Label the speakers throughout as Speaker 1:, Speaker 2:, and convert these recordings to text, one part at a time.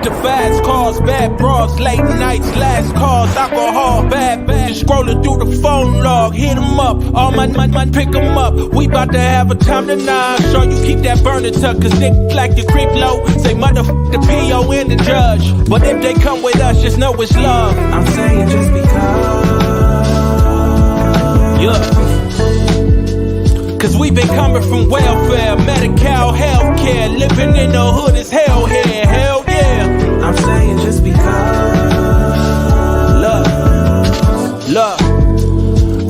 Speaker 1: The fast cars, bad bras, late nights, last calls, alcohol, bad bitches scrolling through the phone log. Hit 'em up, all my pick 'em up. We bout to have a time tonight. Sure you keep that burner tuck, cause niggas like to creep low. Say motherfuck the P.O. and the judge. But if they come with us, just know it's love. I'm saying just because. Yeah. Cause we been coming from welfare, Medi-Cal, healthcare. Living in the hood is hell here, hell yeah. I'm saying just because. Love.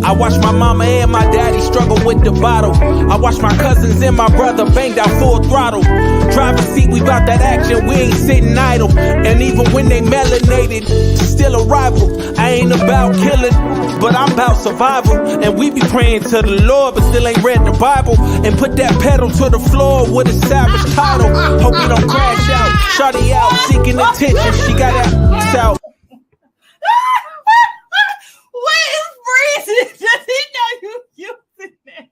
Speaker 1: I watched my mama and my daddy struggle with the bottle. I watched my cousins and my brother banged out full throttle. Driver's seat, we bout that action, we ain't sitting idle. And even when they melanated, still a rival. I ain't about killing, but I'm about survival. And we be praying to the Lord, but still ain't read the Bible. And put that pedal to the floor with a savage title. Hope we don't crash out. Shawty out, seeking attention, she got out.
Speaker 2: What is freezing? Does he know you using that?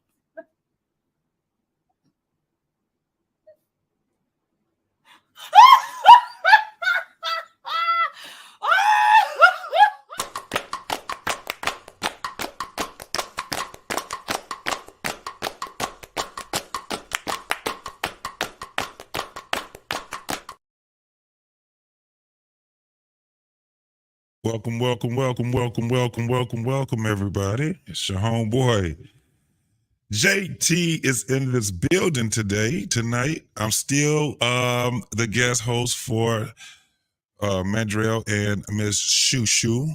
Speaker 3: Welcome, everybody. It's your homeboy. JT is in this building tonight. I'm still the guest host for Mandrell and Miss Shoo.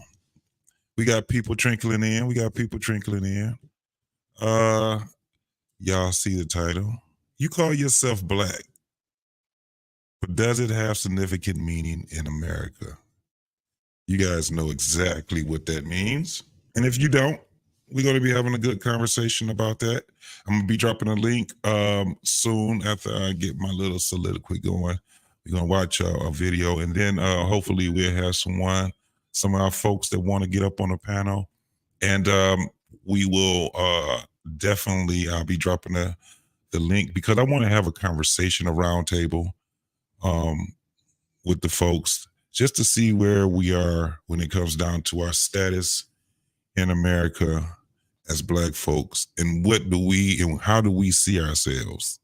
Speaker 3: We got people trickling in. Y'all see the title. You call yourself black, but does it have significant meaning in America? You guys know exactly what that means. And if you don't, we're going to be having a good conversation about that. I'm going to be dropping a link soon after I get my little soliloquy going. We're going to watch a video, and then hopefully we'll have some of our folks that want to get up on the panel. And we will definitely, I'll be dropping the link because I want to have a conversation, a round table with the folks, just to see where we are when it comes down to our status in America as black folks, and how do we see ourselves?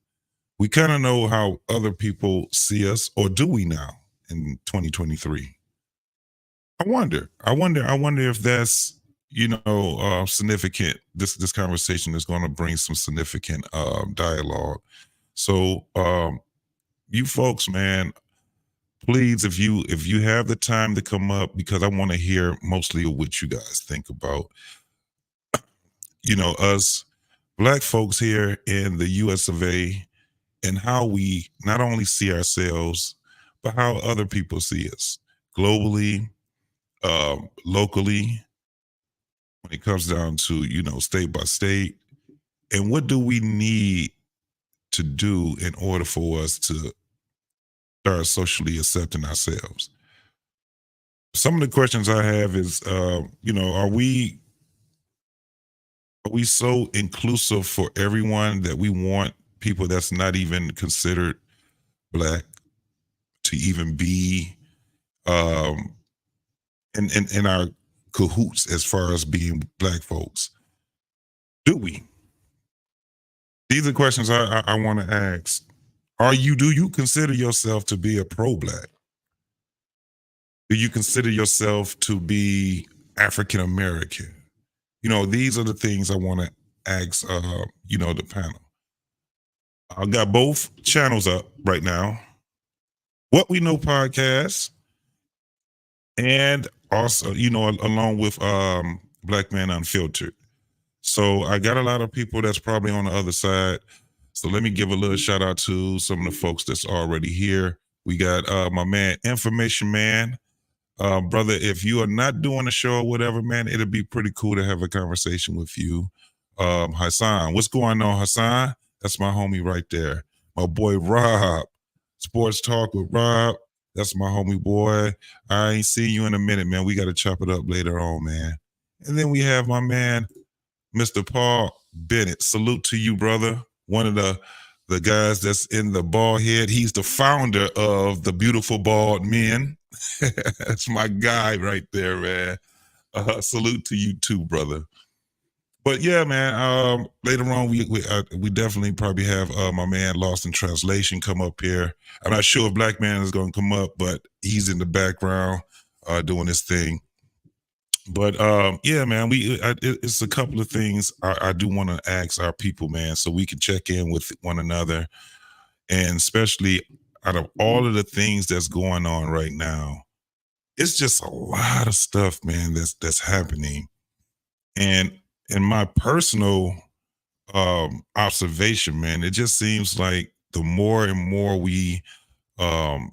Speaker 3: We kind of know how other people see us, or do we now in 2023? I wonder if that's, significant. This conversation is going to bring some significant dialogue. So you folks, man, please, if you have the time to come up, because I want to hear mostly what you guys think about, us black folks here in the US of A, and how we not only see ourselves, but how other people see us globally, locally, when it comes down to, state by state. And what do we need to do in order for us to start socially accepting ourselves? Some of the questions I have is, are we so inclusive for everyone that we want people that's not even considered black to even be in our cahoots as far as being black folks? Do we? These are questions I want to ask. Do you consider yourself to be a pro-black? Do you consider yourself to be African American? These are the things I want to ask, the panel. I got both channels up right now. What We Know podcast, and also, along with Black Man Unfiltered. So I got a lot of people that's probably on the other side. So let me give a little shout out to some of the folks that's already here. We got my man, Information Man. Brother, if you are not doing a show or whatever, man, it'll be pretty cool to have a conversation with you. Hassan, what's going on, Hassan? That's my homie right there. My boy, Rob. Sports Talk with Rob. That's my homie boy. I ain't seen you in a minute, man. We got to chop it up later on, man. And then we have my man, Mr. Paul Bennett. Salute to you, brother. One of the the guys that's in the bald head. He's the founder of the Beautiful Bald Men. That's my guy right there, man. Salute to you too, brother. But yeah, man. Later on, we definitely probably have my man Lost in Translation come up here. I'm not sure if Black Man is going to come up, but he's in the background doing his thing. But yeah, man, it's a couple of things I do want to ask our people, man, so we can check in with one another, and especially out of all of the things that's going on right now, it's just a lot of stuff, man, that's happening. And in my personal observation, man, it just seems like the more and more um,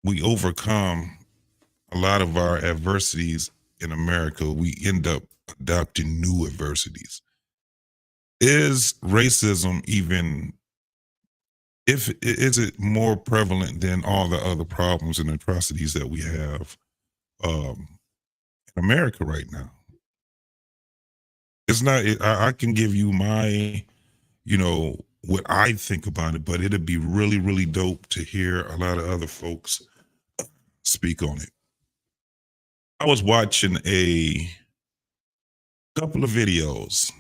Speaker 3: we overcome a lot of our adversities in America, we end up adopting new adversities. Is racism even, is it more prevalent than all the other problems and atrocities that we have in America right now? It's not. I can give you my, what I think about it, but it'd be really, really dope to hear a lot of other folks speak on it. I was watching a couple of videos,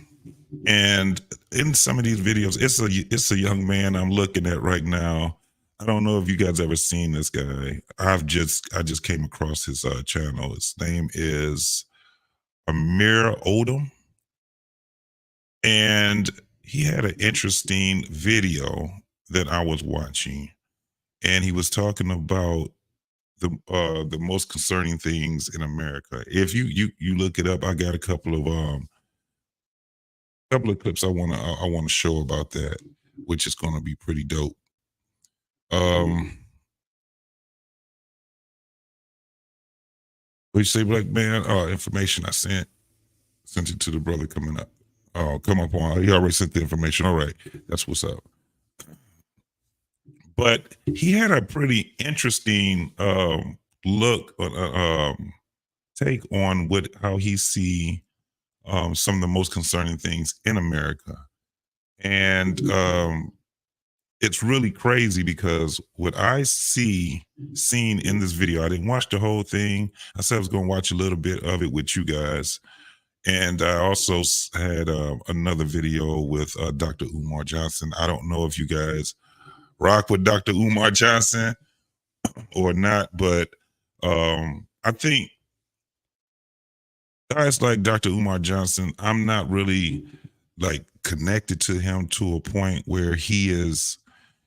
Speaker 3: and in some of these videos, it's a young man I'm looking at right now. I don't know if you guys ever seen this guy. I just came across his channel. His name is Amir Odom, and he had an interesting video that I was watching, and he was talking about the most concerning things in America. If you look it up, I got a couple of clips I wanna show about that, which is gonna be pretty dope. What you say, Black Man? Information I sent it to the brother coming up. Oh, come up on. He already sent the information. All right, that's what's up. But he had a pretty interesting look on take on how he see some of the most concerning things in America. And it's really crazy because what I seen in this video, I didn't watch the whole thing. I said I was going to watch a little bit of it with you guys. And I also had another video with Dr. Umar Johnson. I don't know if you guys rock with Dr. Umar Johnson or not, but I think guys like Dr. Umar Johnson, I'm not really like connected to him to a point where he is,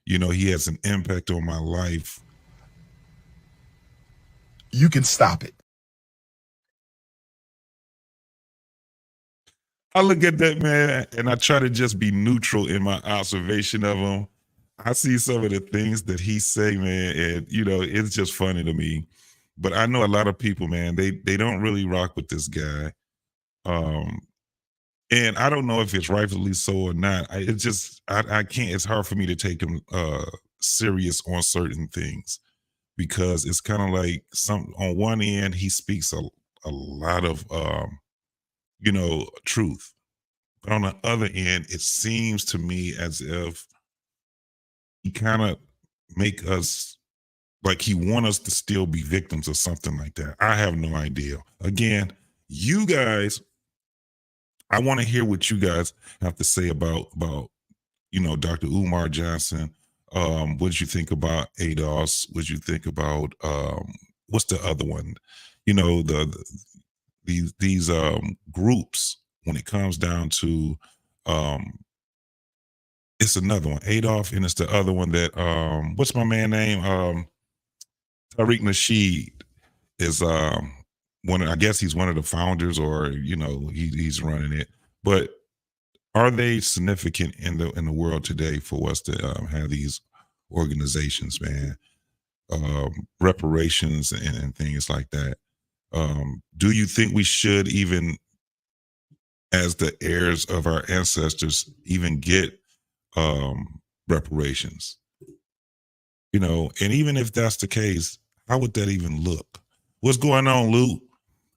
Speaker 3: he has an impact on my life.
Speaker 4: You can stop it.
Speaker 3: I look at that man and I try to just be neutral in my observation of him. I see some of the things that he say, man, and it's just funny to me. But I know a lot of people, man, they don't really rock with this guy. And I don't know if it's rightfully so or not. I can't, it's hard for me to take him serious on certain things because it's kind of like on one end, he speaks a lot of, truth. But on the other end, it seems to me as if he kind of make us like he want us to still be victims of something like that. I have no idea. Again, you guys, I want to hear what you guys have to say about Dr. Umar Johnson. What did you think about ADOS? What did you think about what's the other one? These groups, when it comes down to it's another one, Adolf, and it's the other one that what's my man name? Tariq Nasheed is I guess he's one of the founders, or he's running it. But are they significant in the world today for us to have these organizations, man? Reparations and things like that. Do you think we should, even as the heirs of our ancestors, even get reparations? And even if that's the case, how would that even look? What's going on, Luke?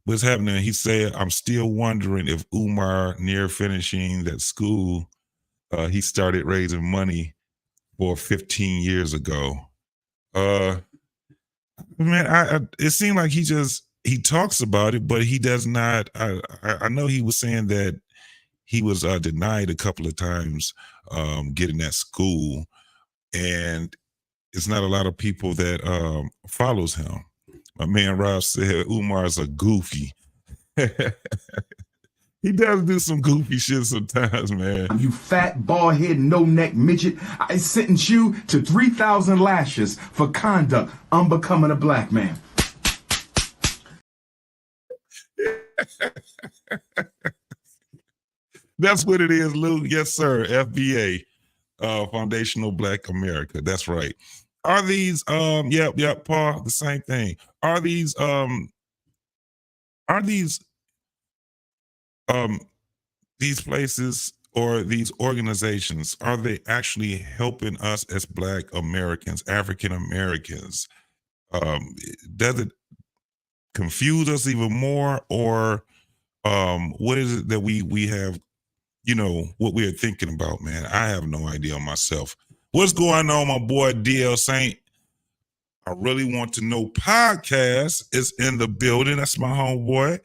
Speaker 3: What's happening? He said, I'm still wondering if Umar, near finishing that school, he started raising money for 15 years ago. Man, it seemed like he talks about it, but he does not. I know he was saying that he was denied a couple of times getting that school, and it's not a lot of people that follows him. My man Rob said Umar's a goofy. He does do some goofy shit sometimes, man.
Speaker 4: You fat, bald-headed, no-neck midget. I sentence you to 3,000 lashes for conduct unbecoming a black man.
Speaker 3: That's what it is, Lou. Yes, sir. FBA, Foundational Black America. That's right. Are these yep, Paul, the same thing. Are these these places or these organizations, are they actually helping us as Black Americans, African Americans? Does it confuse us even more, or what is it that we have, what we're thinking about, man? I have no idea myself. What's going on, my boy DL Saint? I really want to know podcast is in the building. That's my homeboy.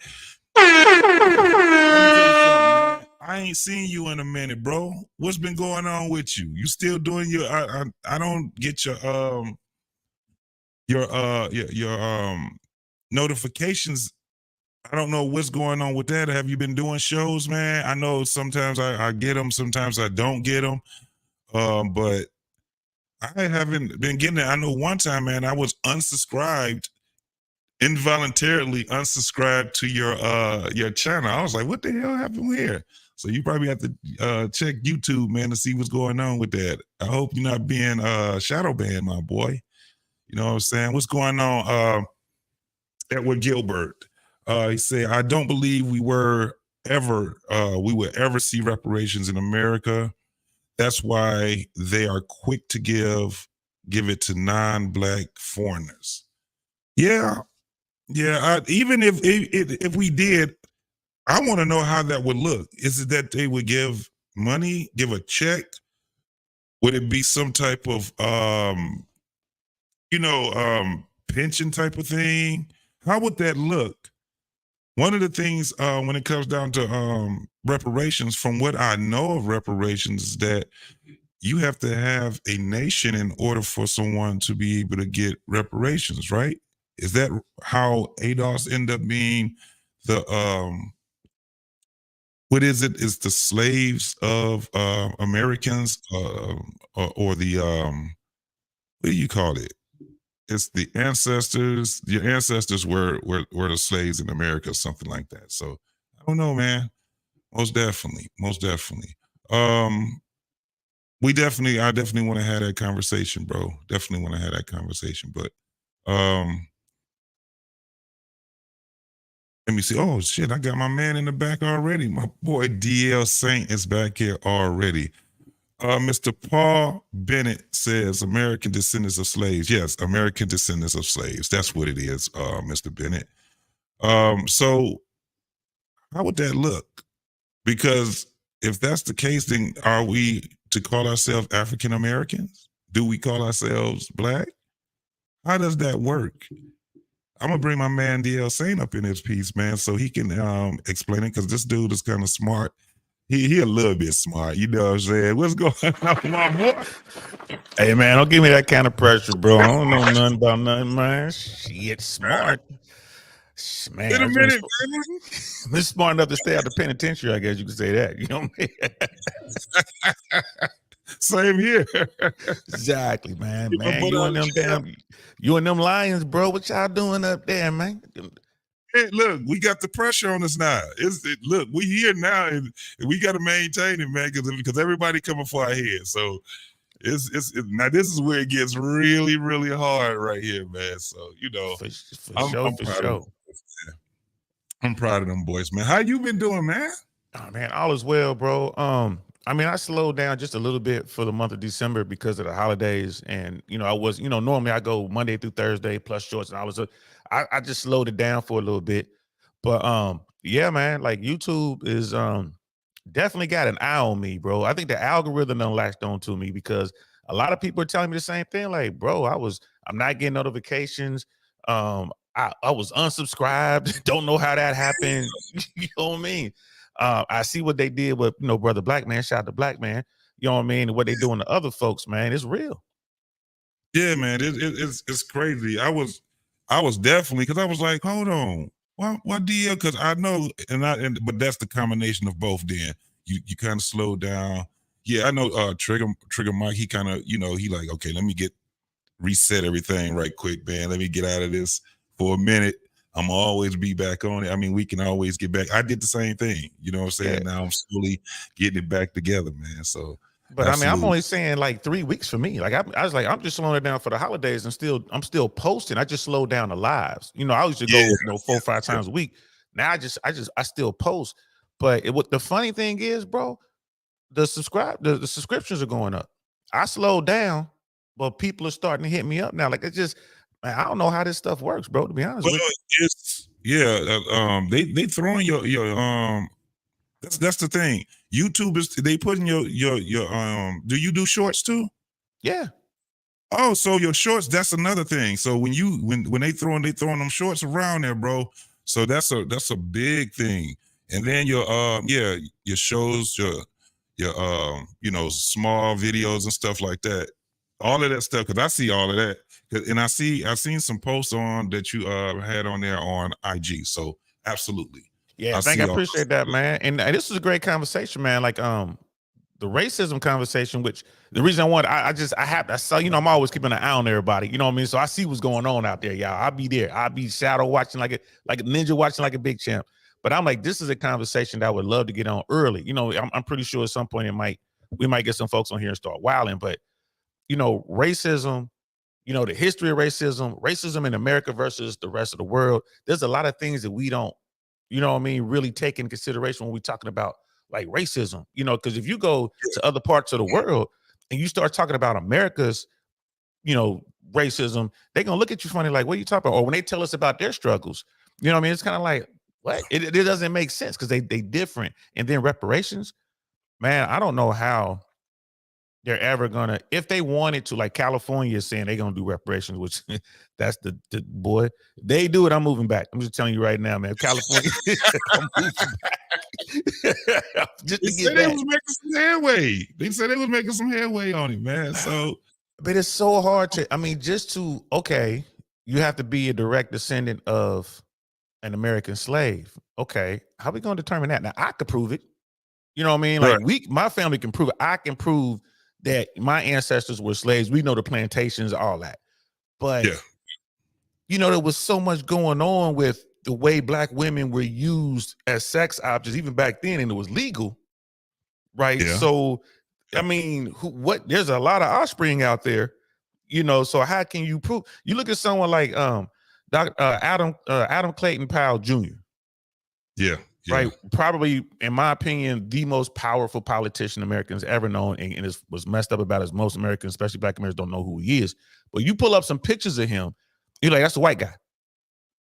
Speaker 3: I ain't seen you in a minute, bro. What's been going on with you? You still doing your? I don't get your notifications. I don't know what's going on with that. Have you been doing shows, man? I know sometimes I get them, sometimes I don't get them, but I haven't been getting it. I know one time, man, I was involuntarily unsubscribed to your channel. I was like, what the hell happened here? So you probably have to check YouTube, man, to see what's going on with that. I hope you're not being shadow banned, my boy. You know what I'm saying? What's going on? Edward Gilbert. He said, I don't believe we would ever see reparations in America. That's why they are quick to give it to non-Black foreigners. Yeah. Even if we did, I want to know how that would look. Is it that they would give money, give a check? Would it be some type of pension type of thing? How would that look? One of the things when it comes down to reparations, from what I know of reparations, is that you have to have a nation in order for someone to be able to get reparations, right? Is that how ADOS end up being the what is it? Is the slaves of Americans or the what do you call it? It's the ancestors. Your ancestors were the slaves in America, something like that. So I don't know, man. Most definitely. I definitely want to have that conversation, bro. Definitely want to have that conversation. But let me see. Oh shit, I got my man in the back already. My boy DL Saint is back here already. Mr. Paul Bennett says American descendants of slaves. Yes, American descendants of slaves. That's what it is, Mr. Bennett. So how would that look? Because if that's the case, then are we to call ourselves African Americans? Do we call ourselves Black? How does that work? I'm gonna bring my man DL Saint up in this piece, man, so he can explain it, because this dude is kind of smart. He a little bit smart, you know what I'm saying? What's going on, my boy?
Speaker 5: Hey, man, don't give me that kind of pressure, bro. I don't know nothing about nothing, man. Shit, smart. Man,
Speaker 3: In a minute,
Speaker 5: I've been smart enough to stay out the penitentiary, I guess you could say that. You know what I mean?
Speaker 3: Same here.
Speaker 5: Exactly, man. You and them lions, bro. What y'all doing up there, man?
Speaker 3: Hey, look, we got the pressure on us now. Look, we here now, and we got to maintain it, man, because everybody coming for our head. So now this is where it gets really, really hard right here, man. So I'm proud of them boys, man. How you been doing, man?
Speaker 5: Oh, man, all is well, bro. I mean, I slowed down just a little bit for the month of December because of the holidays, and I was, normally I go Monday through Thursday plus shorts, and I just slowed it down for a little bit. But yeah, man, like YouTube is definitely got an eye on me, bro. I think the algorithm done latched on to me because a lot of people are telling me the same thing. Like, bro, I'm not getting notifications. I was unsubscribed. Don't know how that happened. You know what I mean? I see what they did with, brother Black Man, shout out to Black Man. You know what I mean? And what they doing to other folks, man, it's real.
Speaker 3: Yeah, man, it's crazy. I was definitely, because I was like, hold on, why DL? Because I know, but that's the combination of both. Then you kind of slow down. Yeah, I know. Trigger Mike, he kind of, he like, okay, let me reset everything right quick, man. Let me get out of this for a minute. I'm always be back on it. I mean, we can always get back. I did the same thing. You know what I'm saying? Yeah. Now I'm slowly getting it back together, man. So.
Speaker 5: But absolutely. I mean, I'm only saying like 3 weeks for me. Like I was like, I'm just slowing it down for the holidays, and I'm still posting. I just slowed down the lives. I used to go 4 or 5 times a week. Now I still post. But what the funny thing is, bro, the subscriptions are going up. I slowed down, but people are starting to hit me up now. Like it's just, man, I don't know how this stuff works, bro. To be honest with
Speaker 3: you, they throwing your That's the thing. YouTube they putting your do you do shorts too?
Speaker 5: Yeah.
Speaker 3: Oh, so your shorts, that's another thing. So when they throwing them shorts around there, bro. So that's a big thing. And then your shows, your small videos and stuff like that. All of that stuff, because I see all of that. And I've seen some posts on that you had on there on IG. So absolutely.
Speaker 5: Yeah, I appreciate that, man. And this was a great conversation, man. Like the racism conversation, which the reason I want, I saw, I'm always keeping an eye on everybody, you know what I mean? So I see what's going on out there, y'all. I'll be there. I'll be shadow watching like a ninja watching like a big champ. But I'm like, this is a conversation that I would love to get on early. I'm pretty sure at some point we might get some folks on here and start wilding. But racism, the history of racism in America versus the rest of the world. There's a lot of things that we don't, really take into consideration when we're talking about like racism, because if you go to other parts of the world and you start talking about America's, racism, they're going to look at you funny, like, what are you talking about? Or when they tell us about their struggles, it's kind of like, what? It doesn't make sense because they different. And then reparations, man, I don't know how they're ever gonna, if they wanted to, like California is saying they're gonna do reparations, which that's the boy. They do it, I'm moving back. I'm just telling you right now, man. California, I'm moving back. Just to get back.
Speaker 3: They was making some headway. They said they was making some headway on it, man. So,
Speaker 5: but it's so hard to, you have to be a direct descendant of an American slave. Okay, how are we gonna determine that? Now I could prove it. You know what I mean? Like my family can prove it. I can prove that my ancestors were slaves. We know the plantations, all that. But, there was so much going on with the way Black women were used as sex objects, even back then, and it was legal, right? Yeah. So, I mean, there's a lot of offspring out there, so how can you prove? You look at someone like Adam Clayton Powell Jr.
Speaker 3: Yeah.
Speaker 5: Right, probably, in my opinion, the most powerful politician Americans ever known, and was messed up about as most Americans, especially Black Americans, don't know who he is. But you pull up some pictures of him, you're like, that's a white guy.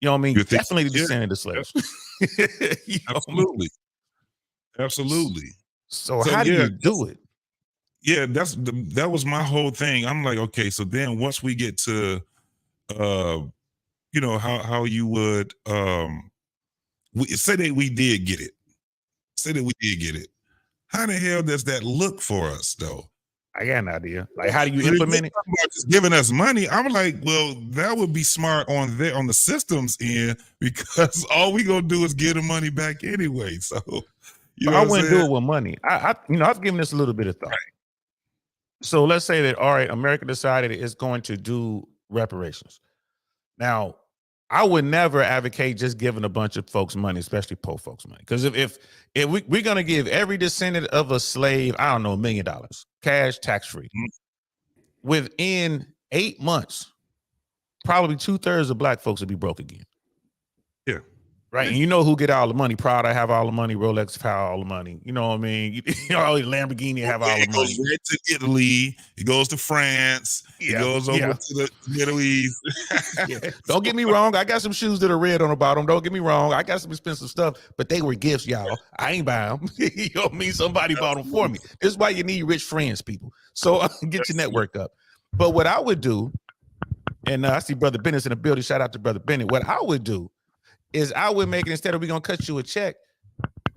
Speaker 5: You know what I mean? Definitely the descendant of slaves.
Speaker 3: Absolutely, absolutely.
Speaker 5: So how do you do it?
Speaker 3: Yeah, that was my whole thing. I'm like, okay, so then once we get to, how you would say that we did get it. Say that we did get it. How the hell does that look for us, though?
Speaker 5: I got an idea. Like, how do you implement it?
Speaker 3: Just giving us money. I'm like, well, that would be smart on the systems end, because all we gonna do is get the money back anyway. So,
Speaker 5: I wouldn't do it with money. I've given this a little bit of thought. Right. So let's say that, all right, America decided it's going to do reparations. Now, I would never advocate just giving a bunch of folks money, especially poor folks money. Because if we're going to give every descendant of a slave, I don't know, $1 million, cash, tax-free, within 8 months, probably 2/3 of Black folks will be broke again.
Speaker 3: Yeah.
Speaker 5: Right, and you know who get all the money? Prada have all the money. Rolex have all the money. You know what I mean? You know, Lamborghini have all the
Speaker 3: It goes
Speaker 5: money.
Speaker 3: right to Italy. It goes to France. It goes over to the Middle East.
Speaker 5: Yeah. Don't get me wrong. I got some shoes that are red on the bottom. Don't get me wrong. I got some expensive stuff, but they were gifts, y'all. I ain't buy them. You know what I mean? Somebody bought them for me. This is why you need rich friends, people. So get your network up. But what I would do, and I see Brother Bennett's in the building. Shout out to Brother Bennett. What I would do is I would make it, instead of we gonna cut you a check,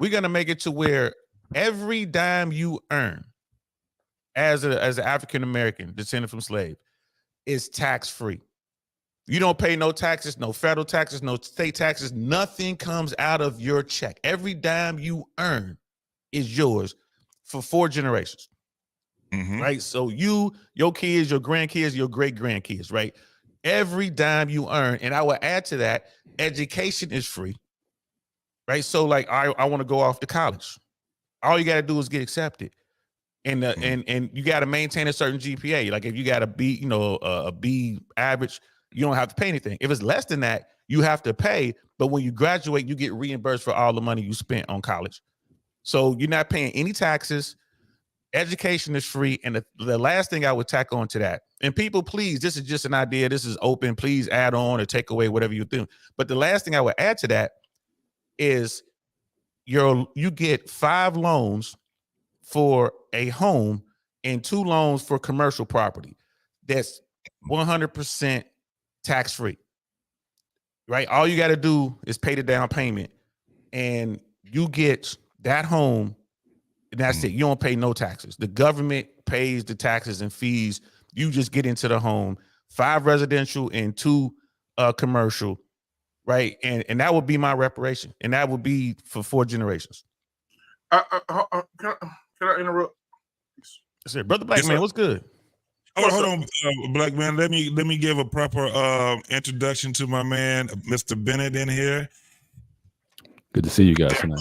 Speaker 5: we're gonna make it to where every dime you earn as an African American descended from slave is tax free. You don't pay no taxes, no federal taxes, no state taxes. Nothing comes out of your check. Every dime you earn is yours for 4 generations. Right? So you, your kids, your grandkids, your great grandkids, right? Every dime you earn, and I will add to that, education is free, right? So like, I want to go off to college. All you got to do is get accepted, and and you got to maintain a certain GPA. Like if you got a B, you know, a B average, you don't have to pay anything. If it's less than that, you have to pay. But when you graduate, you get reimbursed for all the money you spent on college. So you're not paying any taxes. Education is free. And the last thing I would tack on to that, and people, please, this is just an idea. This is open. Please add on or take away whatever you do. But the last thing I would add to that is you get 5 loans for a home and 2 loans for commercial property. That's 100% tax free. Right? All you got to do is pay the down payment, and you get that home. And that's it. You don't pay no taxes. The government pays the taxes and fees. You just get into the home, 5 residential and 2 commercial, right? And that would be my reparation. And that would be for 4 generations.
Speaker 6: Can I interrupt?
Speaker 5: That's it. Brother Black Man, what's good?
Speaker 3: Hold on, Black Man. Let me give a proper introduction to my man, Mr. Bennett, in here.
Speaker 7: Good to see you guys tonight.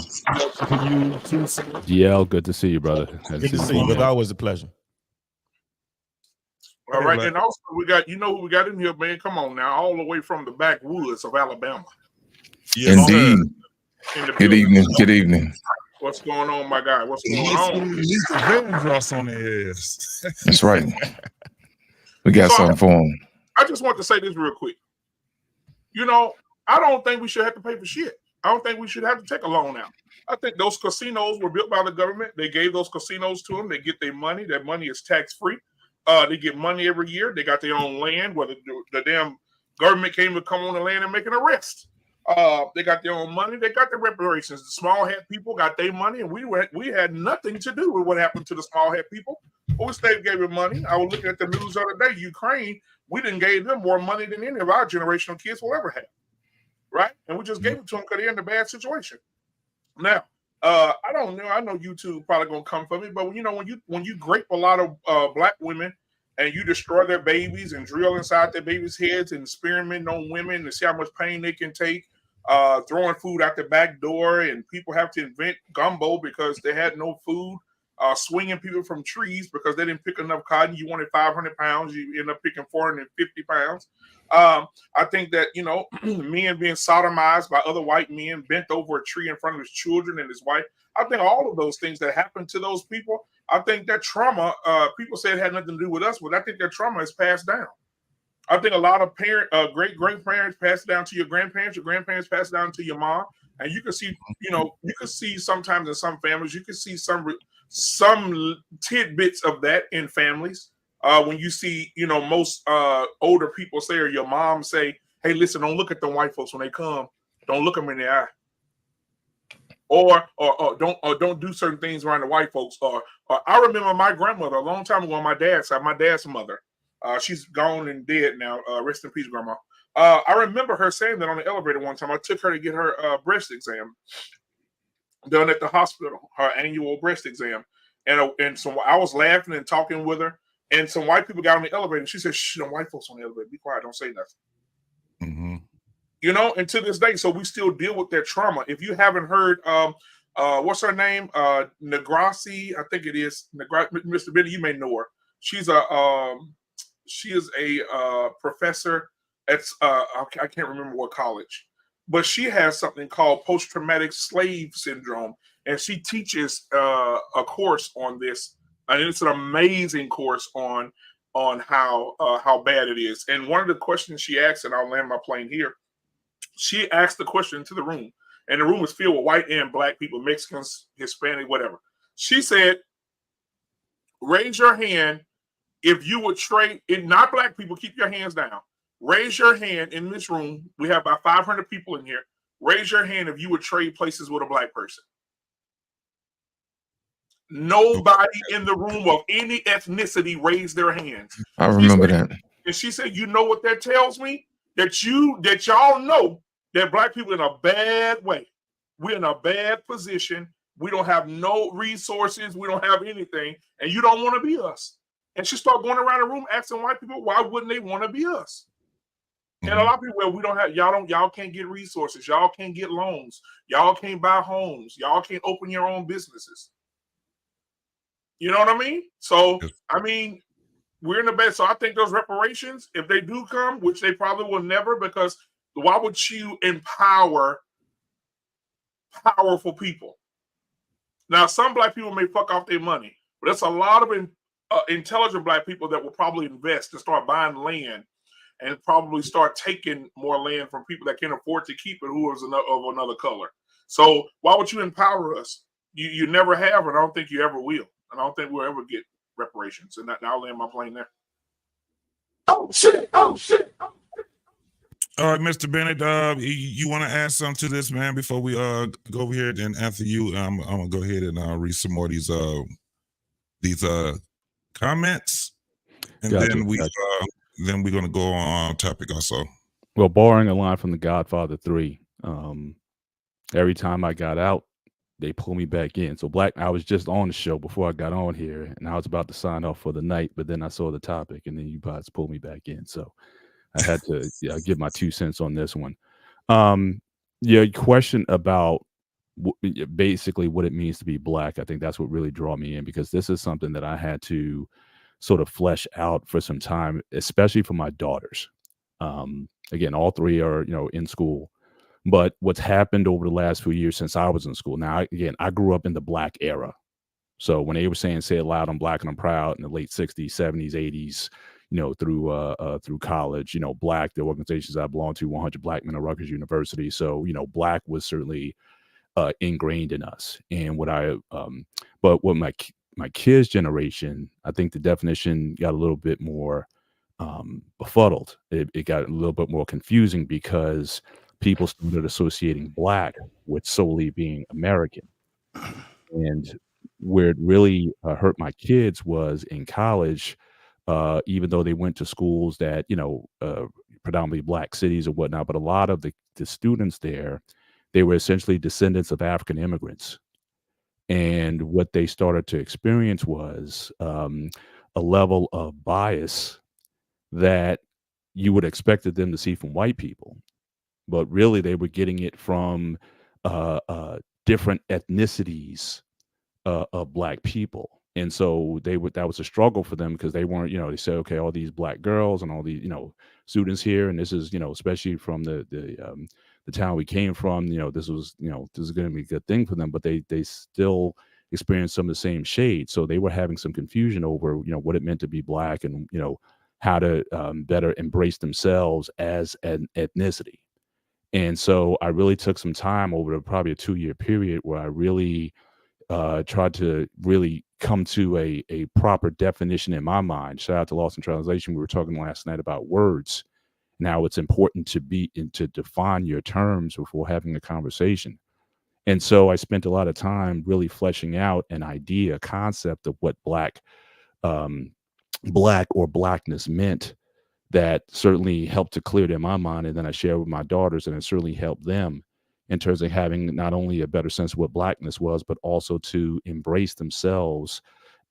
Speaker 7: GL, good to see you, brother.
Speaker 5: Good to see you, brother. Always a pleasure.
Speaker 6: All right, and also we got, you know who we got in here, man. Come on now, all the way from the backwoods of Alabama.
Speaker 3: Yes,
Speaker 8: indeed. Good evening. Good evening.
Speaker 6: What's going on, my guy? What's going on?
Speaker 3: He's the Vandross on the ass.
Speaker 8: That's right. We got something for him.
Speaker 6: I just want to say this real quick. You know, I don't think we should have to pay for shit. I don't think we should have to take a loan out. I think those casinos were built by the government. They gave those casinos to them. They get their money. That money is tax-free. They get money every year. They got their own land, where the damn government came to come on the land and make an arrest. They got their own money. They got their reparations. The small hat people got their money, and we had nothing to do with what happened to the small hat people. But we gave them money. I was looking at the news the other day. Ukraine, we didn't gave them more money than any of our generational kids will ever have. Right? And we just gave it to them because they're in a bad situation. Now, I don't know. I know YouTube probably gonna come for me, but you know, when you grape a lot of black women and you destroy their babies and drill inside their babies' heads and experiment on women to see how much pain they can take, throwing food out the back door, and people have to invent gumbo because they had no food, swinging people from trees because they didn't pick enough cotton. You wanted 500 pounds, you end up picking 450 pounds. I think that, you know, men being sodomized by other white men, bent over a tree in front of his children and his wife. I think all of those things that happened to those people, I think that trauma, people say it had nothing to do with us, but I think that trauma is passed down. I think a lot of great-grandparents pass it down to your grandparents pass it down to your mom. And you can see, you know, you can see sometimes in some families, you can see some tidbits of that in families. When you see, you know, most older people say, or your mom say, hey, listen, don't look at the white folks when they come. Don't look them in the eye. Or don't do certain things around the white folks. Or I remember my grandmother a long time ago on my dad's side, my dad's mother. She's gone and dead now. Rest in peace, Grandma. I remember her saying that on the elevator one time. I took her to get her breast exam done at the hospital, her annual breast exam. And so I was laughing and talking with her. And some white people got on the elevator, and she said, shh, them white folks on the elevator. Be quiet. Don't say nothing.
Speaker 3: Mm-hmm.
Speaker 6: You know, and to this day, so we still deal with that trauma. If you haven't heard, what's her name? Negrassi, I think it is. Mr. Benny, you may know her. She is a professor at, I can't remember what college. but she has something called post-traumatic slave syndrome, and she teaches a course on this, and it's an amazing course on how bad it is. And one of the questions she asked, and I'll land my plane here, she asked the question to the room, and the room was filled with white and black people, Mexicans, Hispanic, whatever. She said, raise your hand if you would trade, not black people, keep your hands down. Raise your hand in this room. We have about 500 people in here. Raise your hand if you would trade places with a black person. Nobody in the room of any ethnicity raised their hands.
Speaker 8: I remember that.
Speaker 6: And she said, you know what that tells me? That y'all know that black people are in a bad way. We're in a bad position. We don't have no resources. We don't have anything. And you don't want to be us. And she started going around the room asking white people, why wouldn't they want to be us? And a lot of people, well, we don't have, y'all can't get resources. Y'all can't get loans. Y'all can't buy homes. Y'all can't open your own businesses. You know what I mean? So, I mean, we're in the bed. So I think those reparations, if they do come, which they probably will never, because why would you empower powerful people? Now, some black people may fuck off their money, but there's a lot of intelligent black people that will probably invest and start buying land and probably start taking more land from people that can afford to keep it who is of another color. So why would you empower us? You never have, and I don't think you ever will. And I don't think we'll ever get reparations. And I'll land my plane there.
Speaker 3: Oh, shit. Oh, shit. All right, Mr. Bennett, you want to add something to this, man, before we go over here and answer you? I'm going to go ahead and read some more of these comments. And then we're going to go on topic also.
Speaker 7: Well, borrowing a line from The Godfather 3, every time I got out, they pull me back in. So I was just on the show before I got on here, and I was about to sign off for the night, but then I saw the topic, and then you guys pulled me back in. So I had to give my 2 cents on this one. Your question about basically what it means to be black, I think that's what really drew me in, because this is something that I had to sort of flesh out for some time, especially for my daughters. Again, all three are, in school. But what's happened over the last few years since I was in school, now, again, I grew up in the black era. So when they were saying, say it loud, I'm black and I'm proud, in the late 60s, 70s, 80s, through college, black, the organizations I belong to, 100 Black Men at Rutgers University. So, black was certainly ingrained in us. And but what my kids' generation, I think the definition got a little bit more befuddled. It got a little bit more confusing because people started associating black with solely being American. And where it really hurt my kids was in college, even though they went to schools that, predominantly black cities or whatnot, but a lot of the students there, they were essentially descendants of African immigrants. And what they started to experience was a level of bias that you would expected them to see from white people. But really, they were getting it from different ethnicities of black people. And so that was a struggle for them, because they weren't, they said, okay, all these black girls and all these, students here. And this is, especially from the town we came from, this is going to be a good thing for them. But they still experienced some of the same shades. So they were having some confusion over, what it meant to be black and, how to better embrace themselves as an ethnicity. And so I really took some time over probably a 2-year period where I really tried to really come to a proper definition in my mind. Shout out to Lost in Translation. We were talking last night about words. Now it's important to define your terms before having a conversation. And so I spent a lot of time really fleshing out an idea, a concept of what black or blackness meant. That certainly helped to clear it in my mind. And then I shared with my daughters, and it certainly helped them in terms of having not only a better sense of what blackness was, but also to embrace themselves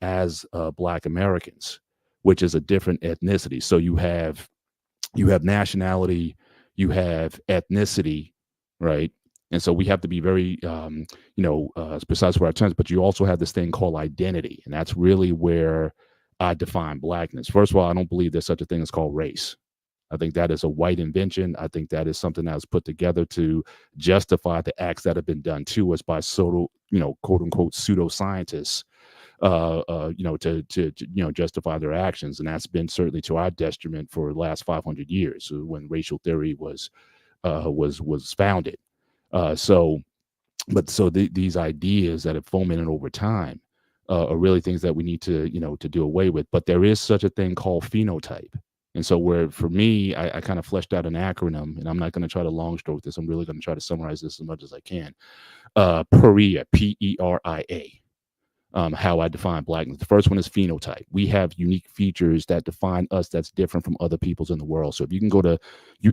Speaker 7: as Black Americans, which is a different ethnicity. So you have nationality, you have ethnicity, right? And so we have to be very, precise with our terms, but you also have this thing called identity. And that's really where I define blackness. First of all, I don't believe there's such a thing as called race. I think that is a white invention. I think that is something that was put together to justify the acts that have been done to us by quote unquote pseudoscientists, to justify their actions. And that's been certainly to our detriment for the last 500 years when racial theory was founded. These ideas that have fomented over time are really things that we need to do away with. But there is such a thing called phenotype. And so for me, I kind of fleshed out an acronym, and I'm not going to try to long stroke this. I'm really going to try to summarize this as much as I can. PERIA, P-E-R-I-A. How I define blackness. The first one is phenotype. We have unique features that define us that's different from other peoples in the world. So if you can go to,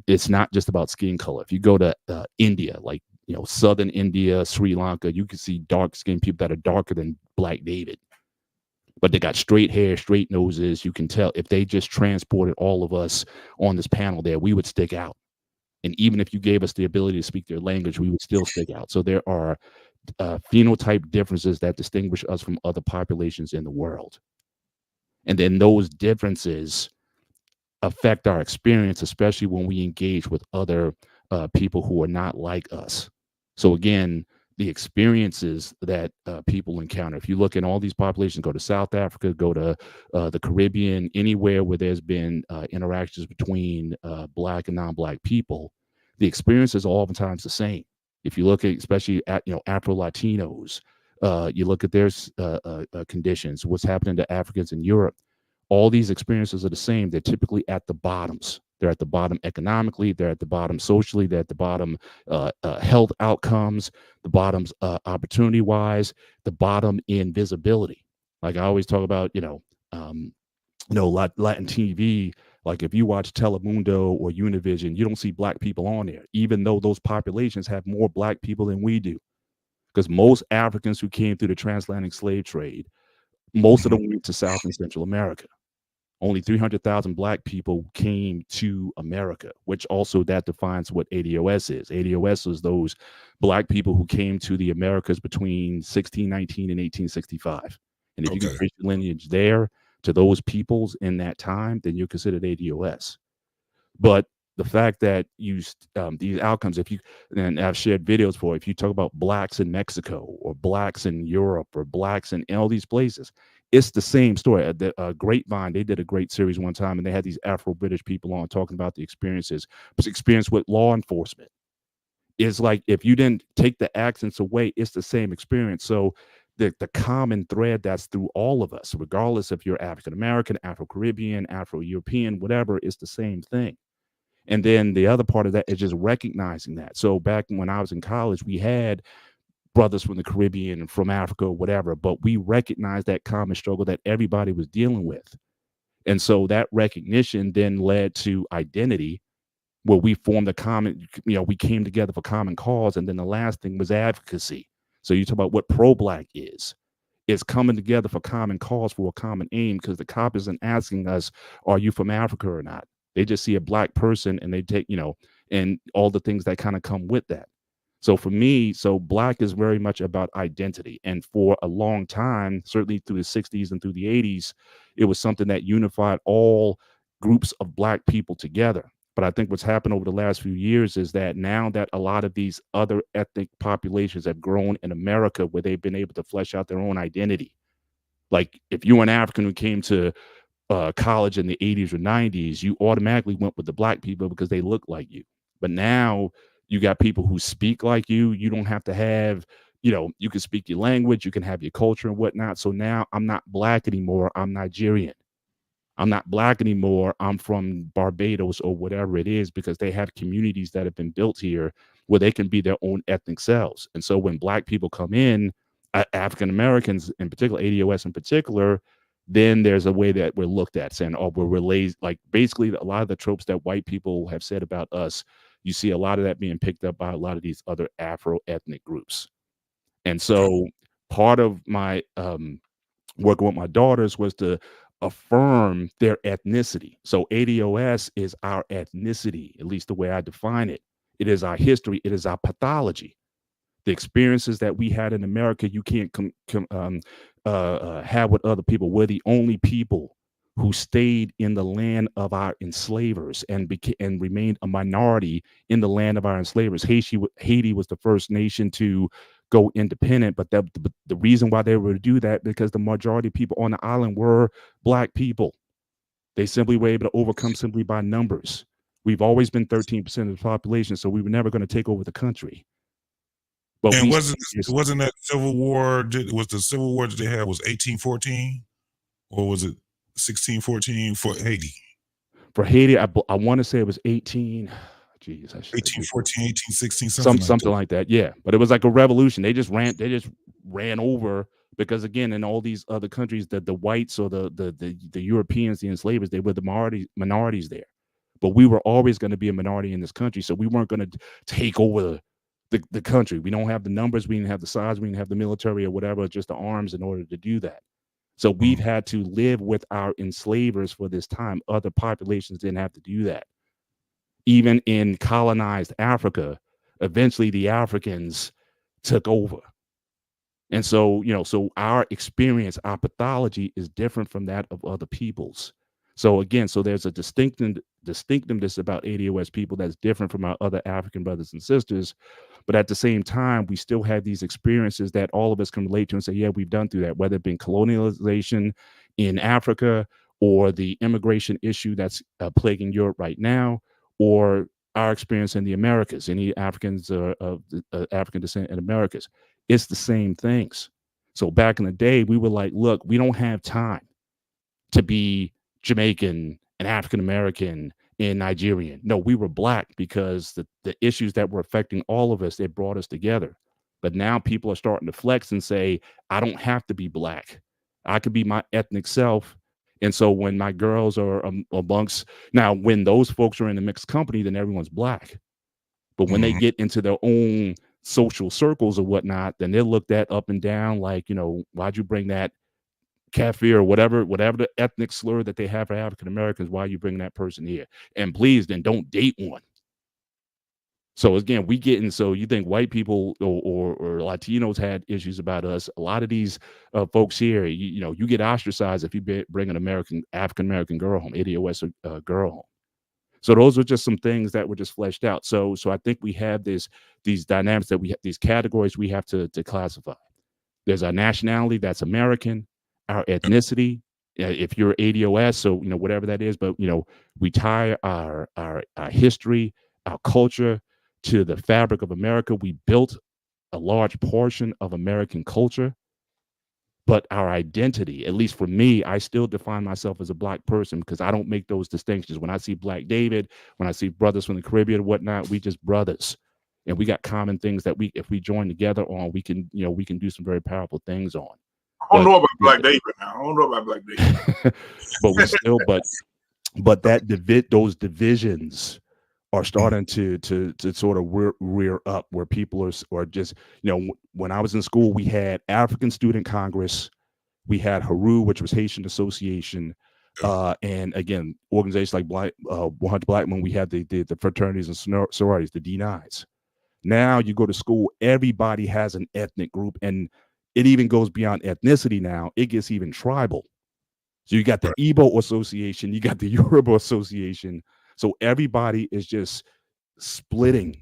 Speaker 7: it's not just about skin color. If you go to India, like southern India, Sri Lanka, you can see dark skinned people that are darker than Black David, but they got straight hair, straight noses. You can tell if they just transported all of us on this panel there, we would stick out. And even if you gave us the ability to speak their language, we would still stick out. So there are phenotype differences that distinguish us from other populations in the world. And then those differences affect our experience, especially when we engage with other people who are not like us. So again, the experiences that people encounter, if you look in all these populations, go to South Africa, go to the Caribbean, anywhere where there's been interactions between Black and non-Black people, the experience is oftentimes the same. If you look at, especially at Afro-Latinos, you look at their conditions, what's happening to Africans in Europe, all these experiences are the same. They're typically at the bottoms. They're at the bottom economically. They're at the bottom socially. They're at the bottom health outcomes, the bottoms opportunity-wise, the bottom in visibility. Like I always talk about, Latin TV. Like if you watch Telemundo or Univision, you don't see Black people on there, even though those populations have more Black people than we do. Because most Africans who came through the transatlantic slave trade, most of them went to South and Central America. Only 300,000 Black people came to America, which also that defines what ADOS is. ADOS is those Black people who came to the Americas between 1619 and 1865. And if you can trace your lineage there to those peoples in that time, then you're considered ADOS. But the fact that these outcomes, and I've shared videos for, if you talk about Blacks in Mexico or Blacks in Europe or Blacks in all these places, it's the same story. The Grapevine, they did a great series one time, and they had these Afro-British people on talking about the experience with law enforcement. It's like if you didn't take the accents away, it's the same experience. So the common thread that's through all of us, regardless if you're African-American, Afro-Caribbean, Afro-European, whatever, it's the same thing. And then the other part of that is just recognizing that. So back when I was in college, we had brothers from the Caribbean and from Africa or whatever, but we recognized that common struggle that everybody was dealing with. And so that recognition then led to identity, where we formed a common, we came together for common cause. And then the last thing was advocacy. So you talk about what pro-Black is. It's coming together for common cause, for a common aim, because the cop isn't asking us, are you from Africa or not? They just see a Black person and they take, and all the things that kind of come with that. So for me, Black is very much about identity. And for a long time, certainly through the 60s and through the 80s, it was something that unified all groups of Black people together. But I think what's happened over the last few years is that now that a lot of these other ethnic populations have grown in America, where they've been able to flesh out their own identity. Like if you were an African who came to college in the 80s or 90s, you automatically went with the Black people because they look like you. But now you got people who speak like you. You don't have to have, you can speak your language, you can have your culture and whatnot. So now I'm not Black anymore. I'm Nigerian. I'm not Black anymore. I'm from Barbados or whatever it is, because they have communities that have been built here where they can be their own ethnic selves. And so when Black people come in, African Americans in particular, ADOS in particular, then there's a way that we're looked at, saying, oh, we're lazy. Like basically a lot of the tropes that white people have said about us, you see a lot of that being picked up by a lot of these other Afro ethnic groups. And so part of my working with my daughters was to affirm their ethnicity. So ADOS is our ethnicity, at least the way I define it. It is our history. It is our pathology. The experiences that we had in America, you can't have with other people. We're the only people who stayed in the land of our enslavers and remained a minority in the land of our enslavers. Haiti was the first nation to go independent, but the reason why they were to do that because the majority of people on the island were Black people. They simply were able to overcome simply by numbers. We've always been 13% of the population, so we were never going to take over the country. But
Speaker 3: and wasn't that Civil War? Was the Civil War that they had was 1814, or was it 1614 for Haiti?
Speaker 7: For Haiti, I want to say it was 18. Geez,
Speaker 3: 1814, 1816,
Speaker 7: something like that. Yeah, but it was like a revolution. They just ran over because again, in all these other countries, the whites or the Europeans, the enslavers, they were the minorities there. But we were always going to be a minority in this country, so we weren't going to take over the country. We don't have the numbers, we didn't have the size, we didn't have the military or whatever, just the arms in order to do that. So we've had to live with our enslavers for this time. Other populations didn't have to do that. Even in colonized Africa, eventually the Africans took over. And so, so our experience, our pathology is different from that of other people's. So again, there's a distinctiveness about ADOS people that's different from our other African brothers and sisters. But at the same time, we still have these experiences that all of us can relate to and say, yeah, we've done through that, whether it be colonialization in Africa or the immigration issue that's plaguing Europe right now, or our experience in the Americas, any Africans of African descent in Americas. It's the same things. So back in the day, we were like, look, we don't have time to be Jamaican and African American and Nigerian. No, we were Black because the issues that were affecting all of us, it brought us together. But now people are starting to flex and say, I don't have to be Black. I could be my ethnic self. And so when my girls are amongst, now when those folks are in a mixed company, then everyone's Black. But when they get into their own social circles or whatnot, then they're looked at up and down like, why'd you bring that Kafir or whatever the ethnic slur that they have for African Americans, why you bring that person here? And please, then don't date one. So again, so you think white people or Latinos had issues about us. A lot of these folks here, you get ostracized if you bring an African American girl home, ADOS girl home. So those are just some things that were just fleshed out. So I think we have these dynamics that we have, these categories we have to classify. There's our nationality, that's American. Our ethnicity, if you're ADOS, so whatever that is, but we tie our history, our culture to the fabric of America. We built a large portion of American culture, but our identity, at least for me, I still define myself as a Black person because I don't make those distinctions. When I see Black David, when I see brothers from the Caribbean and whatnot, we just brothers, and we got common things that if we join together on, we can do some very powerful things on.
Speaker 6: I don't know about Black David now. I don't know about Black David.
Speaker 7: But we still, but those divisions are starting to sort of rear up, where people are just, when I was in school, we had African Student Congress, we had Haru, which was Haitian Association, and again, organizations like 100 Black Men. We had the fraternities and sororities, the D9s. Now you go to school, everybody has an ethnic group, and it even goes beyond ethnicity now. It gets even tribal. So you got the Igbo Association, you got the Yoruba Association. So everybody is just splitting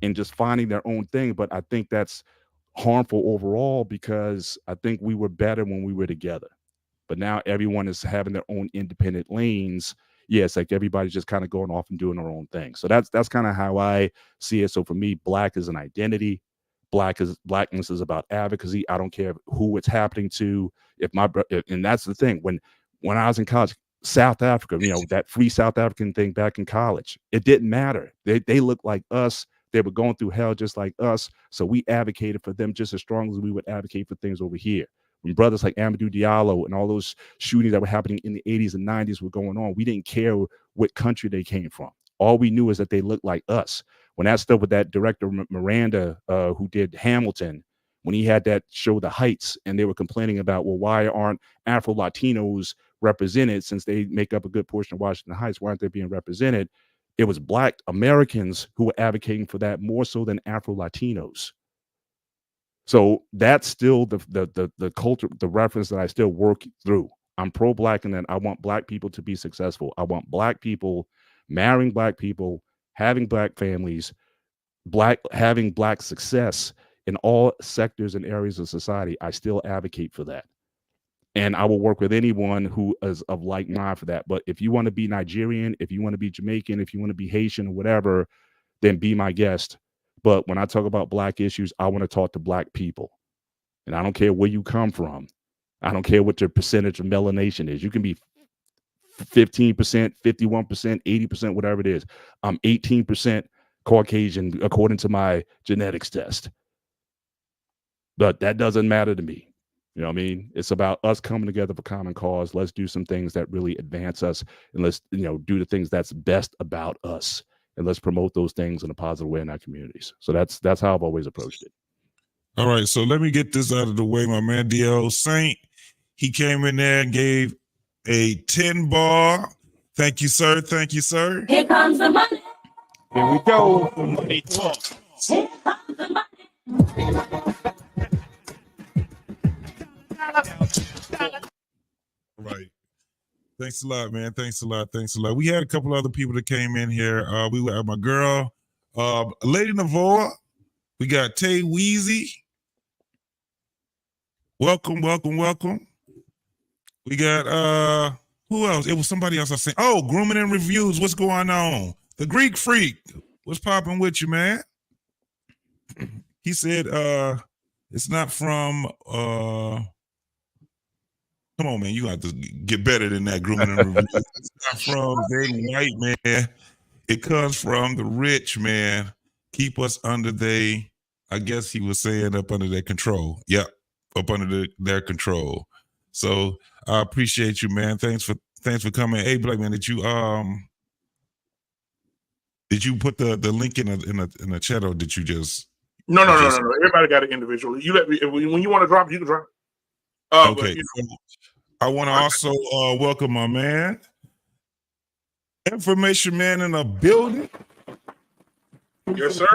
Speaker 7: and just finding their own thing. But I think that's harmful overall because I think we were better when we were together. But now everyone is having their own independent lanes. Yeah, it's like everybody's just kind of going off and doing their own thing. So that's kind of how I see it. So for me, Black is an identity. Blackness is about advocacy. I don't care who it's happening to. And that's the thing. When I was in college, South Africa, that free South African thing back in college, it didn't matter. They looked like us. They were going through hell just like us. So we advocated for them just as strongly as we would advocate for things over here. When brothers like Amadou Diallo and all those shootings that were happening in the 80s and 90s were going on, we didn't care what country they came from. All we knew is that they looked like us. When that stuff with that director Miranda, who did Hamilton, when he had that show The Heights, and they were complaining about, well, why aren't Afro-Latinos represented since they make up a good portion of Washington Heights? Why aren't they being represented? It was Black Americans who were advocating for that more so than Afro-Latinos. So that's still the culture, the reference that I still work through. I'm pro-black in that I want black people to be successful. I want black people marrying black people, having black families, having black success in all sectors and areas of society. I still advocate for that. And I will work with anyone who is of like mind for that. But if you want to be Nigerian, if you want to be Jamaican, if you want to be Haitian or whatever, then be my guest. But when I talk about black issues, I want to talk to black people. And I don't care where you come from. I don't care what your percentage of melanation is. You can be 15%, 51%, 80%, whatever it is. I'm 18% Caucasian according to my genetics test. But that doesn't matter to me. You know what I mean? It's about us coming together for common cause. Let's do some things that really advance us, and let's, do the things that's best about us, and let's promote those things in a positive way in our communities. So that's how I've always approached it.
Speaker 3: All right, so let me get this out of the way. My man D.L. Saint, he came in there and gave a 10 bar. Thank you, sir. Thank you, sir.
Speaker 2: Here comes the money.
Speaker 5: Here we go. Money talk.
Speaker 2: Here comes the money.
Speaker 3: Right. Thanks a lot, man. Thanks a lot. Thanks a lot. We had a couple other people that came in here. We were my girl, Lady Navoa. We got Tay Weezy. Welcome, welcome, welcome. We got who else? It was somebody else I seen. Oh, Grooming and Reviews. What's going on? The Greek Freak. What's popping with you, man? He said it's not from come on, man. You have to get better than that. Grooming and Reviews. It's not from the white man. It comes from the rich man. Keep us under I guess he was saying up under their control. Yep, up under their control. So I appreciate you, man. Thanks for coming. Hey, Black man, did you put the link in the chat, or did you just?
Speaker 6: No. Everybody got it individually. You let me when you want to drop it, you can drop it.
Speaker 3: Okay. I want to also welcome my man, Information Man in the building.
Speaker 6: Yes, sir.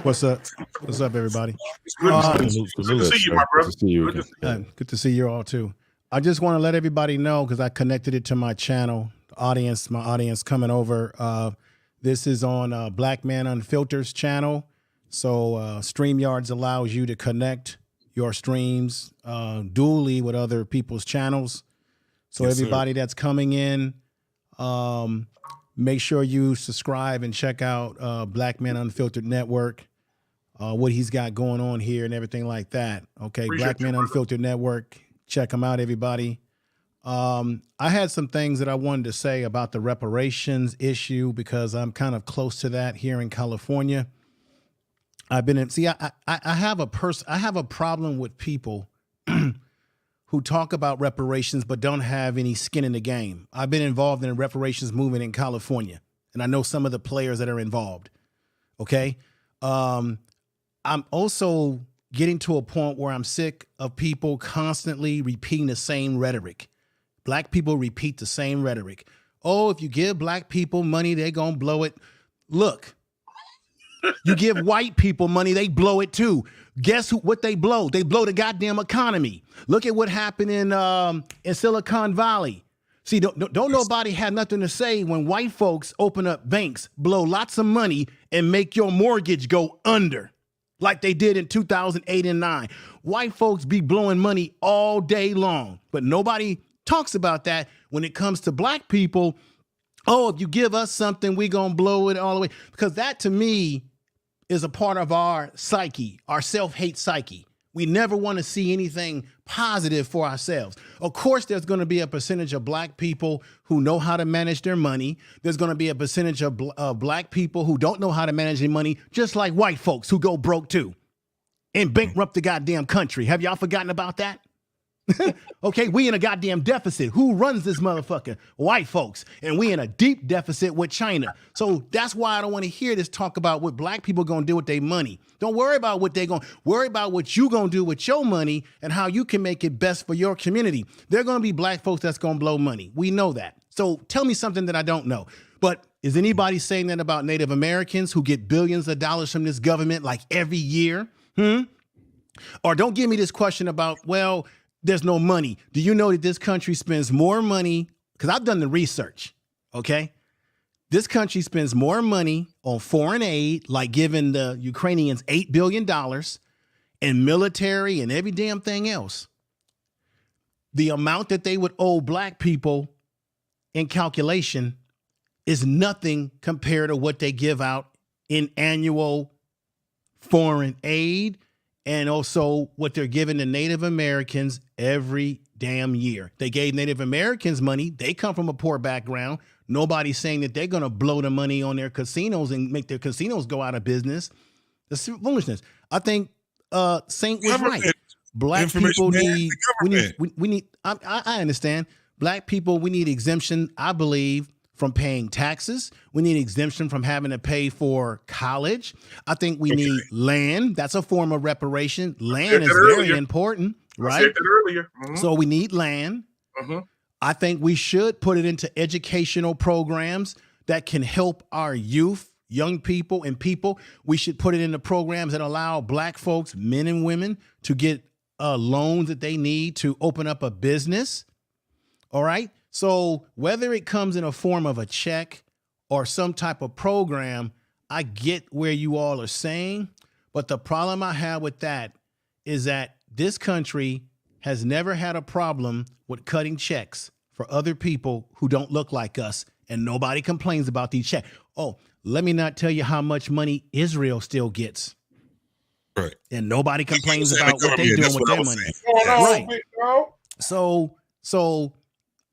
Speaker 9: What's up? What's up, everybody?
Speaker 6: It's good to see you, my brother.
Speaker 9: Good to see you all too. I just want to let everybody know, because I connected it to my channel, my audience coming over. This is on Black Man Unfiltered's channel. So StreamYards allows you to connect your streams dually with other people's channels. So yes, everybody that's coming in, make sure you subscribe and check out Black Man Unfiltered Network, what he's got going on here and everything like that. Okay, appreciate Black Man Unfiltered Network. Check them out, everybody. I had some things that I wanted to say about the reparations issue, because I'm kind of close to that here in California. I have a problem with people who talk about reparations but don't have any skin in the game. I've been involved in the reparations movement in California, and I know some of the players that are involved. Okay. I'm also getting to a point where I'm sick of people constantly repeating the same rhetoric. Black people repeat the same rhetoric. Oh, if you give black people money, they're going to blow it. Look, you give white people money, they blow it too. Guess what they blow? They blow the goddamn economy. Look at what happened in Silicon Valley. See, don't nobody have nothing to say when white folks open up banks, blow lots of money, and make your mortgage go under, like they did in 2008 and 9. White folks be blowing money all day long, but nobody talks about that when it comes to black people. Oh, if you give us something, we gonna blow it all the way. Because that, to me, is a part of our psyche, our self-hate psyche. We never want to see anything positive for ourselves. Of course, there's going to be a percentage of black people who know how to manage their money. There's going to be a percentage of black people who don't know how to manage their money, just like white folks who go broke too and bankrupt the goddamn country. Have y'all forgotten about that? Okay, we in a goddamn deficit. Who runs this motherfucker? White folks. And we in a deep deficit with China. So that's why I don't want to hear this talk about what black people going to do with their money. Don't worry about what they're going to worry about, what you going to do with your money and how you can make it best for your community. They're going to be black folks that's going to blow money. We know that. So tell me something that I don't know. But is anybody saying that about Native Americans who get billions of dollars from this government like every year? Or don't give me this question about, well, there's no money. Do you know that this country spends more money? Because I've done the research, okay? This country spends more money on foreign aid, like giving the Ukrainians $8 billion and military and every damn thing else. The amount that they would owe black people in calculation is nothing compared to what they give out in annual foreign aid and also what they're giving to Native Americans every damn year. They gave Native Americans money. They come from a poor background. Nobody's saying that they're going to blow the money on their casinos and make their casinos go out of business. That's foolishness. I think Saint was right. Black people need, we need, I understand. Black people, we need exemption, I believe, from paying taxes. We need exemption from having to pay for college. I think we need land. That's a form of reparation. Land is very important, right? I said that earlier. So we need land. I think we should put it into educational programs that can help our youth, young people, and people. We should put it into programs that allow black folks, men and women, to get loans that they need to open up a business. All right. So whether it comes in a form of a check or some type of program, I get where you all are saying. But the problem I have with that is that this country has never had a problem with cutting checks for other people who don't look like us. And nobody complains about these checks. Oh, let me not tell you how much money Israel still gets.
Speaker 3: Right.
Speaker 9: And nobody complains about what they're doing with their money. Right. So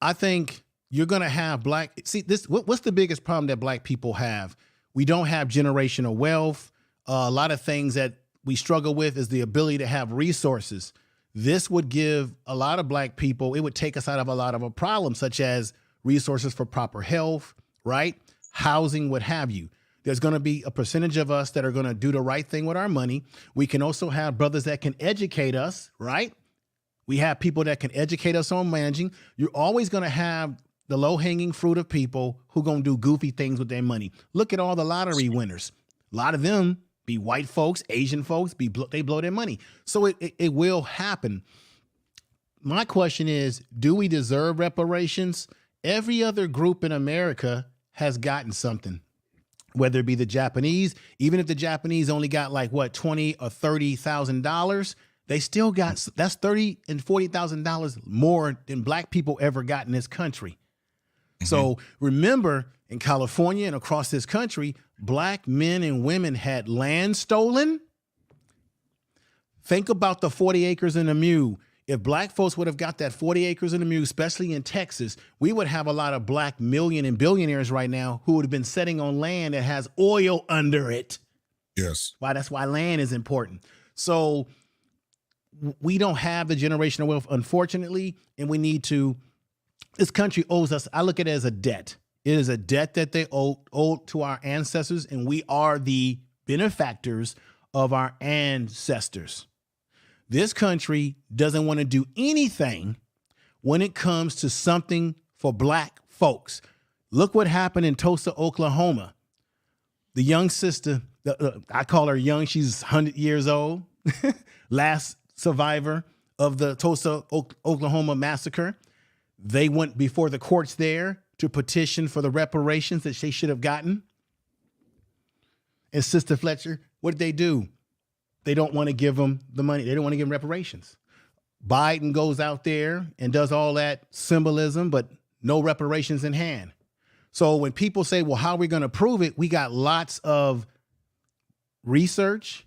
Speaker 9: I think you're going to have what's the biggest problem that black people have? We don't have generational wealth. A lot of things that we struggle with is the ability to have resources. This would give a lot of black people, it would take us out of a lot of a problem, such as resources for proper health, right? Housing, what have you. There's going to be a percentage of us that are going to do the right thing with our money. We can also have brothers that can educate us, right? We have people that can educate us on managing. You're always going to have the low-hanging fruit of people who going to do goofy things with their money. Look at all the lottery winners. A lot of them be white folks, Asian folks, they blow their money. So it will happen. My question is, do we deserve reparations? Every other group in America has gotten something, whether it be the Japanese. Even if the Japanese only got like what, $20,000 or $30,000, they still got, that's $30,000 and $40,000 more than black people ever got in this country. So remember, in California and across this country, black men and women had land stolen. Think about the 40 acres and a mule. If black folks would have got that 40 acres and a mule, especially in Texas, we would have a lot of black million and billionaires right now who would have been sitting on land that has oil under it.
Speaker 3: Yes.
Speaker 9: That's why land is important. So we don't have the generational wealth, unfortunately, and we need to. This country owes us, I look at it as a debt. It is a debt that they owe to our ancestors, and we are the benefactors of our ancestors. This country doesn't want to do anything when it comes to something for black folks. Look what happened in Tulsa, Oklahoma. The young sister, I call her young, she's 100 years old, last survivor of the Tulsa, Oklahoma massacre. They went before the courts there to petition for the reparations that they should have gotten. And Sister Fletcher, what did they do? They don't want to give them the money. They don't want to give them reparations. Biden goes out there and does all that symbolism, but no reparations in hand. So when people say, well, how are we going to prove it? We got lots of research,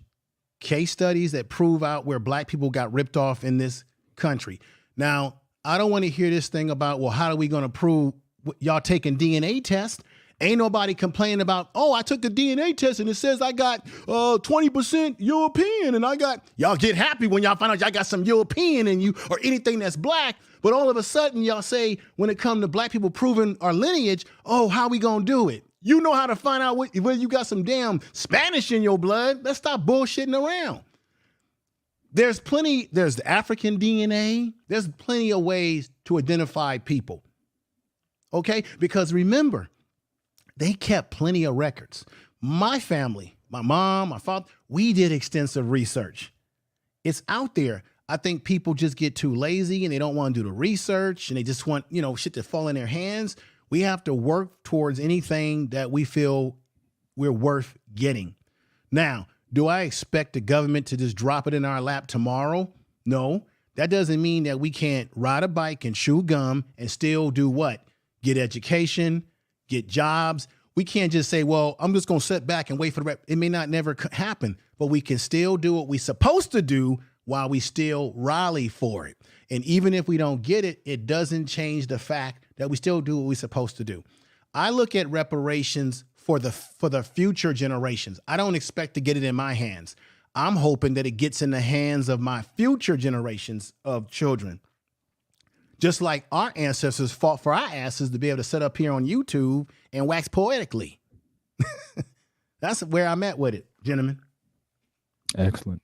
Speaker 9: case studies that prove out where black people got ripped off in this country. Now, I don't want to hear this thing about, well, how are we going to prove y'all taking DNA tests? Ain't nobody complaining about, oh, I took a DNA test and it says I got 20% European, and y'all get happy when y'all find out y'all got some European in you or anything that's black. But all of a sudden y'all say, when it comes to black people proving our lineage, oh, how we going to do it? You know how to find out whether you got some damn Spanish in your blood. Let's stop bullshitting around. There's the African DNA. There's plenty of ways to identify people. Okay? Because remember, they kept plenty of records. My family, my mom, my father, we did extensive research. It's out there. I think people just get too lazy and they don't want to do the research and they just want, shit to fall in their hands. We have to work towards anything that we feel we're worth getting. Now, do I expect the government to just drop it in our lap tomorrow? No. That doesn't mean that we can't ride a bike and chew gum and still do what? Get education, get jobs. We can't just say, well, I'm just going to sit back and wait for it may not never happen, but we can still do what we're supposed to do while we still rally for it. And even if we don't get it, it doesn't change the fact that we still do what we're supposed to do. I look at reparations for the future generations. I don't expect to get it in my hands. I'm hoping that it gets in the hands of my future generations of children. Just like our ancestors fought for our asses to be able to sit up here on YouTube and wax poetically. That's where I'm at with it, gentlemen.
Speaker 7: Excellent.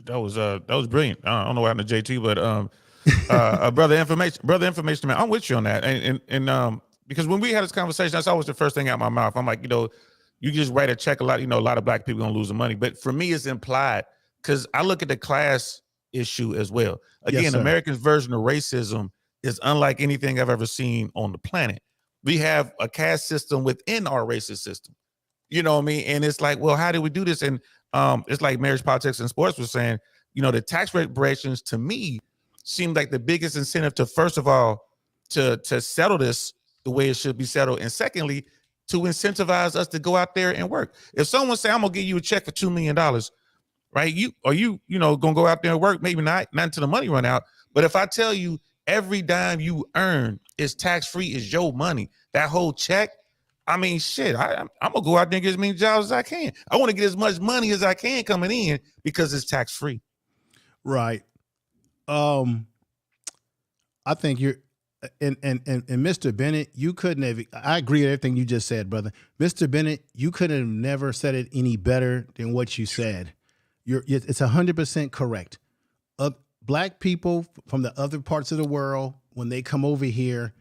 Speaker 5: That was brilliant. I don't know what happened to JT, but brother information man, I'm with you on that. And because when we had this conversation, that's always the first thing out my mouth. I'm like, you just write a check a lot of black people gonna lose the money. But for me, it's implied because I look at the class issue as well. Again,
Speaker 9: Yes,
Speaker 5: Americans' version of racism is unlike anything I've ever seen on the planet. We have a caste system within our racist system. You know what I mean? And it's like, well, how do we do this? And it's like marriage, politics, and sports was saying, the tax reparations to me seemed like the biggest incentive to, first of all, to settle this the way it should be settled. And secondly, to incentivize us to go out there and work. If someone say, I'm gonna give you a check for $2 million, right? You gonna go out there and work? Maybe not until the money run out. But if I tell you every dime you earn is tax-free, is your money, that whole check, I mean, shit, I'm gonna go out there and get as many jobs as I can. I want to get as much money as I can coming in because it's tax-free.
Speaker 9: Right. I think you're and Mr. Bennett, you couldn't have, I agree with everything you just said, brother. Mr. Bennett, you could have never said it any better than what you said. It's 100% correct. Black people from the other parts of the world, when they come over here,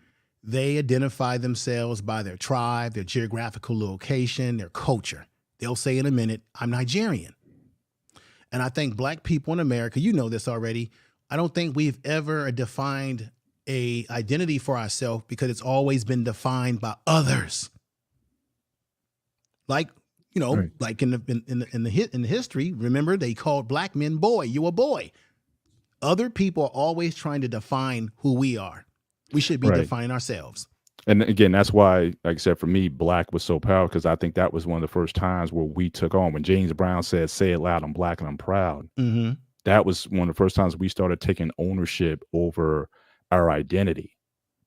Speaker 9: they identify themselves by their tribe, their geographical location, their culture. They'll say in a minute, I'm Nigerian. And I think black people in America, you know this already, I don't think we've ever defined a identity for ourselves because it's always been defined by others. Like, right. Like in the history, remember they called black men boy, you a boy. Other people are always trying to define who we are. We should be defining ourselves.
Speaker 7: And again, that's why, like I said, for me, black was so powerful because I think that was one of the first times where we took on. When James Brown said, say it loud, I'm black and I'm proud.
Speaker 9: Mm-hmm.
Speaker 7: That was one of the first times we started taking ownership over our identity.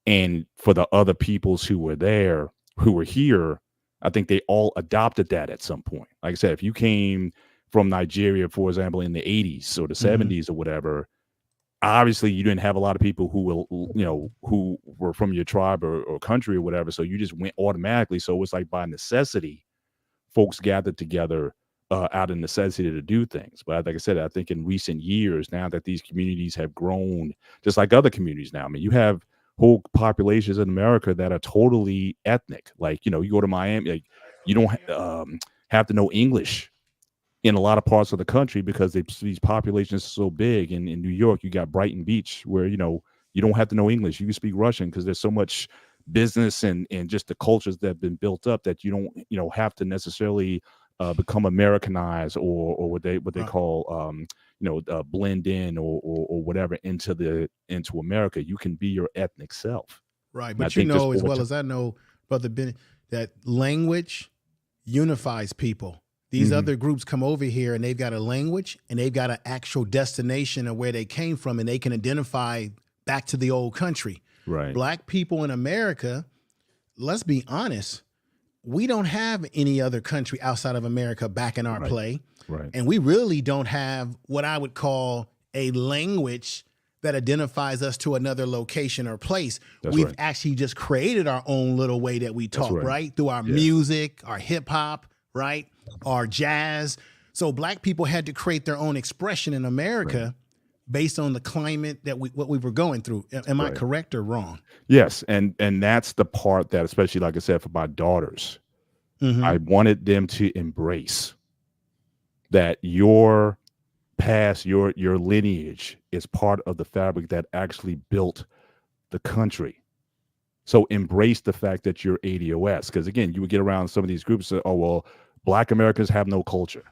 Speaker 7: And for the other peoples who were there, who were here, I think they all adopted that at some point. Like I said, if you came from Nigeria, for example, in the 80s or the 70s or whatever, obviously you didn't have a lot of people who were from your tribe or country or whatever. So you just went automatically. So it was like by necessity, folks gathered together out of necessity to do things. But like I said, I think in recent years, now that these communities have grown, just like other communities now, I mean, you have whole populations in America that are totally ethnic. Like, you go to Miami, like, you don't have to know English in a lot of parts of the country because these populations are so big. And in New York, you got Brighton Beach where, you don't have to know English. You can speak Russian because there's so much business and just the cultures that have been built up that you don't, have to necessarily become Americanized or what they call, blend in or whatever into America. You can be your ethnic self.
Speaker 9: Right. But as well as I know, Brother Bennett, that language unifies people. These other groups come over here and they've got a language and they've got an actual destination of where they came from and they can identify back to the old country.
Speaker 7: Right.
Speaker 9: Black people in America, let's be honest, we don't have any other country outside of America back in our play.
Speaker 7: Right.
Speaker 9: And we really don't have what I would call a language that identifies us to another location or place. We've actually just created our own little way that we talk, right? Through our music, our hip hop, right? Our jazz. So black people had to create their own expression in America based on the climate that what we were going through. Am I correct or wrong?
Speaker 7: Yes. And that's the part that, especially like I said, for my daughters, I wanted them to embrace that your past, your lineage is part of the fabric that actually built the country. So embrace the fact that you're ADOS, because again, you would get around some of these groups that, oh, well, Black Americans have no culture.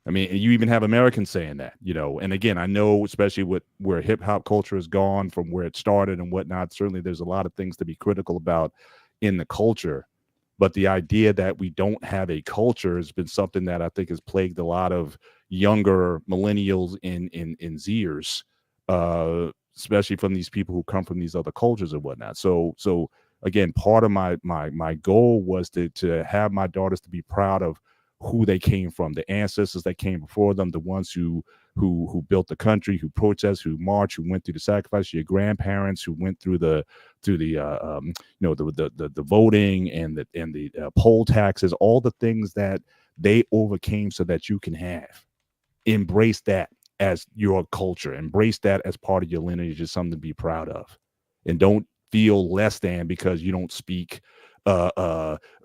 Speaker 7: I mean, and you even have Americans saying that, you know, and again, I know, especially with where hip hop culture has gone from where it started and whatnot, certainly there's a lot of things to be critical about in the culture. But the idea that we don't have a culture has been something that I think has plagued a lot of younger millennials in Zers, especially from these people who come from these other cultures and whatnot. So again, part of my goal was to have my daughters to be proud of who they came from, the ancestors that came before them, the ones who built the country, who protested, who marched, who went through the sacrifice, your grandparents who went through the voting and the poll taxes, all the things that they overcame so that you can have. Embrace that as your culture. Embrace that as part of your lineage, is something to be proud of, and don't feel less than because you don't speak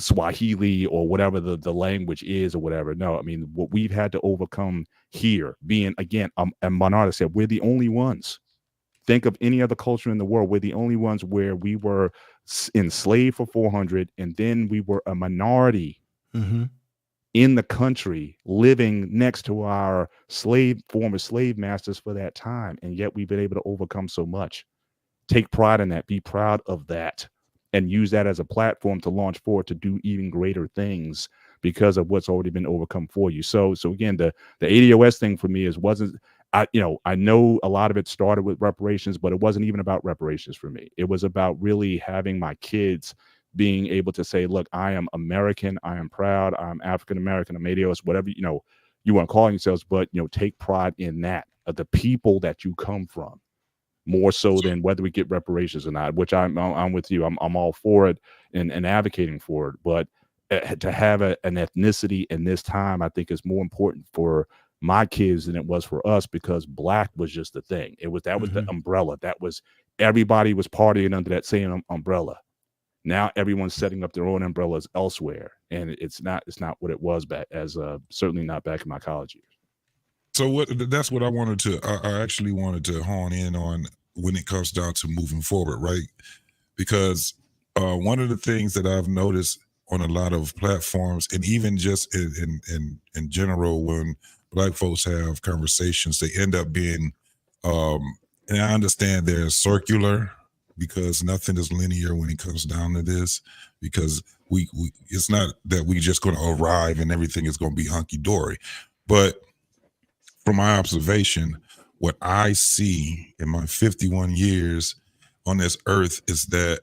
Speaker 7: Swahili or whatever the language is or whatever. No, I mean, what we've had to overcome here, being, again, and Bernard said, we're the only ones. Think of any other culture in the world. We're the only ones where we were enslaved for 400, and then we were a minority in the country living next to our former slave masters for that time. And yet we've been able to overcome so much. Take pride in that. Be proud of that. And use that as a platform to launch forward to do even greater things because of what's already been overcome for you. So again, the ADOS thing for me I know a lot of it started with reparations, but it wasn't even about reparations for me. It was about really having my kids being able to say, look, I am American, I am proud, I'm African American, I'm ADOS, whatever you want to call yourselves, but take pride in that, of the people that you come from. More so than whether we get reparations or not, which I'm with you. I'm all for it and advocating for it. But to have an ethnicity in this time, I think is more important for my kids than it was for us, because Black was just the thing. Was the umbrella. That was, everybody was partying under that same umbrella. Now everyone's setting up their own umbrellas elsewhere, and it's not what it was back, certainly not back in my college years.
Speaker 3: So that's what I actually wanted to hone in on when it comes down to moving forward, right? Because one of the things that I've noticed on a lot of platforms, and even just in general, when Black folks have conversations, they end up being, and I understand they're circular, because nothing is linear when it comes down to this, because we it's not that we just going to arrive and everything is going to be hunky-dory. But from my observation, what I see in my 51 years on this earth is that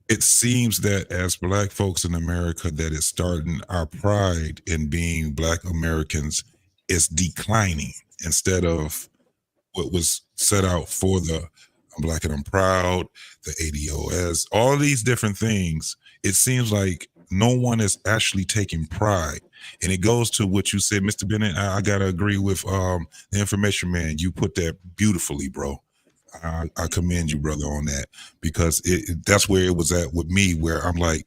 Speaker 3: it seems that as Black folks in America, that it's starting, our pride in being Black Americans is declining, instead of what was set out for the I'm Black and I'm proud, the ADOS, all these different things. It seems like no one is actually taking pride. And it goes to what you said, Mr. Bennett. I gotta agree with the information man. You put that beautifully, bro. I commend you, brother, on that, because that's where it was at with me, where I'm like,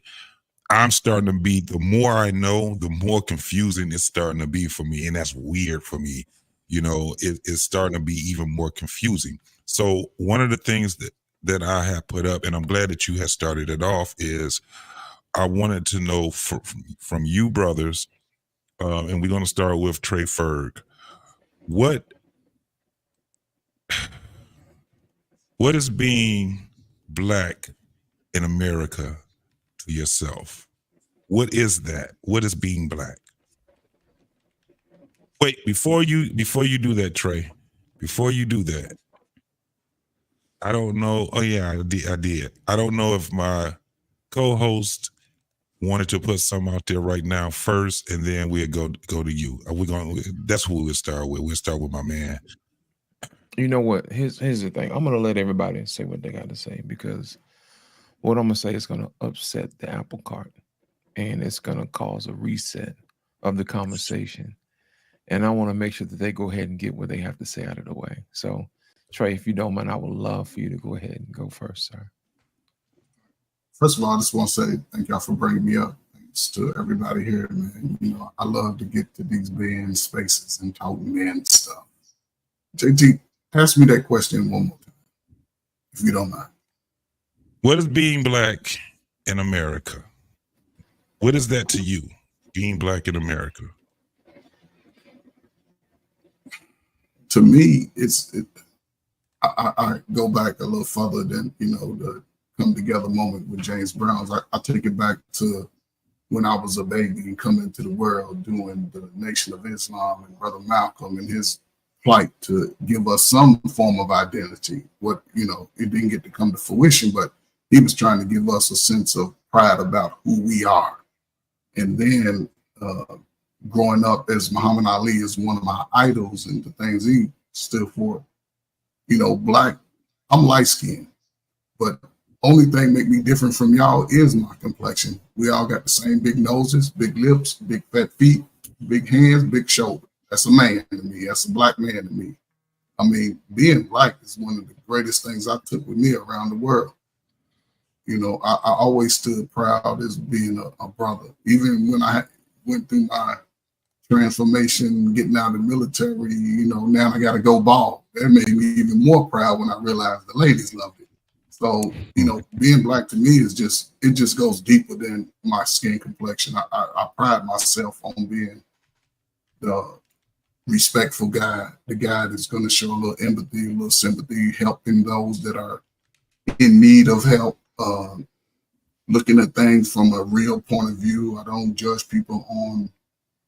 Speaker 3: I'm starting to be, the more I know, the more confusing it's starting to be for me. And that's weird for me. It's starting to be even more confusing. So one of the things that I have put up, and I'm glad that you have started it off, is I wanted to know from you brothers, and we're going to start with Trey Ferg. What is being Black in America to yourself? What is that? What is being Black? Wait, before you do that, Trey, before you do that, I don't know. Oh yeah, I did. I don't know if my co-host wanted to put something out there right now first, and then we'll go to you. That's who we'll start with. We'll start with my man.
Speaker 8: You know what? Here's the thing. I'm gonna let everybody say what they got to say, because what I'm gonna say is gonna upset the apple cart, and it's gonna cause a reset of the conversation. And I want to make sure that they go ahead and get what they have to say out of the way. So, Trey, if you don't mind, I would love for you to go ahead and go first, sir.
Speaker 10: First of all, I just want to say thank y'all for bringing me up. Greetings to everybody here, man. You know, I love to get to these band spaces and talk man stuff. JT, ask me that question one more time, if you don't mind.
Speaker 3: What is being black in America? What is that to you, being black in America?
Speaker 10: To me, I go back a little further than, you know, the come together moment with James Brown's. I take it back to when I was a baby and coming into the world doing the Nation of Islam and Brother Malcolm and his plight to give us some form of identity. What, you know, it didn't get to come to fruition, but he was trying to give us a sense of pride about who we are. And then growing up as Muhammad Ali is one of my idols and the things he stood for, you know, black, I'm light skinned, but only thing make me different from y'all is my complexion. We all got the same big noses, big lips, big fat feet, big hands, big shoulders. That's a man to me. That's a black man to me. I mean, being black is one of the greatest things I took with me around the world. You know, I always stood proud as being a brother. Even when I went through my transformation, getting out of the military, you know, now I got to go bald. That made me even more proud when I realized the ladies loved it. So, you know, being black to me is just, it just goes deeper than my skin complexion. I pride myself on being the respectful guy, the guy that's going to show a little empathy, a little sympathy, helping those that are in need of help, looking at things from a real point of view. I don't judge people on,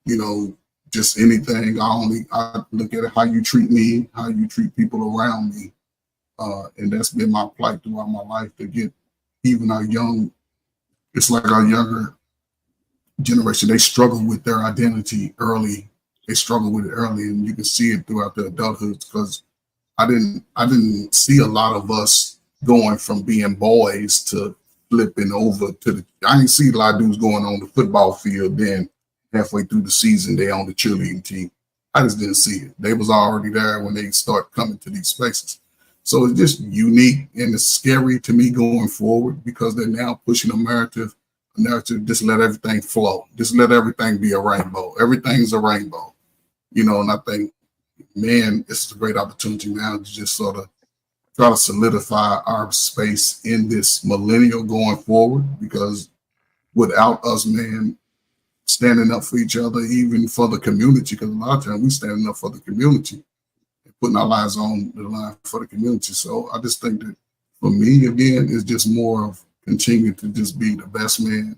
Speaker 10: you know, just anything. I look at it how you treat me, how you treat people around me. And that's been my plight throughout my life, to get even our young, it's like our younger generation, they struggle with their identity early. They struggle with it early, and you can see it throughout their adulthood, because I didn't see a lot of us going from being boys to flipping over to the, I didn't see a lot of dudes going on the football field, then halfway through the season, they on the cheerleading team. I just didn't see it. They was already there when they start coming to these spaces. So it's just unique, and it's scary to me going forward, because they're now pushing a narrative, just let everything flow. Just let everything be a rainbow. Everything's a rainbow, you know, and I think, man, this is a great opportunity now to just sort of try to solidify our space in this millennial going forward, because without us, man, standing up for each other, even for the community, because a lot of times we standing up for the community, putting our lives on the line for the community. So I just think that for me, again, it's just more of continuing to just be the best man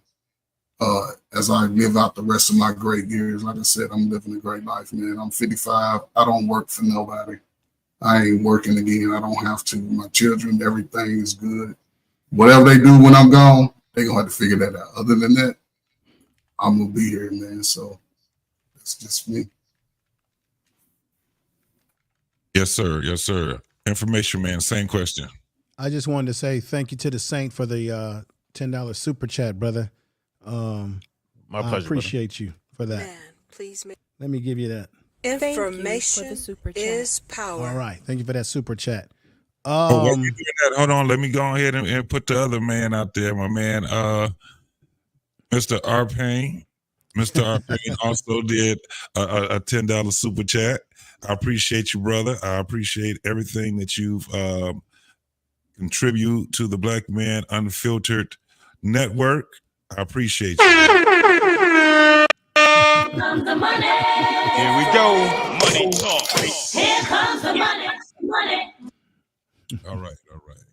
Speaker 10: as I live out the rest of my great years. Like I said, I'm living a great life, man. I'm 55. I don't work for nobody. I ain't working again. I don't have to. My children, everything is good. Whatever they do when I'm gone, they're going to have to figure that out. Other than that, I'm going to be here, man. So that's just me.
Speaker 3: Yes, sir. Yes, sir. Information man, same question.
Speaker 9: I just wanted to say thank you to the Saint for the $10 super chat, brother.
Speaker 5: My pleasure.
Speaker 9: I appreciate you for that.
Speaker 11: Man, please
Speaker 9: Let me give you that.
Speaker 11: Information is power.
Speaker 9: All right. Thank you for that super chat.
Speaker 3: While you're doing that, hold on. Let me go ahead and put the other man out there, my man, Mr. Arpain. Mr. Arpain also did a $10 super chat. I appreciate you, brother. I appreciate everything that you've contribute to the Black Man Unfiltered Network. I appreciate you.
Speaker 12: Comes the money.
Speaker 1: Here we go. Money talk.
Speaker 12: Here comes the money. Money.
Speaker 3: All right. All right.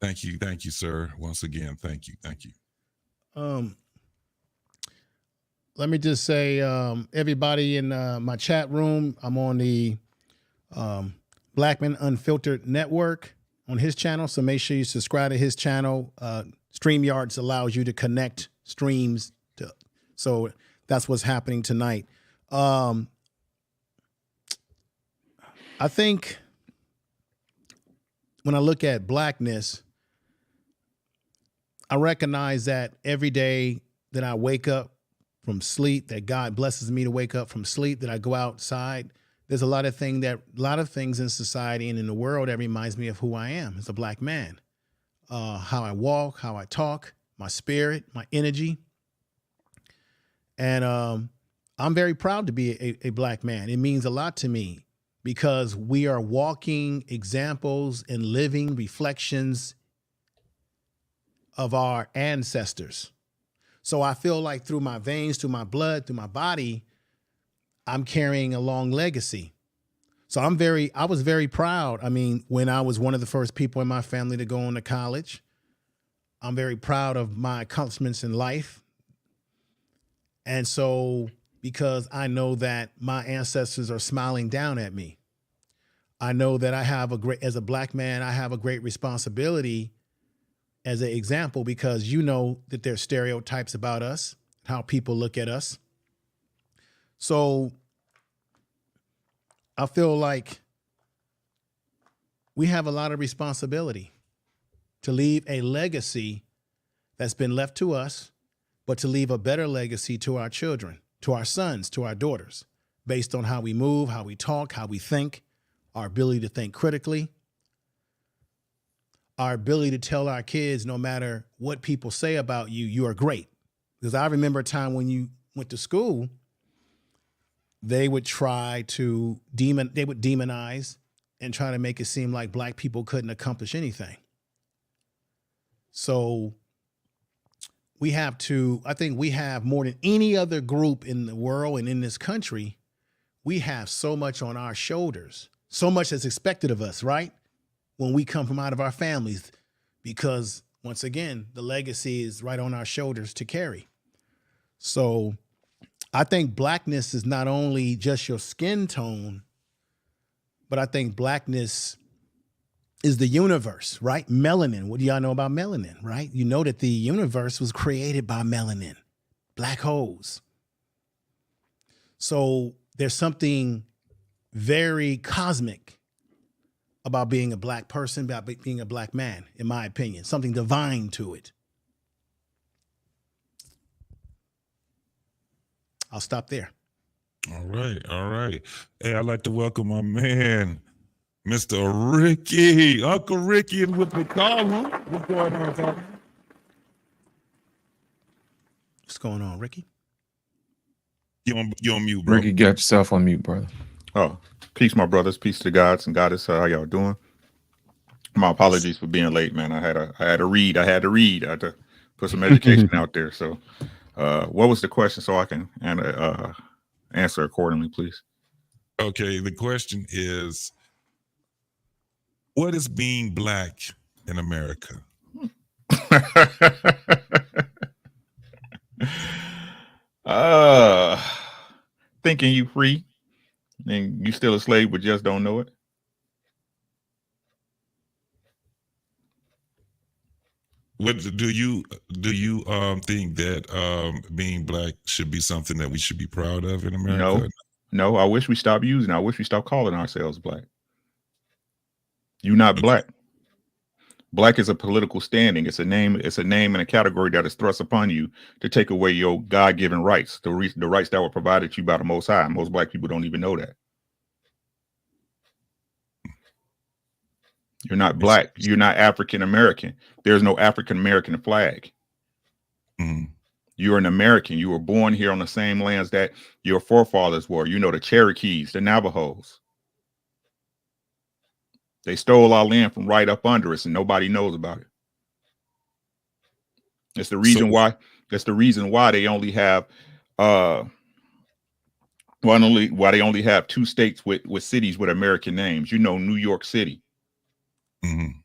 Speaker 3: Thank you. Thank you, sir. Once again, thank you. Thank you.
Speaker 9: Let me just say, everybody in my chat room, I'm on the Black Man Unfiltered Network on his channel. So make sure you subscribe to his channel. StreamYards allows you to connect streams to, so that's what's happening tonight. I think when I look at blackness, I recognize that every day that I wake up from sleep, that God blesses me to wake up from sleep, that I go outside, there's a lot of things in society and in the world that reminds me of who I am as a black man. How I walk, how I talk, my spirit, my energy. And I'm very proud to be a black man. It means a lot to me because we are walking examples and living reflections of our ancestors. So I feel like through my veins, through my blood, through my body, I'm carrying a long legacy. So I was very proud. I mean, when I was one of the first people in my family to go on to college, I'm very proud of my accomplishments in life. And so, because I know that my ancestors are smiling down at me, I know that as a black man, I have a great responsibility as an example, because you know that there's stereotypes about us, how people look at us. So I feel like we have a lot of responsibility to leave a legacy that's been left to us, but to leave a better legacy to our children, to our sons, to our daughters, based on how we move, how we talk, how we think, our ability to think critically, our ability to tell our kids, no matter what people say about you, you are great. Because I remember a time when you went to school, they would try to demonize and try to make it seem like black people couldn't accomplish anything. So I think we have more than any other group in the world and in this country, we have so much on our shoulders, so much that's expected of us, right? When we come from out of our families, because once again, the legacy is right on our shoulders to carry. So I think blackness is not only just your skin tone, but I think blackness is the universe, right? Melanin. What do y'all know about melanin, right? You know that the universe was created by melanin, black holes. So there's something very cosmic about being a black person, about being a black man, in my opinion, something divine to it. I'll stop there.
Speaker 3: All right. All right. Hey, I'd like to welcome my man, Mr. Ricky, Uncle Ricky, and with the column. What's going on, Tom?
Speaker 9: What's going on, Ricky?
Speaker 3: You on mute, bro.
Speaker 8: Ricky, get yourself on mute, brother.
Speaker 13: Oh, peace, my brothers. Peace to the gods and goddess. How y'all doing? My apologies for being late, man. I had to read. I had to put some education out there. So, what was the question so I can answer accordingly, please?
Speaker 3: Okay, the question is, what is being black in America?
Speaker 13: Thinking you free and you still a slave but just don't know it.
Speaker 3: What do you think that being black should be something that we should be proud of in America?
Speaker 13: No. I wish we stopped using it. I wish we stopped calling ourselves black. You're not black. Black is a political standing. It's a name and a category that is thrust upon you to take away your God-given rights, the rights that were provided to you by the Most High. Most black people don't even know that. You're not black. You're not African American. There's no African American flag.
Speaker 3: Mm-hmm.
Speaker 13: You're an American. You were born here on the same lands that your forefathers were. You know, the Cherokees, the Navajos. They stole our land from right up under us, and nobody knows about it. It's the reason why. That's the reason why they only have why they only have 2 states with cities with American names. You know, New York City.
Speaker 3: Mm-hmm.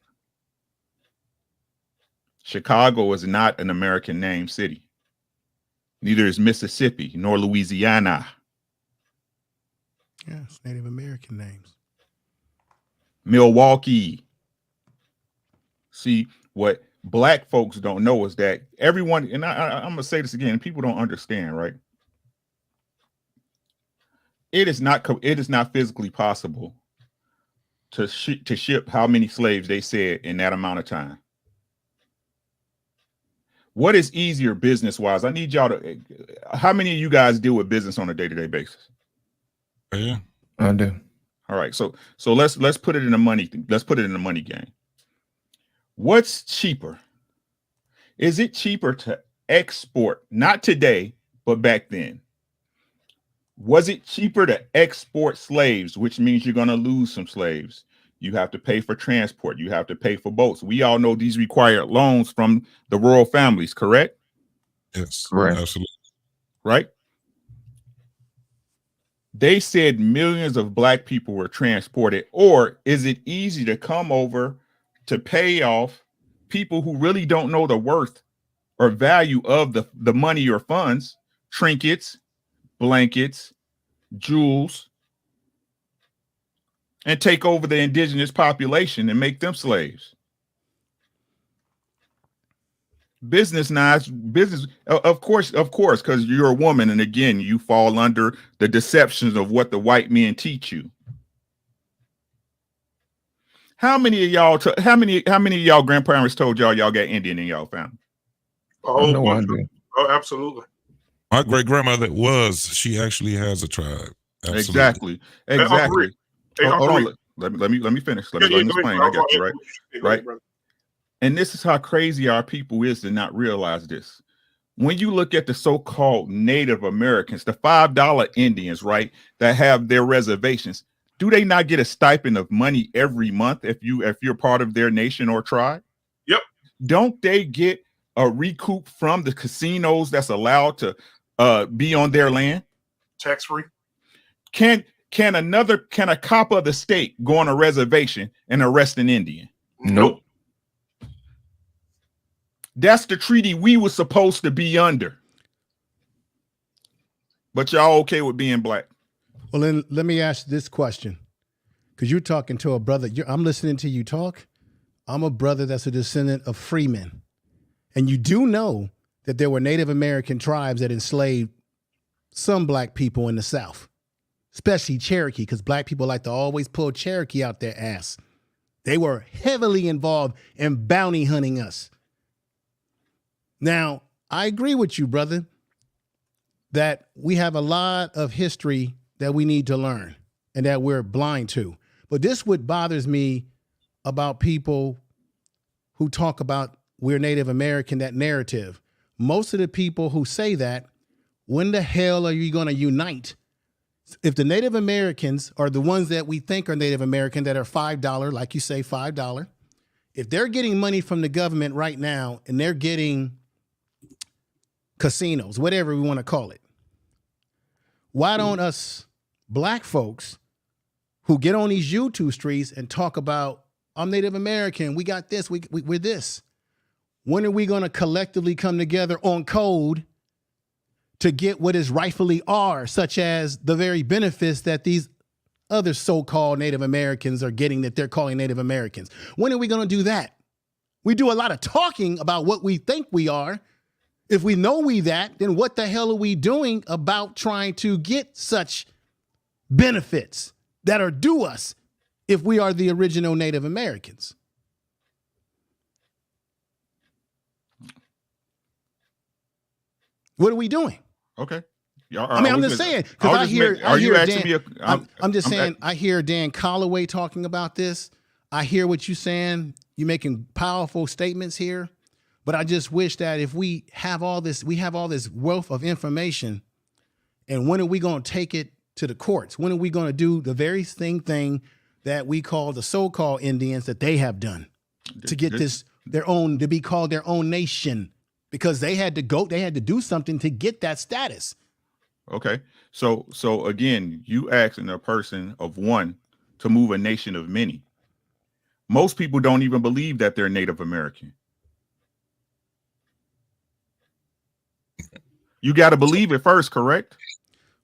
Speaker 13: Chicago is not an American name city. Neither is Mississippi nor Louisiana.
Speaker 9: Yeah, it's Native American names.
Speaker 13: Milwaukee. See, what black folks don't know is that everyone, and I'm gonna say this again, people don't understand, right? It is not physically possible to ship how many slaves they said in that amount of time. What is easier business wise? I need y'all to. How many of you guys deal with business on a day-to-day basis?
Speaker 3: Yeah,
Speaker 8: I do.
Speaker 13: All right, so let's put it in the money. Let's put it in the money game. What's cheaper? Is it cheaper to export, not today, But back then, was it cheaper to export slaves, which means you're going to lose some slaves? You have to pay for transport. You have to pay for boats. We all know these required loans from the royal families, correct?
Speaker 3: Yes,
Speaker 8: Right.
Speaker 3: absolutely.
Speaker 13: Right? They said millions of black people were transported. Or is it easy to come over to pay off people who really don't know the worth or value of the money or funds, trinkets, blankets, jewels, and take over the indigenous population and make them slaves? Business, of course, because you're a woman, and again, you fall under the deceptions of what the white men teach you. How many of y'all? How many of y'all grandparents told y'all got Indian in y'all family?
Speaker 6: A whole
Speaker 8: No
Speaker 6: bunch.
Speaker 8: idea.
Speaker 6: Oh, absolutely.
Speaker 3: My great grandmother she actually has a tribe. Absolutely.
Speaker 13: Exactly.
Speaker 6: Hey,
Speaker 13: Hold on.
Speaker 6: Uncle
Speaker 13: Let me finish. Let me
Speaker 6: go ahead,
Speaker 13: explain.
Speaker 6: bro.
Speaker 13: I got you,
Speaker 6: Go
Speaker 13: right?
Speaker 6: ahead,
Speaker 13: Right.
Speaker 6: brother.
Speaker 13: And this is how crazy our people is to not realize this. When you look at the so-called Native Americans, the $5 Indians, right, that have their reservations, do they not get a stipend of money every month if you're part of their nation or tribe?
Speaker 6: Yep.
Speaker 13: Don't they get a recoup from the casinos that's allowed to be on their land?
Speaker 6: Tax free.
Speaker 13: Can a cop of the state go on a reservation and arrest an Indian?
Speaker 8: Nope.
Speaker 13: That's the treaty we were supposed to be under. But y'all okay with being black?
Speaker 9: Well, then let me ask this question, because you're talking to a brother. I'm listening to you talk. I'm a brother that's a descendant of freemen. And you do know that there were Native American tribes that enslaved some black people in the South, especially Cherokee, because black people like to always pull Cherokee out their ass. They were heavily involved in bounty hunting us. Now, I agree with you, brother, that we have a lot of history that we need to learn and that we're blind to. But this what bothers me about people who talk about we're Native American, that narrative. Most of the people who say that, when the hell are you going to unite? If the Native Americans are the ones that we think are Native American that are $5, like you say, $5, if they're getting money from the government right now and they're getting casinos, whatever we want to call it, why don't us black folks who get on these YouTube streets and talk about, I'm Native American, we got this, we're this. When are we going to collectively come together on code to get what is rightfully ours, such as the very benefits that these other so-called Native Americans are getting that they're calling Native Americans? When are we going to do that? We do a lot of talking about what we think we are. If we know we that, then what the hell are we doing about trying to get such benefits that are due us if we are the original Native Americans? What are we doing?
Speaker 13: Okay.
Speaker 9: I mean, I'm just saying, because I hear I hear Dan Calloway talking about this. I hear what you're saying. You're making powerful statements here. But I just wish that if we have all this wealth of information, and when are we going to take it to the courts? When are we going to do the very thing that we call the so-called Indians that they have done to get to be called their own nation? Because they had to do something to get that status.
Speaker 13: Okay. So again, you asking a person of one to move a nation of many. Most people don't even believe that they're Native American. You got to believe it first, correct?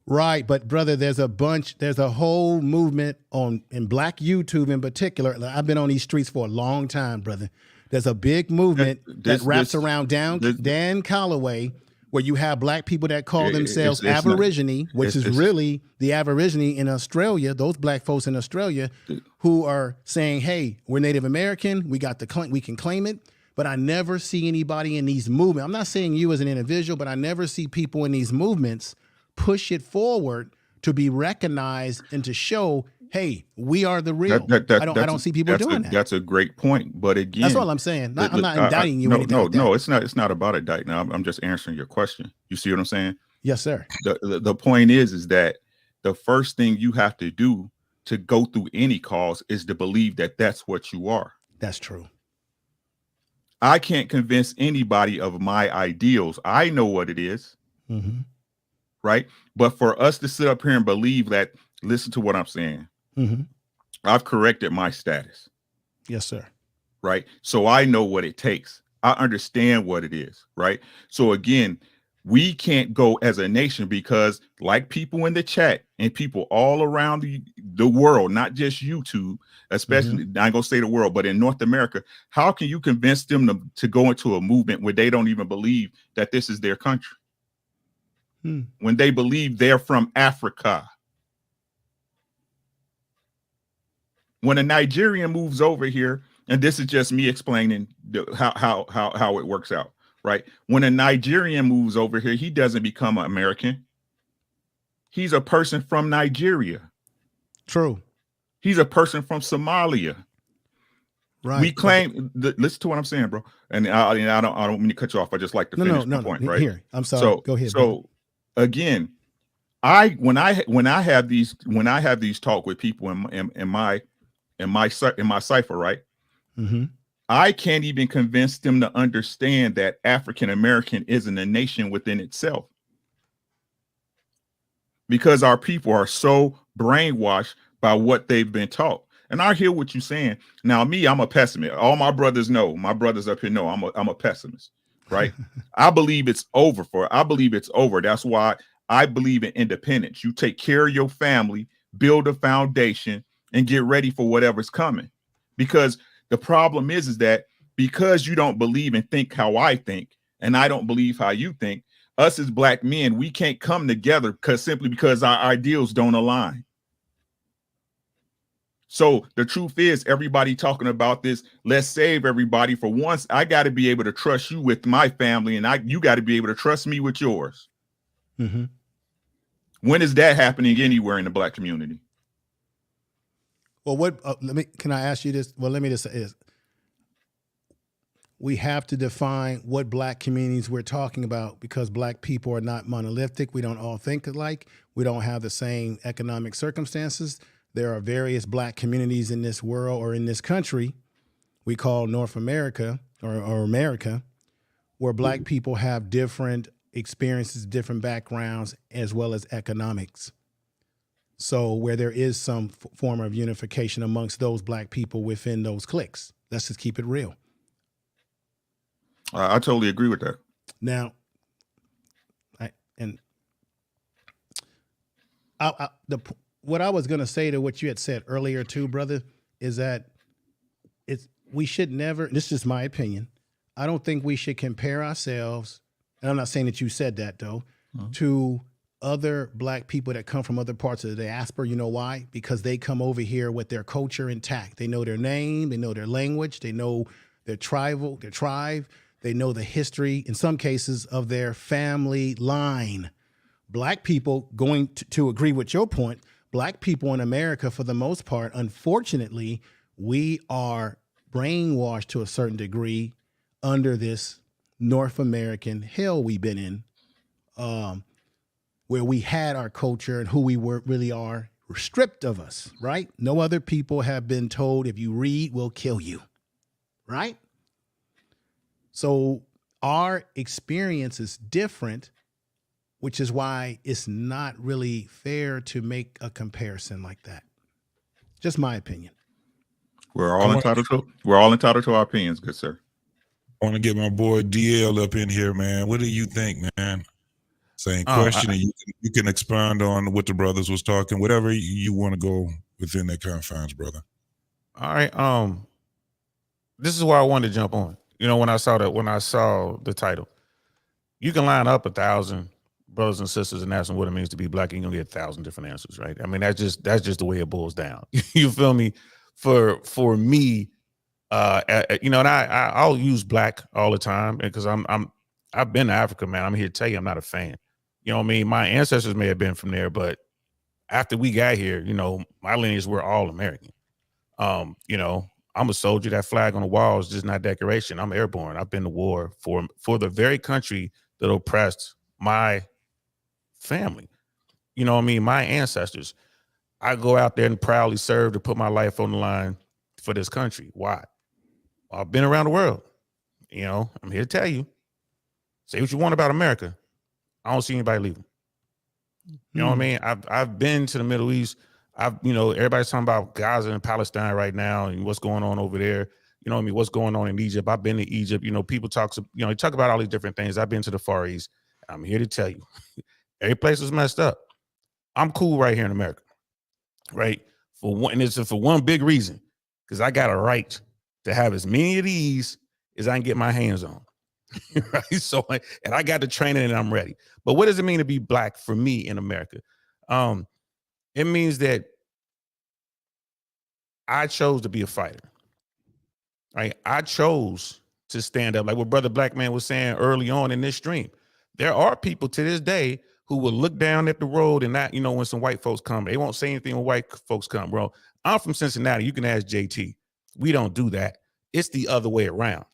Speaker 9: Right, but brother, there's a whole movement in black YouTube in particular. I've been on these streets for a long time, brother. There's a big movement that wraps around Dan Calloway, where you have black people that call themselves Aborigine, which is really the Aborigine in Australia, those black folks in Australia who are saying, hey, we're Native American, we can claim it. But I never see anybody in these movements. I'm not saying you as an individual, but I never see people in these movements push it forward to be recognized and to show, hey, we are the real. I don't see people doing that.
Speaker 13: That's a great point. But again,
Speaker 9: that's all I'm saying. I'm not indicting you.
Speaker 13: No, it's not about indicting. I'm just answering your question. You see what I'm saying?
Speaker 9: Yes, sir.
Speaker 13: The point is that the first thing you have to do to go through any cause is to believe that that's what you are.
Speaker 9: That's true.
Speaker 13: I can't convince anybody of my ideals. I know what it is.
Speaker 9: Mm-hmm.
Speaker 13: Right. But for us to sit up here and believe that, listen to what I'm saying.
Speaker 9: Mm-hmm.
Speaker 13: I've corrected my status.
Speaker 9: Yes, sir.
Speaker 13: Right. So I know what it takes. I understand what it is. Right. So again, we can't go as a nation because, like people in the chat and people all around the world, not just YouTube, especially, I ain't gonna say the world, but in North America, how can you convince them to go into a movement where they don't even believe that this is their country? When they believe they're from Africa. When a Nigerian moves over here, and this is just me explaining how it works out. Right. When a Nigerian moves over here, he doesn't become an American. He's a person from Nigeria.
Speaker 9: True.
Speaker 13: He's a person from Somalia.
Speaker 9: Right.
Speaker 13: We claim. Listen to what I'm saying, bro. And I don't mean to cut you off. I just like to finish my point. Right.
Speaker 9: Here, I'm sorry.
Speaker 13: So
Speaker 9: go ahead.
Speaker 13: So again, when I have these talk with people in my cipher, right?
Speaker 9: Mm-hmm.
Speaker 13: I can't even convince them to understand that African American isn't a nation within itself, because our people are so brainwashed by what they've been taught. And I hear what you're saying. Now, me, I'm a pessimist. All my brothers know. My brothers up here know I'm a pessimist, right? I believe it's over. That's why I believe in independence. You take care of your family, build a foundation, and get ready for whatever's coming. Because the problem is that because you don't believe and think how I think, and I don't believe how you think, us as black men, we can't come together simply because our ideals don't align. So the truth is, everybody talking about this, let's save everybody. For once, I got to be able to trust you with my family, and you got to be able to trust me with yours.
Speaker 9: Mm-hmm.
Speaker 13: When is that happening anywhere in the black community?
Speaker 9: Well, can I ask you this? Well, let me just say this. We have to define what black communities we're talking about, because black people are not monolithic. We don't all think alike. We don't have the same economic circumstances. There are various black communities in this world or in this country we call North America or America, where black people have different experiences, different backgrounds, as well as economics. So where there is some form of unification amongst those black people within those cliques. Let's just keep it real.
Speaker 13: I totally agree with that.
Speaker 9: Now, what I was going to say to what you had said earlier too, brother, is that we should never, this is just my opinion, I don't think we should compare ourselves, and I'm not saying that you said that though, to other black people that come from other parts of the diaspora. You know why? Because they come over here with their culture intact. They know their name, they know their language, they know their tribe, they know the history, in some cases, of their family line. Black people, going to agree with your point, black people in America, for the most part, unfortunately, we are brainwashed to a certain degree under this North American hell we've been in, where we had our culture and who we really are stripped of us, right? No other people have been told, if you read, we'll kill you, right? So our experience is different, which is why it's not really fair to make a comparison like that. Just my opinion.
Speaker 13: We're all entitled to our opinions, good sir.
Speaker 3: I want to get my boy DL up in here, man. What do you think, man? Same question, and you can expound on what the brothers was talking, whatever you want to go within that confines, brother.
Speaker 5: All right. This is why I wanted to jump on. You know, when I saw the title, you can line up 1,000 brothers and sisters and ask them what it means to be black, and you're gonna get 1,000 different answers, right? I mean, that's just the way it boils down. You feel me? For me, you know, and I'll use black all the time because I've been to Africa, man. I'm here to tell you, I'm not a fan. You know what I mean? My ancestors may have been from there, but after we got here, you know, my lineage, we're all American. You know, I'm a soldier. That flag on the wall is just not decoration. I'm airborne. I've been to war for the very country that oppressed my family. You know what I mean? My ancestors. I go out there and proudly serve to put my life on the line for this country. Why? I've been around the world. You know, I'm here to tell you. Say what you want about America. I don't see anybody leaving. You know what I mean? I've been to the Middle East. Everybody's talking about Gaza and Palestine right now and what's going on over there. You know what I mean? What's going on in Egypt? I've been to Egypt. You know, people talk about all these different things. I've been to the Far East. I'm here to tell you, every place is messed up. I'm cool right here in America, right? For one big reason, because I got a right to have as many of these as I can get my hands on. Right. So, and I got the training and I'm ready. But what does it mean to be black for me in America? It means that I chose to be a fighter. Right. I chose to stand up, like what Brother Black Man was saying early on in this stream. There are people to this day who will look down at the road and not, when some white folks come, they won't say anything when white folks come, bro. I'm from Cincinnati. You can ask JT. We don't do that. It's the other way around.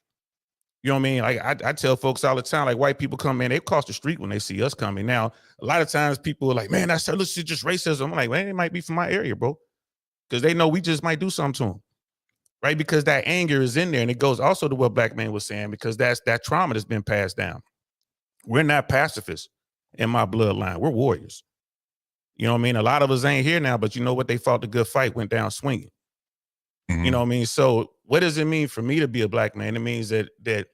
Speaker 5: You know what I mean? Like I tell folks all the time, like white people come in, they cross the street when they see us coming. Now, a lot of times people are like, man, that's just racism. I'm like, man, it might be from my area, bro. Because they know we just might do something to them. Right? Because that anger is in there. And it goes also to what Black Man was saying, because that's that trauma that's been passed down. We're not pacifists in my bloodline. We're warriors. You know what I mean? A lot of us ain't here now, but you know what? They fought the good fight, went down swinging. Mm-hmm. You know what I mean? So what does it mean for me to be a black man? It means that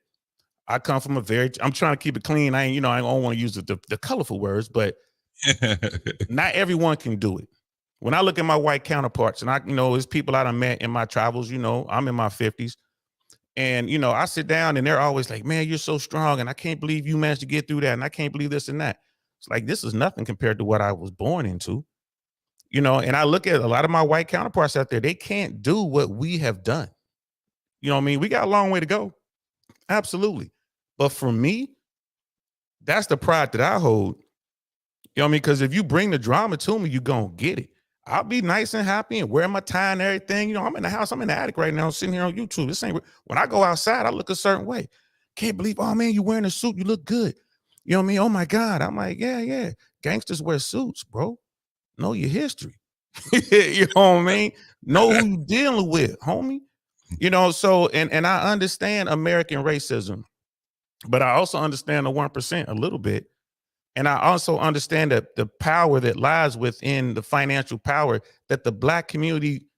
Speaker 5: I come from I'm trying to keep it clean. I don't want to use the colorful words, but not everyone can do it. When I look at my white counterparts, and it's people I done met in my travels, I'm in my 50s. And, I sit down and they're always like, man, you're so strong. And I can't believe you managed to get through that. And I can't believe this and that. It's like, this is nothing compared to what I was born into, and I look at a lot of my white counterparts out there. They can't do what we have done. You know what I mean? We got a long way to go. Absolutely. But for me, that's the pride that I hold. You know what I mean? Because if you bring the drama to me, you're going to get it. I'll be nice and happy and wear my tie and everything. I'm in the house. I'm in the attic right now, sitting here on YouTube. When I go outside, I look a certain way. Can't believe, oh man, you're wearing a suit. You look good. You know what I mean? Oh my God. I'm like, yeah. Gangsters wear suits, bro. Know your history. You know what I mean? Know who you dealing with, homie. So, and I understand American racism, but I also understand the 1% a little bit. And I also understand that the power that lies within the financial power that the black community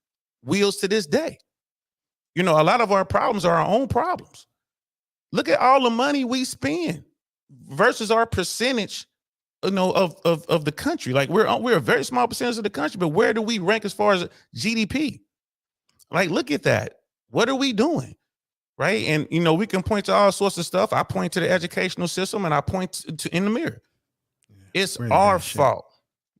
Speaker 5: wields to this day. A lot of our problems are our own problems. Look at all the money we spend versus our percentage, of the country. Like we're a very small percentage of the country, but where do we rank as far as GDP? Like, look at that. What are we doing? Right. And, we can point to all sorts of stuff. I point to the educational system and I point to in the mirror. It's our fault,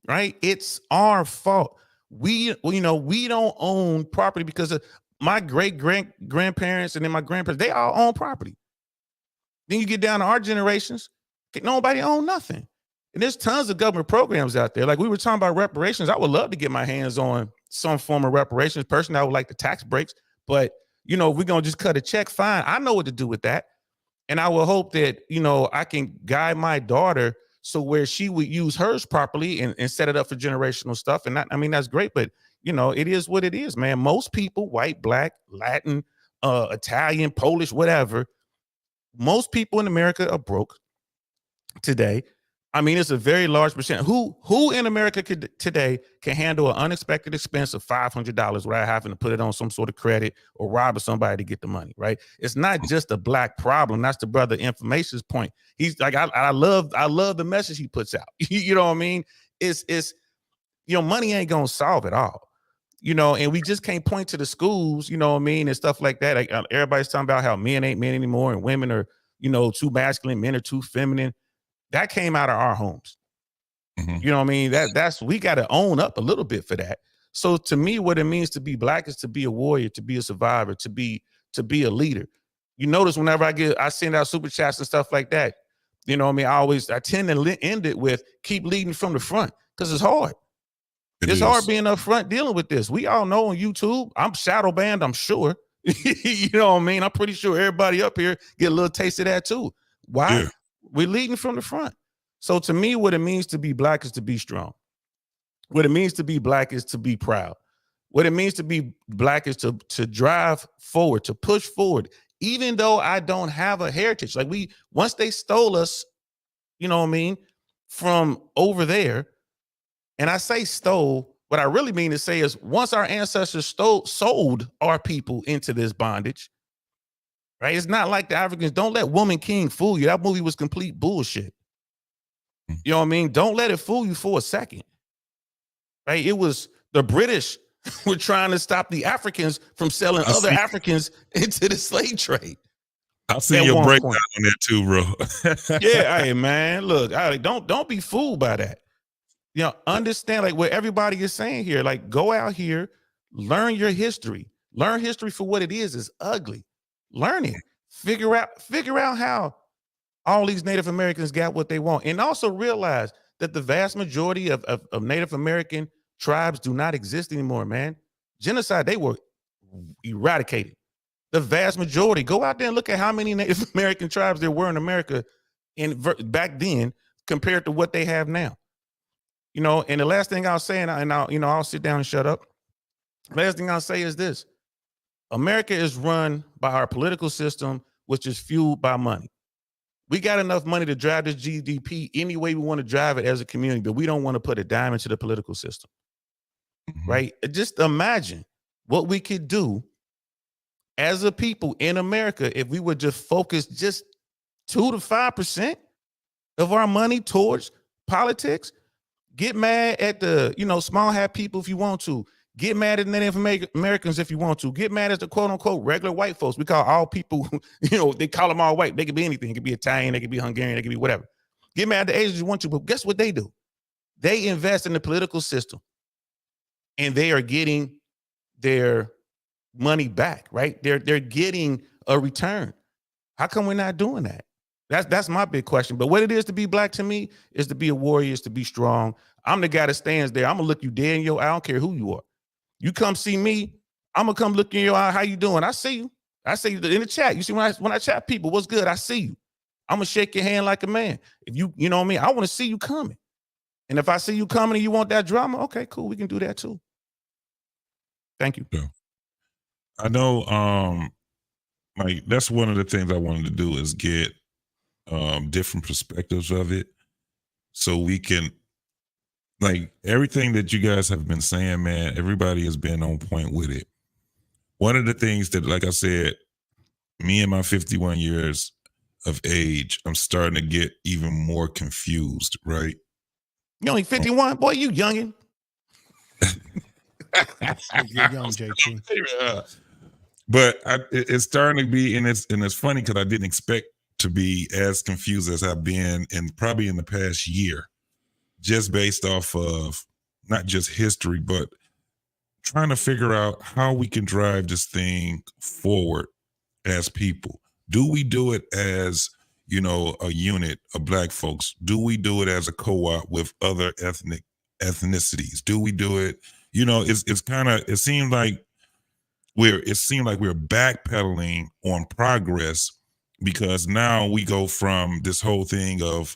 Speaker 5: right? It's our fault. We don't own property because of my grandparents and then my grandparents, they all own property. Then you get down to our generations, nobody own nothing. And there's tons of government programs out there. Like we were talking about reparations. I would love to get my hands on some form of reparations. Personally, I would like the tax breaks, but if we're going to just cut a check, fine. I know what to do with that. And I will hope that, I can guide my daughter so where she would use hers properly and set it up for generational stuff. And that's great. But, it is what it is, man. Most people, white, black, Latin, Italian, Polish, whatever, most people in America are broke today. It's a very large percent. Who in America today can handle an unexpected expense of $500 without having to put it on some sort of credit or rob somebody to get the money, right? It's not just a black problem. That's the brother Information's point. He's like, I love the message he puts out. You know what I mean? It's money ain't gonna solve it all. And we just can't point to the schools, and stuff like that. Like, everybody's talking about how men ain't men anymore and women are, too masculine, men are too feminine. That came out of our homes. Mm-hmm. You know what I mean? That's we got to own up a little bit for that. So to me, what it means to be black is to be a warrior, to be a survivor, to be a leader. You notice whenever I send out super chats and stuff like that, I tend to end it with keep leading from the front because it's hard. It's hard being up front dealing with this. We all know on YouTube, I'm shadow banned, I'm sure. You know what I mean? I'm pretty sure everybody up here get a little taste of that too. Why? Yeah. We're leading from the front. So to me, what it means to be black is to be strong. What it means to be black is to be proud. What it means to be black is to drive forward, to push forward, even though I don't have a heritage. Like once they stole us, you know what I mean, from over there, and I say stole, what I really mean to say is once our ancestors sold our people into this bondage, right? It's not like the Africans. Don't let Woman King fool you. That movie was complete bullshit. You know what I mean? Don't let it fool you for a second, right? It was the British were trying to stop the Africans from selling other Africans into the slave trade.
Speaker 3: I've seen your breakdown on that too, bro.
Speaker 5: Yeah, hey man, look, don't be fooled by that. You know, understand like what everybody is saying here. Like, go out here, learn your history. Learn history for what it is. It's ugly. Learn it. Figure out how all these Native Americans got what they want, and also realize that the vast majority of Native American tribes do not exist anymore, man. Genocide, they were eradicated. The vast majority. Go out there and look at how many Native American tribes there were in America back then compared to what they have now. You know, and the last thing I'll say, and I'll sit down and shut up. Last thing I'll say is this: America is run by our political system, which is fueled by money. We got enough money to drive this GDP any way we want to drive it as a community, but we don't want to put a dime into the political system. Right? Just imagine what we could do as a people in America if we would just focus just 2 to 5% of our money towards politics. Get mad at the, small hat people if you want to. Get mad at Native Americans if you want to. Get mad at the quote unquote regular white folks. We call all people, they call them all white. They could be anything. It could be Italian. They could be Hungarian. They could be whatever. Get mad at the Asians if you want to. But guess what they do? They invest in the political system. And they are getting their money back, right? They're getting a return. How come we're not doing that? That's my big question. But what it is to be black to me is to be a warrior, is to be strong. I'm the guy that stands there. I'm gonna look you dead in your eye. I don't care who you are. You come see me, I'm gonna come look in your eye. How you doing? I see you. I see you in the chat. You see when I chat people, what's good? I see you. I'm gonna shake your hand like a man. If you know what I mean, I want to see you coming. And if I see you coming and you want that drama, okay, cool. We can do that too. Thank you.
Speaker 3: Yeah. I know like that's one of the things I wanted to do is get different perspectives of it so we can, like, everything that you guys have been saying, man, everybody has been on point with it. One of the things that, like I said, me and my 51 years of age, I'm starting to get even more confused, right?
Speaker 5: You only 51? Boy, you youngin'.
Speaker 9: You're young, JT.
Speaker 3: But it's starting to be, and it's funny because I didn't expect to be as confused as I've been probably in the past year, just based off of not just history, but trying to figure out how we can drive this thing forward as people. Do we do it as, a unit of black folks? Do we do it as a co-op with other ethnicities? Do we do it? It seemed like we're backpedaling on progress, because now we go from this whole thing of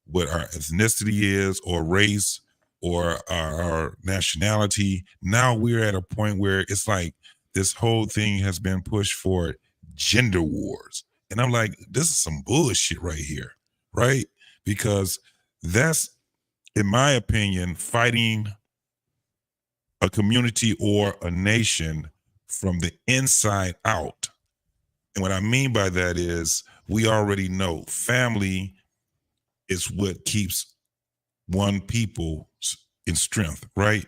Speaker 3: what our ethnicity is or race or our nationality. Now we're at a point where it's like this whole thing has been pushed for gender wars. And I'm like, this is some bullshit right here, right? Because that's, in my opinion, fighting a community or a nation from the inside out. And what I mean by that is we already know family is what keeps one people in strength, right?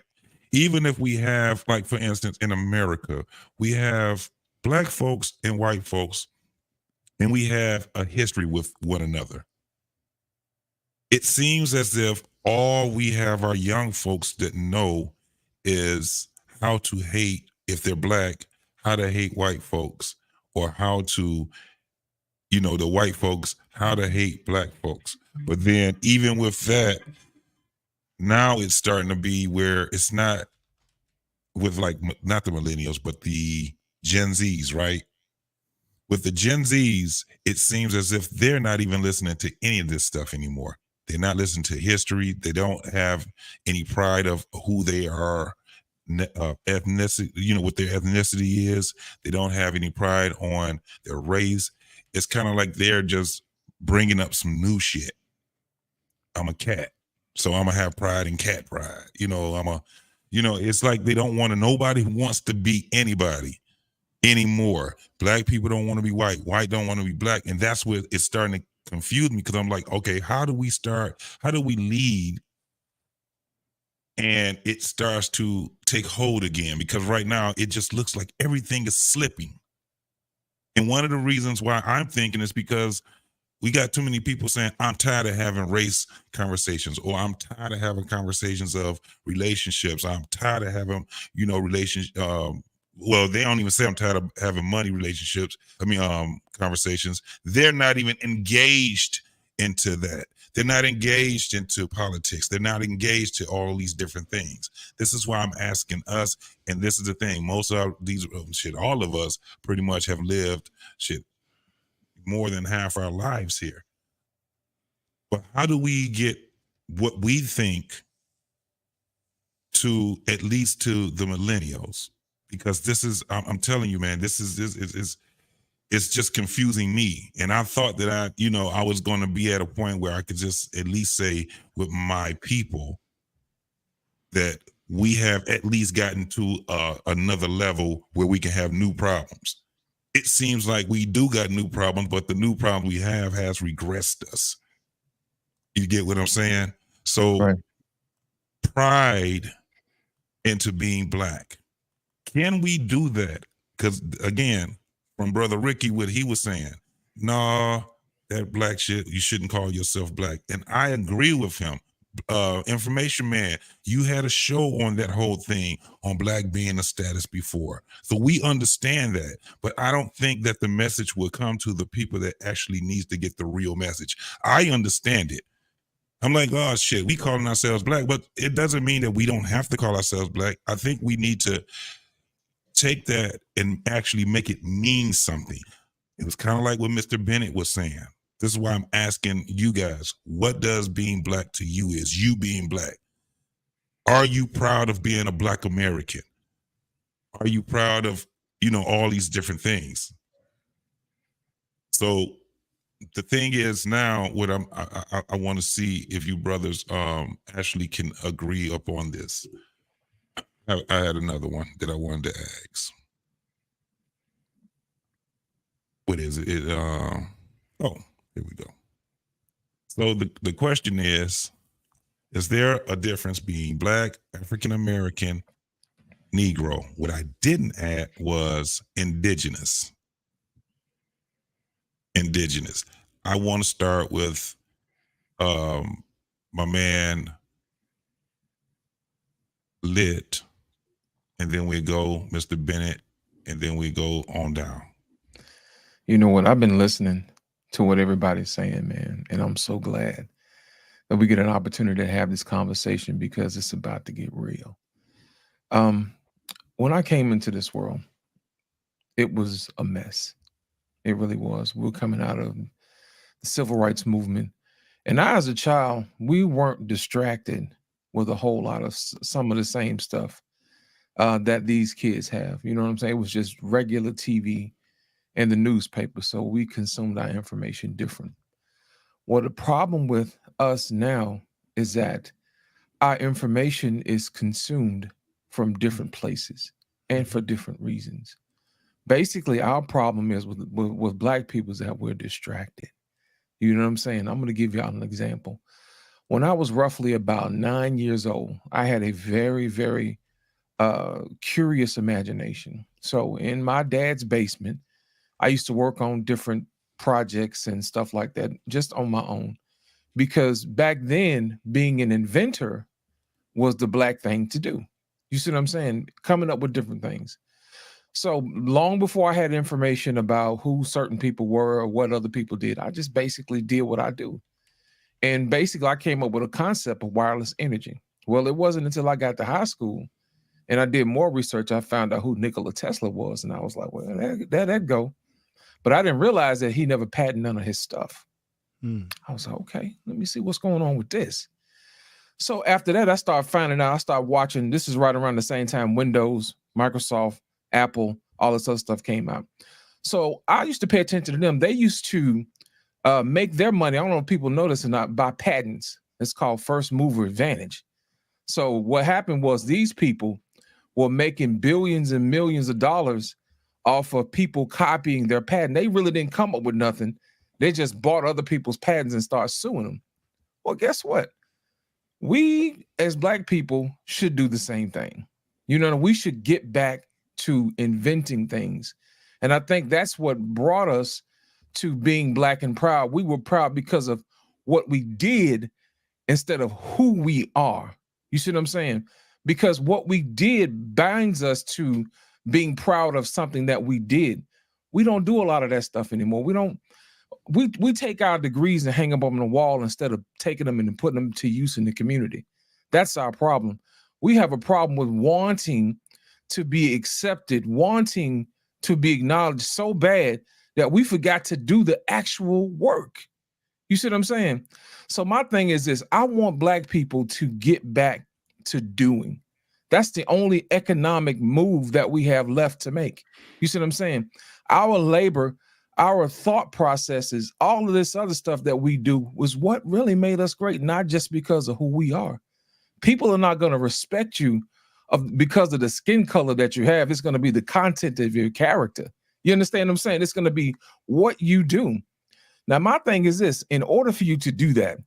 Speaker 3: Even if we have, like, for instance, in America, we have black folks and white folks, and we have a history with one another. It seems as if all we have our young folks that know is how to hate, if they're black, how to hate white folks, or how to, the white folks, how to hate black folks. But then even with that, now it's starting to be where it's not with, like, not the millennials, but the Gen Zs, right? With the Gen Zs, it seems as if they're not even listening to any of this stuff anymore. They're not listening to history. They don't have any pride of who they are, ethnicity, what their ethnicity is. They don't have any pride on their race. It's kind of like they're just bringing up some new shit. I'm a cat, so I'm gonna have pride in cat pride. It's like they don't want to, nobody wants to be anybody anymore. Black people don't want to be white. White don't want to be black. And that's where it's starting to confuse me, because I'm like, okay, how do we lead and it starts to take hold again? Because right now it just looks like everything is slipping. And one of the reasons why I'm thinking is because we got too many people saying, I'm tired of having race conversations, or I'm tired of having conversations of relationships. I'm tired of having, relationships. Well, they don't even say I'm tired of having money relationships. Conversations. They're not even engaged into that. They're not engaged into politics. They're not engaged to all these different things. This is why I'm asking us, and this is the thing. Most of all of us pretty much have lived more than half our lives here. But how do we get what we think to at least to the millennials? Because this is, I'm telling you, man, this is it's just confusing me. And I thought that I was going to be at a point where I could just at least say with my people that we have at least gotten to another level where we can have new problems. It seems like we do got new problems, but the new problem we have has regressed us. You get what I'm saying? So
Speaker 8: right.
Speaker 3: Pride into being black. Can we do that? Because again, from Brother Ricky, what he was saying, nah, that black shit, you shouldn't call yourself black. And I agree with him. Information Man, you had a show on that whole thing on black being a status before. So we understand that, but I don't think that the message will come to the people that actually needs to get the real message. I understand it. I'm like, oh shit, we calling ourselves black, but it doesn't mean that we don't have to call ourselves black. I think we need to take that and actually make it mean something. It was kind of like what Mr. Bennett was saying. This is why I'm asking you guys, what does being black to you is? You being black. Are you proud of being a black American? Are you proud of, all these different things? So the thing is now, what I want to see if you brothers actually can agree upon this. I had another one that I wanted to ask. What is it? Oh, here we go. So the question is there a difference being black, African American, Negro? What I didn't add was indigenous. Indigenous. I want to start with my man Lit, and then we go Mr. Bennett, and then we go on down.
Speaker 8: You know what? I've been listening to what everybody's saying, man, and I'm so glad that we get an opportunity to have this conversation, because it's about to get real. When I came into this world, it was a mess. It really was. We were coming out of the civil rights movement, and I, as a child, we weren't distracted with a whole lot of some of the same stuff that these kids have. You know what I'm saying? It was just regular TV and the newspaper, so we consumed our information different. Well, the problem with us now is that our information is consumed from different places and for different reasons. Basically, our problem is with Black people is that we're distracted. You know what I'm saying? I'm going to give y'all an example. When I was roughly about 9 years old, I had a very, very curious imagination. So in my dad's basement, I used to work on different projects and stuff like that just on my own, because back then being an inventor was the Black thing to do. You see what I'm saying? Coming up with different things. So long before I had information about who certain people were or what other people did, I just basically did what I do. And basically I came up with a concept of wireless energy. Well, it wasn't until I got to high school and I did more research, I found out who Nikola Tesla was. And I was like, well, that'd go. But I didn't realize that he never patented none of his stuff. I was like, okay, let me see what's going on with this. So after that, I started finding out, I started watching, this is right around the same time Windows, Microsoft, Apple, all this other stuff came out. So I used to pay attention to them. They used to make their money, I don't know if people know this or not, by patents. It's called first mover advantage. So what happened was these people were making billions and millions of dollars off of people copying their patent. They really didn't come up with nothing. They just bought other people's patents and started suing them. Well, guess what? We as Black people should do the same thing. You know, we should get back to inventing things. And I think that's what brought us to being Black and proud. We were proud because of what we did instead of who we are. You see what I'm saying? Because what we did binds us to being proud of something that we did. We don't do a lot of that stuff anymore. We take our degrees and hang them up on the wall instead of taking them and putting them to use in the community. That's our problem. We have a problem with wanting to be accepted, wanting to be acknowledged so bad that we forgot to do the actual work. You see what I'm saying? So my thing is this, I want Black people to get back to doing. That's the only economic move that we have left to make. You see what I'm saying? Our labor, our thought processes, all of this other stuff that we do was what really made us great, not just because of who we are. People are not going to respect you because of the skin color that you have. It's going to be the content of your character. You understand what I'm saying? It's going to be what you do. Now, my thing is this, in order for you to do that,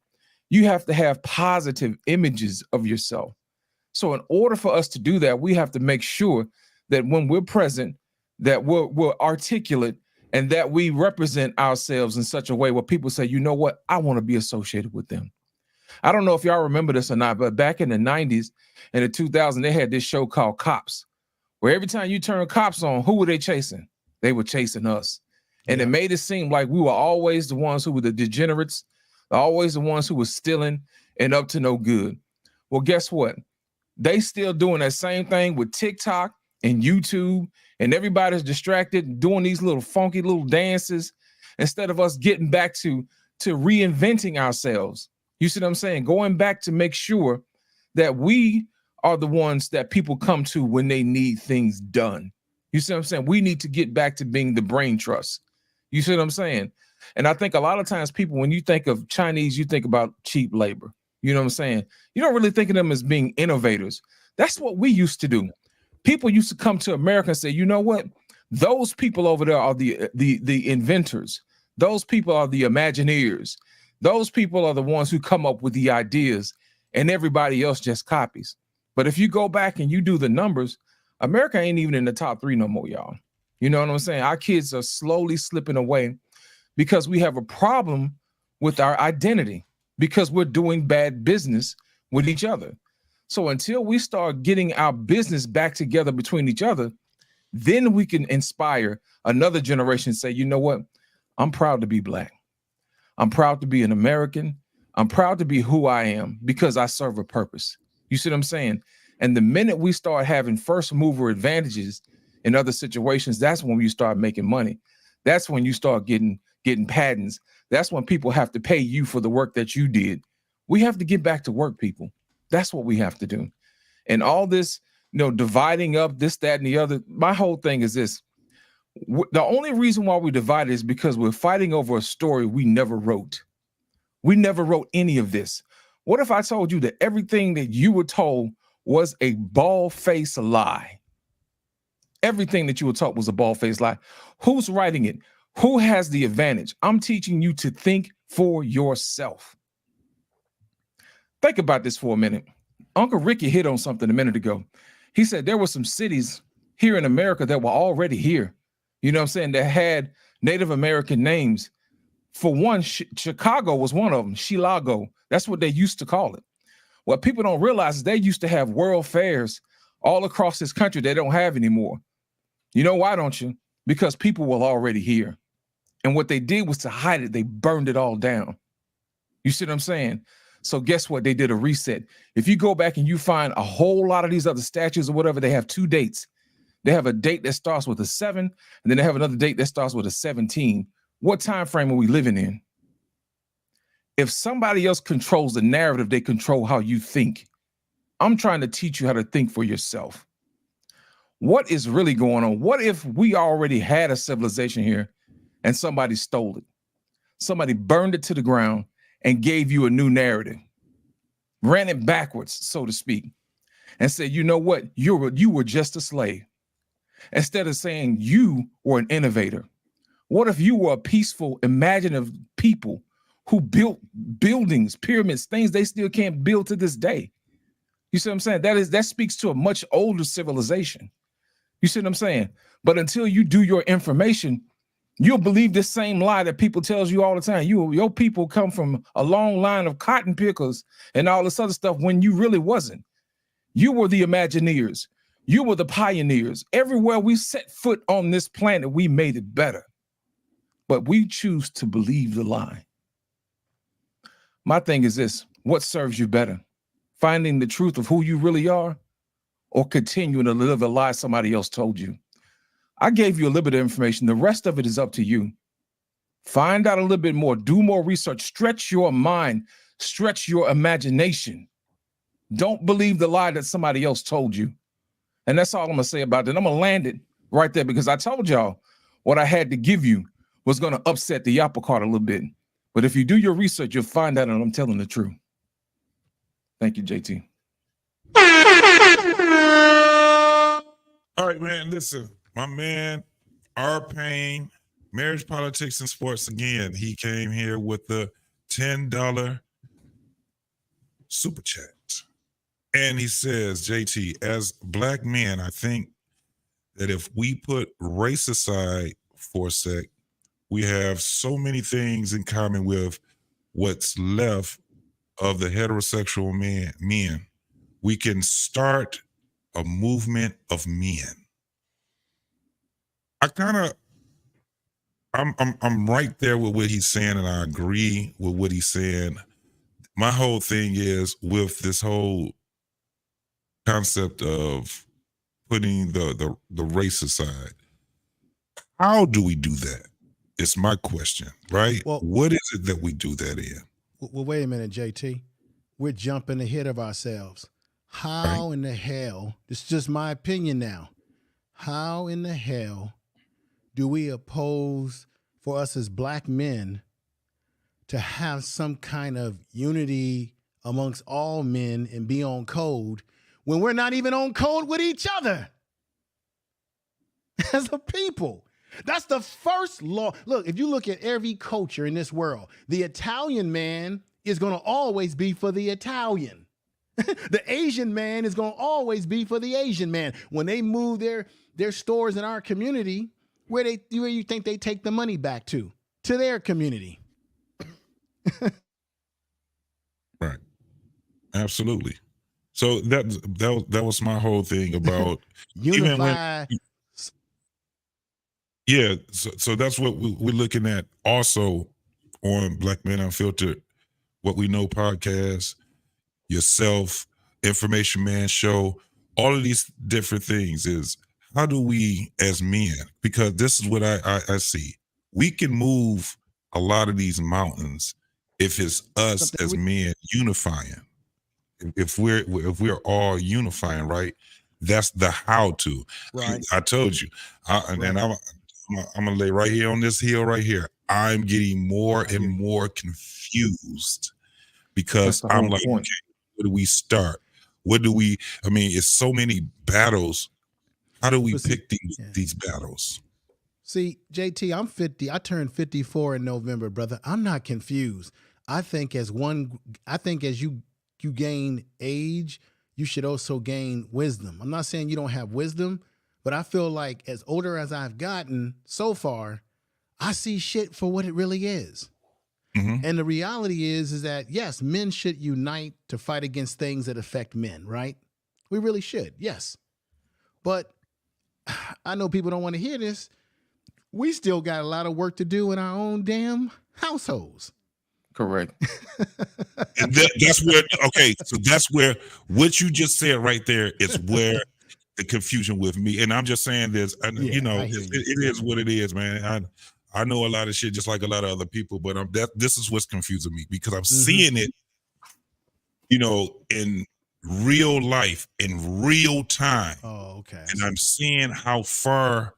Speaker 8: you have to have positive images of yourself. So in order for us to do that, we have to make sure that when we're present, that we're articulate and that we represent ourselves in such a way where people say, you know what, I want to be associated with them. I don't know if y'all remember this or not, but back in the 90s and the 2000s, they had this show called Cops, where every time you turn Cops on, who were they chasing? They were chasing us. And it made it seem like we were always the ones who were the degenerates, always the ones who were stealing and up to no good. Well, guess what? They still doing that same thing with TikTok and YouTube, and everybody's distracted doing these little funky little dances instead of us getting back to reinventing ourselves. You see what I'm saying? Going back to make sure that we are the ones that people come to when they need things done. You see what I'm saying? We need to get back to being the brain trust. You see what I'm saying? And I think a lot of times people, when you think of Chinese, you think about cheap labor. You know what I'm saying? You don't really think of them as being innovators. That's what we used to do. People used to come to America and say, you know what? Those people over there are the inventors. Those people are the Imagineers. Those people are the ones who come up with the ideas and everybody else just copies. But if you go back and you do the numbers, America ain't even in the top 3 no more, y'all. You know what I'm saying? Our kids are slowly slipping away because we have a problem with our identity, because we're doing bad business with each other. So until we start getting our business back together between each other, then we can inspire another generation to say, you know what? I'm proud to be Black. I'm proud to be an American. I'm proud to be who I am because I serve a purpose. You see what I'm saying? And the minute we start having first mover advantages in other situations, that's when you start making money. That's when you start getting patents. That's when people have to pay you for the work that you did. We have to get back to work, people. That's what we have to do. And all this, dividing up this, that, and the other, my whole thing is this. The only reason why we divided is because we're fighting over a story we never wrote. We never wrote any of this. What if I told you that everything that you were told was a bald-faced lie? Everything that you were taught was a bald-faced lie. Who's writing it? Who has the advantage? I'm teaching you to think for yourself. Think about this for a minute. Uncle Ricky hit on something a minute ago. He said there were some cities here in America that were already here. You know what I'm saying? That had Native American names. For one, Chicago was one of them. Chilago. That's what they used to call it. What people don't realize is they used to have world fairs all across this country they don't have anymore. You know why, don't you? Because people were already here. And what they did was to hide it. They burned it all down. You see what I'm saying? So guess what? They did a reset. If you go back and you find a whole lot of these other statues or whatever, they have 2 dates. They have a date that starts with a 7, and then they have another date that starts with a 17. What time frame are we living in? If somebody else controls the narrative, they control how you think. I'm trying to teach you how to think for yourself. What is really going on? What if we already had a civilization here and somebody stole it? Somebody burned it to the ground and gave you a new narrative, ran it backwards, so to speak, and said, you know what? You were just a slave. Instead of saying you were an innovator. What if you were a peaceful, imaginative people who built buildings, pyramids, things they still can't build to this day? You see what I'm saying? That speaks to a much older civilization. You see what I'm saying? But until you do your information, you'll believe this same lie that people tells you all the time. Your people come from a long line of cotton pickers and all this other stuff when you really wasn't. You were the Imagineers. You were the pioneers. Everywhere we set foot on this planet, we made it better. But we choose to believe the lie. My thing is this: what serves you better? Finding the truth of who you really are, or continuing to live a lie somebody else told you? I gave you a little bit of information. The rest of it is up to you. Find out a little bit more. Do more research. Stretch your mind. Stretch your imagination. Don't believe the lie that somebody else told you. And that's all I'm going to say about it. I'm going to land it right there because I told y'all what I had to give you was going to upset the apple cart a little bit. But if you do your research, you'll find out that I'm telling the truth. Thank you, JT.
Speaker 3: All right, man. Listen, my man, R. Payne, Marriage, Politics, and Sports again. He came here with the $10 super chat. And he says, JT, as Black men, I think that if we put race aside for a sec, we have so many things in common with what's left of the heterosexual men. We can start a movement of men. I'm right there with what he's saying, and I agree with what he's saying. My whole thing is with this whole concept of putting the race aside. How do we do that? It's my question, right?
Speaker 9: Well,
Speaker 3: what is it that we do that in?
Speaker 9: Well, wait a minute, JT. We're jumping ahead of ourselves. How in the hell, this is just my opinion now, how in the hell do we oppose for us as Black men to have some kind of unity amongst all men and be on code when we're not even on code with each other as a people? That's the first law. Look, if you look at every culture in this world, the Italian man is going to always be for the Italian. The Asian man is going to always be for the Asian man. When they move their stores in our community, where you think they take the money back to their community?
Speaker 3: Right. Absolutely. So that was my whole thing about
Speaker 9: unify.
Speaker 3: Yeah, so that's what we're looking at also on Black Men Unfiltered, What We Know podcast, yourself, Information Man show, all of these different things is how do we as men, because this is what I see, we can move a lot of these mountains if it's us as men unifying. If we're all unifying, right? That's the how to.
Speaker 9: Right.
Speaker 3: I told you, and I'm gonna lay right here on this hill right here. I'm getting more and more confused because I'm like, okay, where do we start? What do we? I mean, it's so many battles. How do we pick these battles?
Speaker 9: See, JT, I'm 50. I turned 54 in November, brother. I'm not confused. I think as you gain age, you should also gain wisdom. I'm not saying you don't have wisdom, but I feel like as older as I've gotten so far, I see shit for what it really is. Mm-hmm. And the reality is that, yes, men should unite to fight against things that affect men, right? We really should, yes. But I know people don't want to hear this. We still got a lot of work to do in our own damn households.
Speaker 8: Correct.
Speaker 3: And that's where, okay, so that's where what you just said right there is where the confusion with me. And I'm just saying this, and you know, it is what it is, man. I know a lot of shit just like a lot of other people, but this is what's confusing me because I'm seeing it, in real life, in real time.
Speaker 9: Oh, okay.
Speaker 3: And I'm seeing how far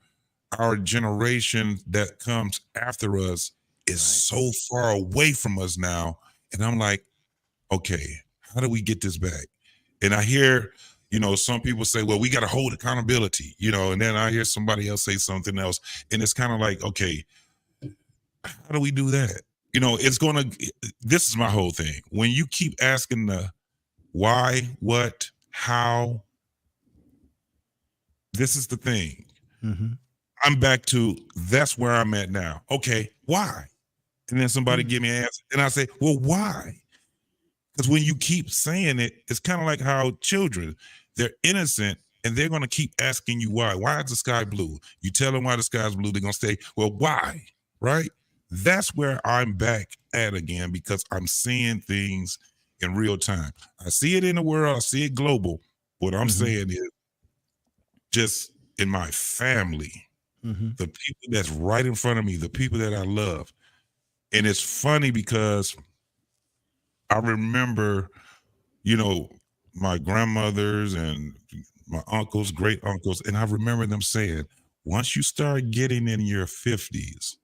Speaker 3: our generation that comes after us is so far away from us now. And I'm like, okay, how do we get this back? And I hear, some people say, well, we got to hold accountability, and then I hear somebody else say something else. And it's kind of like, okay, how do we do that? This is my whole thing. When you keep asking the why, what, how, this is the thing.
Speaker 9: Mm-hmm.
Speaker 3: I'm back to that's where I'm at now. Okay, why? And then somebody give me an answer. And I say, well, why? Because when you keep saying it, it's kind of like how children, they're innocent and they're going to keep asking you why. Why is the sky blue? You tell them why the sky is blue, they're going to say, well, why? Right? That's where I'm back at again because I'm seeing things in real time. I see it in the world. I see it global. What I'm saying is just in my family, the people that's right in front of me, the people that I love. And it's funny because I remember, my grandmothers and my uncles, great uncles, and I remember them saying, once you start getting in your 50s,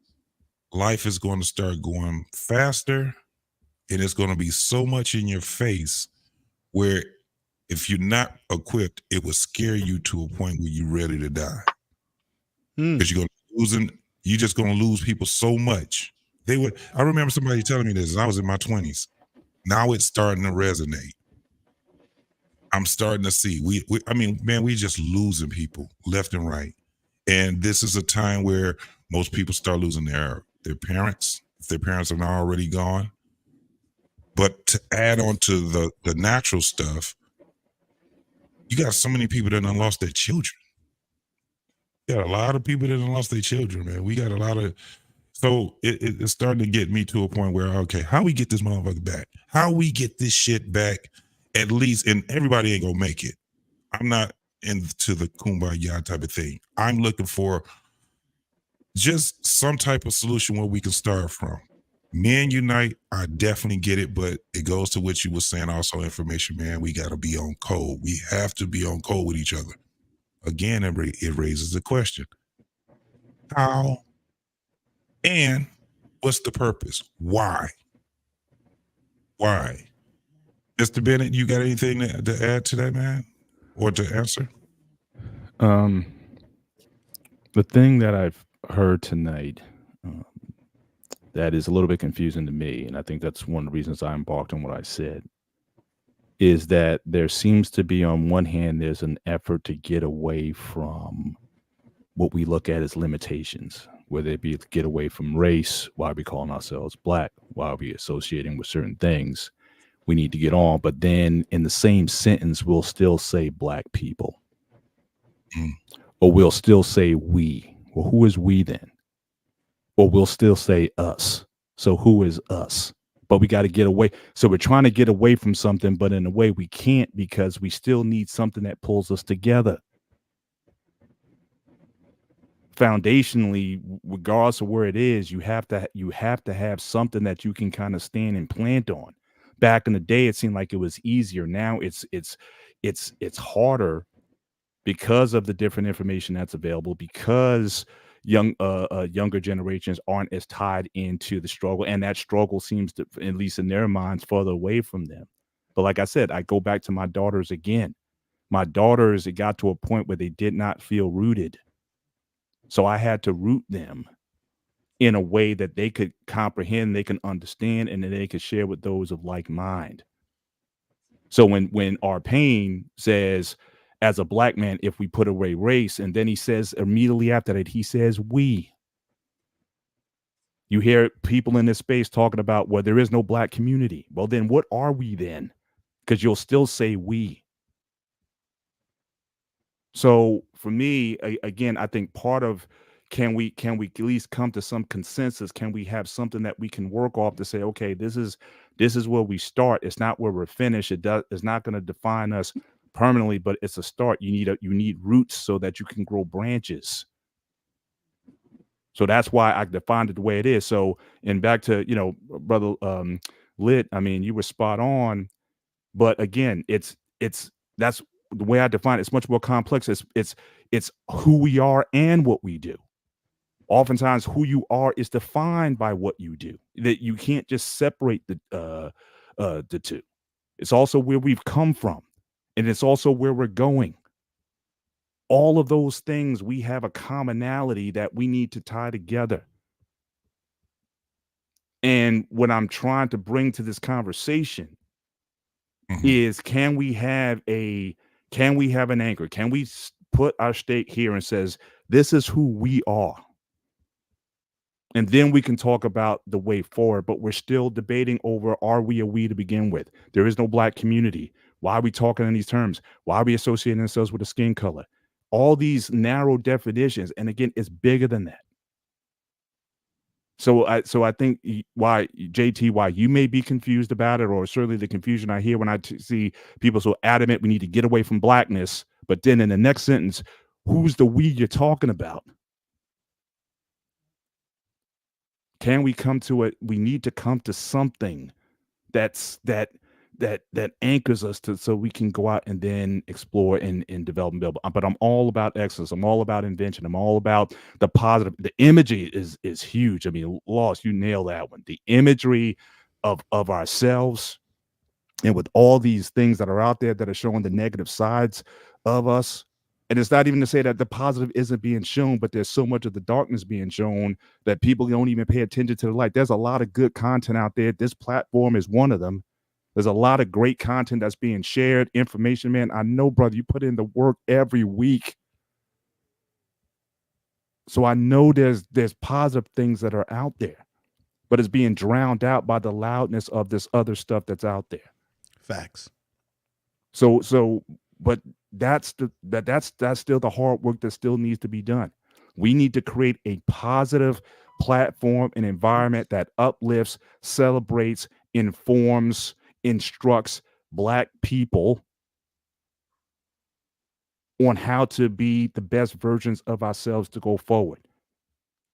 Speaker 3: life is going to start going faster and it's going to be so much in your face where if you're not equipped, it will scare you to a point where you're ready to die. Because you're just going to lose people so much. I remember somebody telling me this. I was in my 20s. Now it's starting to resonate. I'm starting to see. We just losing people left and right. And this is a time where most people start losing their parents, if their parents are not already gone. But to add on to the natural stuff, you got so many people that done lost their children. You got a lot of people that done lost their children, man. We got a lot of. So it's starting to get me to a point where, okay, how we get this motherfucker back? How we get this shit back at least, and everybody ain't gonna make it. I'm not into the kumbaya type of thing. I'm looking for just some type of solution where we can start from. Men unite, I definitely get it, but it goes to what you were saying also, information, man. We got to be on code. We have to be on code with each other. Again, it raises the question. How? And what's the purpose? Why? Why? Mr. Bennett, you got anything to add to that, man? Or to answer?
Speaker 7: The thing that I've heard tonight that is a little bit confusing to me, and I think that's one of the reasons I embarked on what I said, is that there seems to be, on one hand, there's an effort to get away from what we look at as limitations, whether it be to get away from race, why are we calling ourselves black, why are we associating with certain things. We need to get on, but then in the same sentence, we'll still say black people. Or we'll still say we. Well, who is we then? Or we'll still say us. So who is us? But we got to get away. So we're trying to get away from something, but in a way we can't, because we still need something that pulls us together. Foundationally, regardless of where it is, you have to have something that you can kind of stand and plant on. Back in the day, it seemed like it was easier. Now it's harder because of the different information that's available, because younger generations aren't as tied into the struggle, and that struggle seems to, at least in their minds, further away from them. But like I said, I go back to my daughters again. My daughters, it got to a point where they did not feel rooted. So I had to root them in a way that they could comprehend, they can understand, and then they could share with those of like mind. So when Arpain says, as a black man, if we put away race, and then he says immediately after that, he says we. You hear people in this space talking about, well, there is no black community. Well, then what are we then? Because you'll still say we. So for me, again, I think part of, can we at least come to some consensus? Can we have something that we can work off to say, okay, this is where we start. It's not where we're finished. It's not going to define us permanently, but it's a start. You need roots so that you can grow branches. So that's why I defined it the way it is. So, and back to, brother Lit, I mean, you were spot on, but again, that's the way I define it. It's much more complex. It's who we are and what we do. Oftentimes, who you are is defined by what you do. That you can't just separate the two. It's also where we've come from, and it's also where we're going. All of those things, we have a commonality that we need to tie together. And what I'm trying to bring to this conversation is, can we have an anchor? Can we put our stake here and says, this is who we are? And then we can talk about the way forward, but we're still debating over, are we a we to begin with? There is no black community. Why are we talking in these terms? Why are we associating ourselves with a skin color? All these narrow definitions. And again, it's bigger than that. So I think why you may be confused about it, or certainly the confusion I hear when I see people so adamant we need to get away from blackness, but then in the next sentence, who's the we you're talking about? Can we come to it? We need to come to something that anchors us so we can go out and then explore and develop and build. But I'm all about excellence. I'm all about invention. I'm all about the positive. The imagery is huge. I mean, Lost, you nail that one. The imagery of ourselves, and with all these things that are out there that are showing the negative sides of us. And it's not even to say that the positive isn't being shown, but there's so much of the darkness being shown that people don't even pay attention to the light. There's a lot of good content out there. This platform is one of them. There's a lot of great content that's being shared, information, man. I know, brother, you put in the work every week. So I know there's positive things that are out there, but it's being drowned out by the loudness of this other stuff that's out there.
Speaker 9: Facts.
Speaker 7: So, but that's still the hard work that still needs to be done. We need to create a positive platform, an environment that uplifts, celebrates, informs, instructs Black people on how to be the best versions of ourselves to go forward.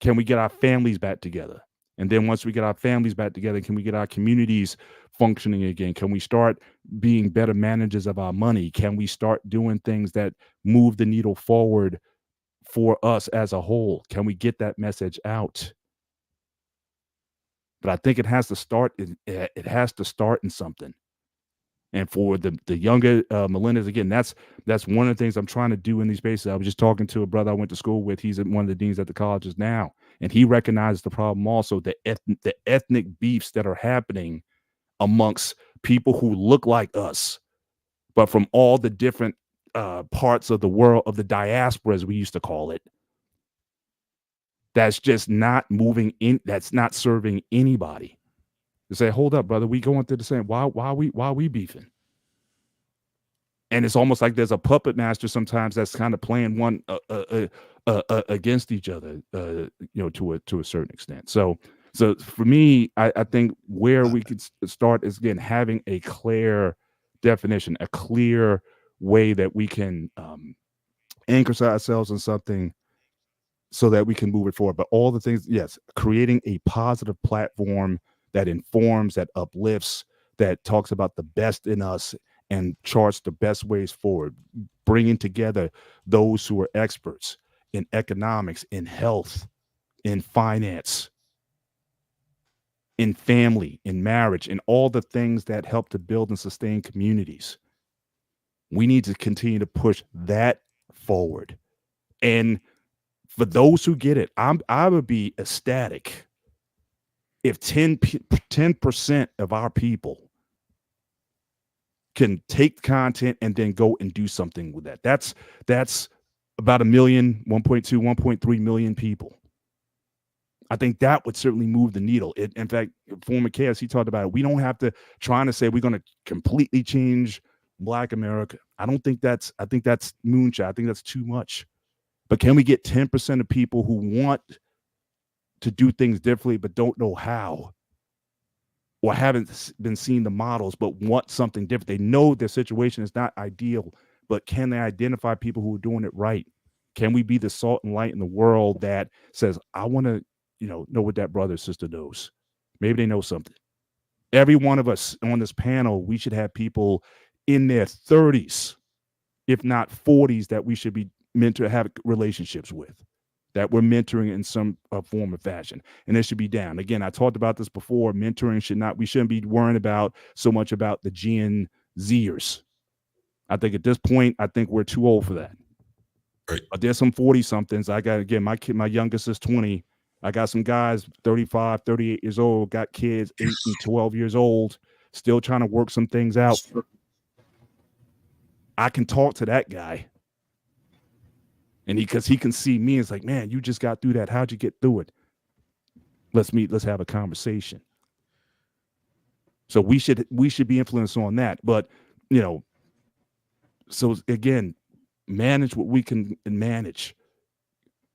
Speaker 7: Can we get our families back together? And then once we get our families back together, can we get our communities functioning again? Can we start being better managers of our money? Can we start doing things that move the needle forward for us as a whole? Can we get that message out? But I think it has to start. It has to start in something. And for the younger millennials, again, that's one of the things I'm trying to do in these spaces. I was just talking to a brother I went to school with. He's one of the deans at the colleges now, and he recognizes the problem also, the ethnic beefs that are happening amongst people who look like us, but from all the different parts of the world, of the diaspora, as we used to call it. That's just not moving in. That's not serving anybody. To say, hold up, brother, we going through the same. Why we beefing? And it's almost like there's a puppet master sometimes that's kind of playing one against each other, to a certain extent. So for me, I think where we could start is, again, having a clear definition, a clear way that we can anchor ourselves in something so that we can move it forward. But all the things, yes, creating a positive platform that informs, that uplifts, that talks about the best in us and charts the best ways forward, bringing together those who are experts in economics, in health, in finance, in family, in marriage, in all the things that help to build and sustain communities. We need to continue to push that forward. And for those who get it, I would be ecstatic if 10% of our people can take content and then go and do something with that. That's about 1 million, 1.2, 1.3 million people. I think that would certainly move the needle. In fact, former Chaos, he talked about it. We don't have to try to say we're going to completely change Black America. I think that's moonshot. I think that's too much. But can we get 10% of people who want to do things differently but don't know how, or haven't been seeing the models but want something different? They know their situation is not ideal, but can they identify people who are doing it right? Can we be the salt and light in the world that says, I want to, know what that brother or sister knows? Maybe they know something. Every one of us on this panel, we should have people in their 30s, if not 40s, that we should be meant to have relationships with, that we're mentoring in some form or fashion. And it should be down. Again, I talked about this before. Mentoring we shouldn't be worrying about so much about the Gen Zers. I think at this point, we're too old for that.
Speaker 3: Right.
Speaker 7: But there's some 40 somethings. I got, again, my youngest is 20. I got some guys 35, 38 years old, got kids 8 and 12 years old, still trying to work some things out. I can talk to that guy. And because he can see me, it's like, man, you just got through that. How'd you get through it? Let's meet. Let's have a conversation. So we should be influenced on that. But, so again, manage what we can manage.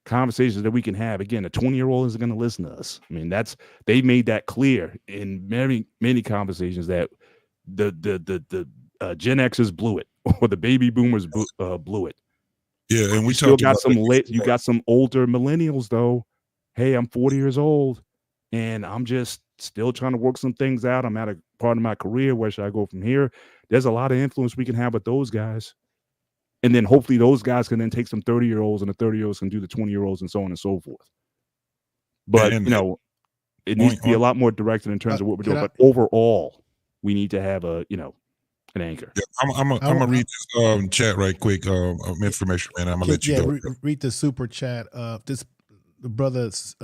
Speaker 7: Conversations that we can have. Again, a 20-year-old isn't going to listen to us. I mean, they made that clear in many conversations that the Gen Xers blew it, or the baby boomers blew it.
Speaker 3: Yeah, and we
Speaker 7: still got some you got some older millennials though. Hey, I'm 40 years old and I'm just still trying to work some things out. I'm at a part of my career. Where should I go from here? There's a lot of influence we can have with those guys. And then hopefully those guys can then take some 30-year-olds, and the 30-year-olds can do the 20-year-olds, and so on and so forth. But it needs to be a lot more directed in terms of what we're doing. But overall, we need to have an anchor.
Speaker 3: Yeah, I'm gonna read this chat right quick. Information, man. I'm gonna let you go.
Speaker 9: Read the super chat. The brother's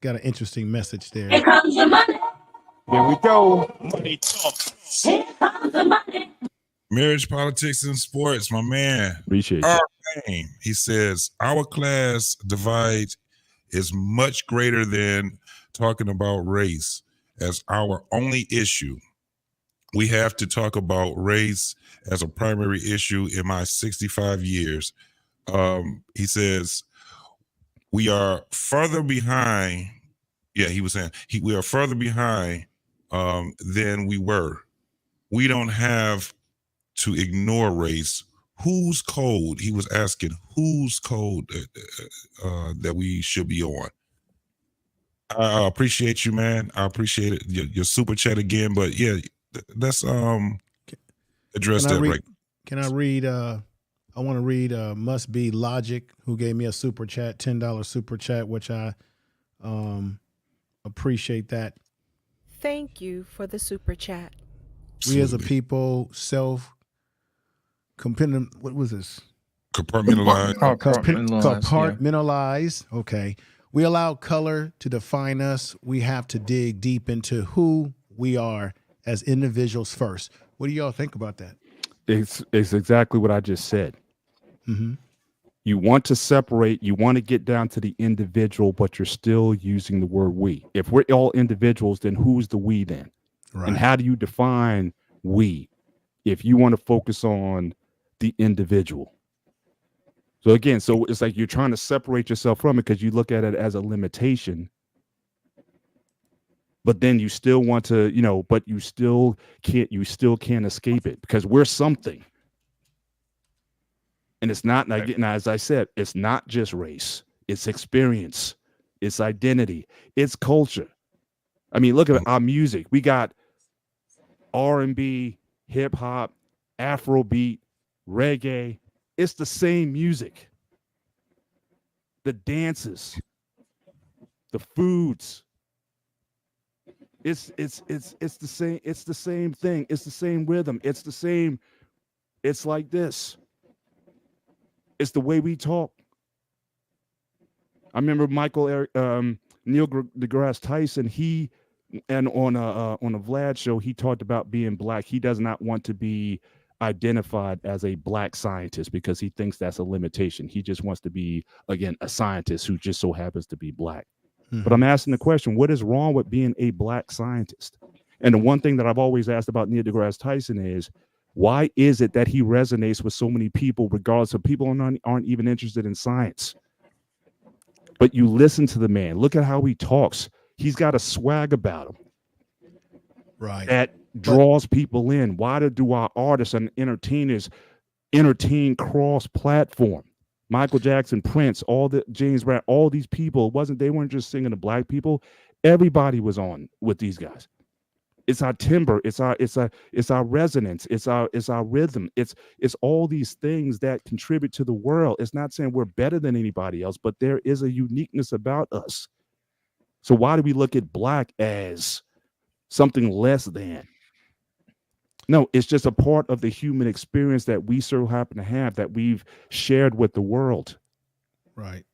Speaker 9: got an interesting message there.
Speaker 12: Here comes the money.
Speaker 1: Here we go. Money talk.
Speaker 12: Here comes the money.
Speaker 3: Marriage, politics, and sports, my man.
Speaker 7: Appreciate
Speaker 3: it. He says, our class divide is much greater than talking about race as our only issue. We have to talk about race as a primary issue in my 65 years. He says, we are further behind. Yeah, he was saying we are further behind than we were. We don't have to ignore race. Whose code? He was asking whose code that we should be on. I appreciate you, man. I appreciate it. Your super chat again, but yeah, let's address that right.
Speaker 9: Can I read? I want to read. Must Be Logic, who gave me a super chat, $10 super chat, which I appreciate that.
Speaker 11: Thank you for the super chat.
Speaker 9: We as a people what was this? Compartmentalize. Yeah. Okay. We allow color to define us. We have to dig deep into who we are as individuals first. What do y'all think about that?
Speaker 7: It's exactly what I just said.
Speaker 9: Mm-hmm.
Speaker 7: You want to separate, you want to get down to the individual, but you're still using the word we. If we're all individuals, then who's the we then? Right. And how do you define we if you want to focus on the individual? So again, it's like you're trying to separate yourself from it because you look at it as a limitation, but then you still want to, but you still can't escape it because we're something. And it's not, again, as I said, it's not just race, it's experience, it's identity, it's culture. I mean, look at our music. We got R&B, hip hop, Afrobeat, reggae. It's the same music. The dances, the foods. It's the same. It's the same thing. It's the same rhythm. It's the same. It's like this. It's the way we talk. I remember Neil deGrasse Tyson. On a Vlad show, he talked about being black. He does not want to be identified as a black scientist because he thinks that's a limitation. He just wants to be, again, a scientist who just so happens to be black. Mm-hmm. But I'm asking the question, what is wrong with being a black scientist? And the one thing that I've always asked about Neil deGrasse Tyson is, why is it that he resonates with so many people, regardless of people aren't even interested in science? But you listen to the man. Look at how he talks. He's got a swag about him.
Speaker 9: Right.
Speaker 7: That draws people in. Why do our artists and entertainers entertain cross-platform? Michael Jackson, Prince, all the James Brown, all these people, they weren't just singing to black people. Everybody was on with these guys. It's our timbre, it's our resonance, it's our rhythm. It's all these things that contribute to the world. It's not saying we're better than anybody else, but there is a uniqueness about us. So why do we look at black as something less than? No, it's just a part of the human experience that we so happen to have, that we've shared with the world.
Speaker 9: Right.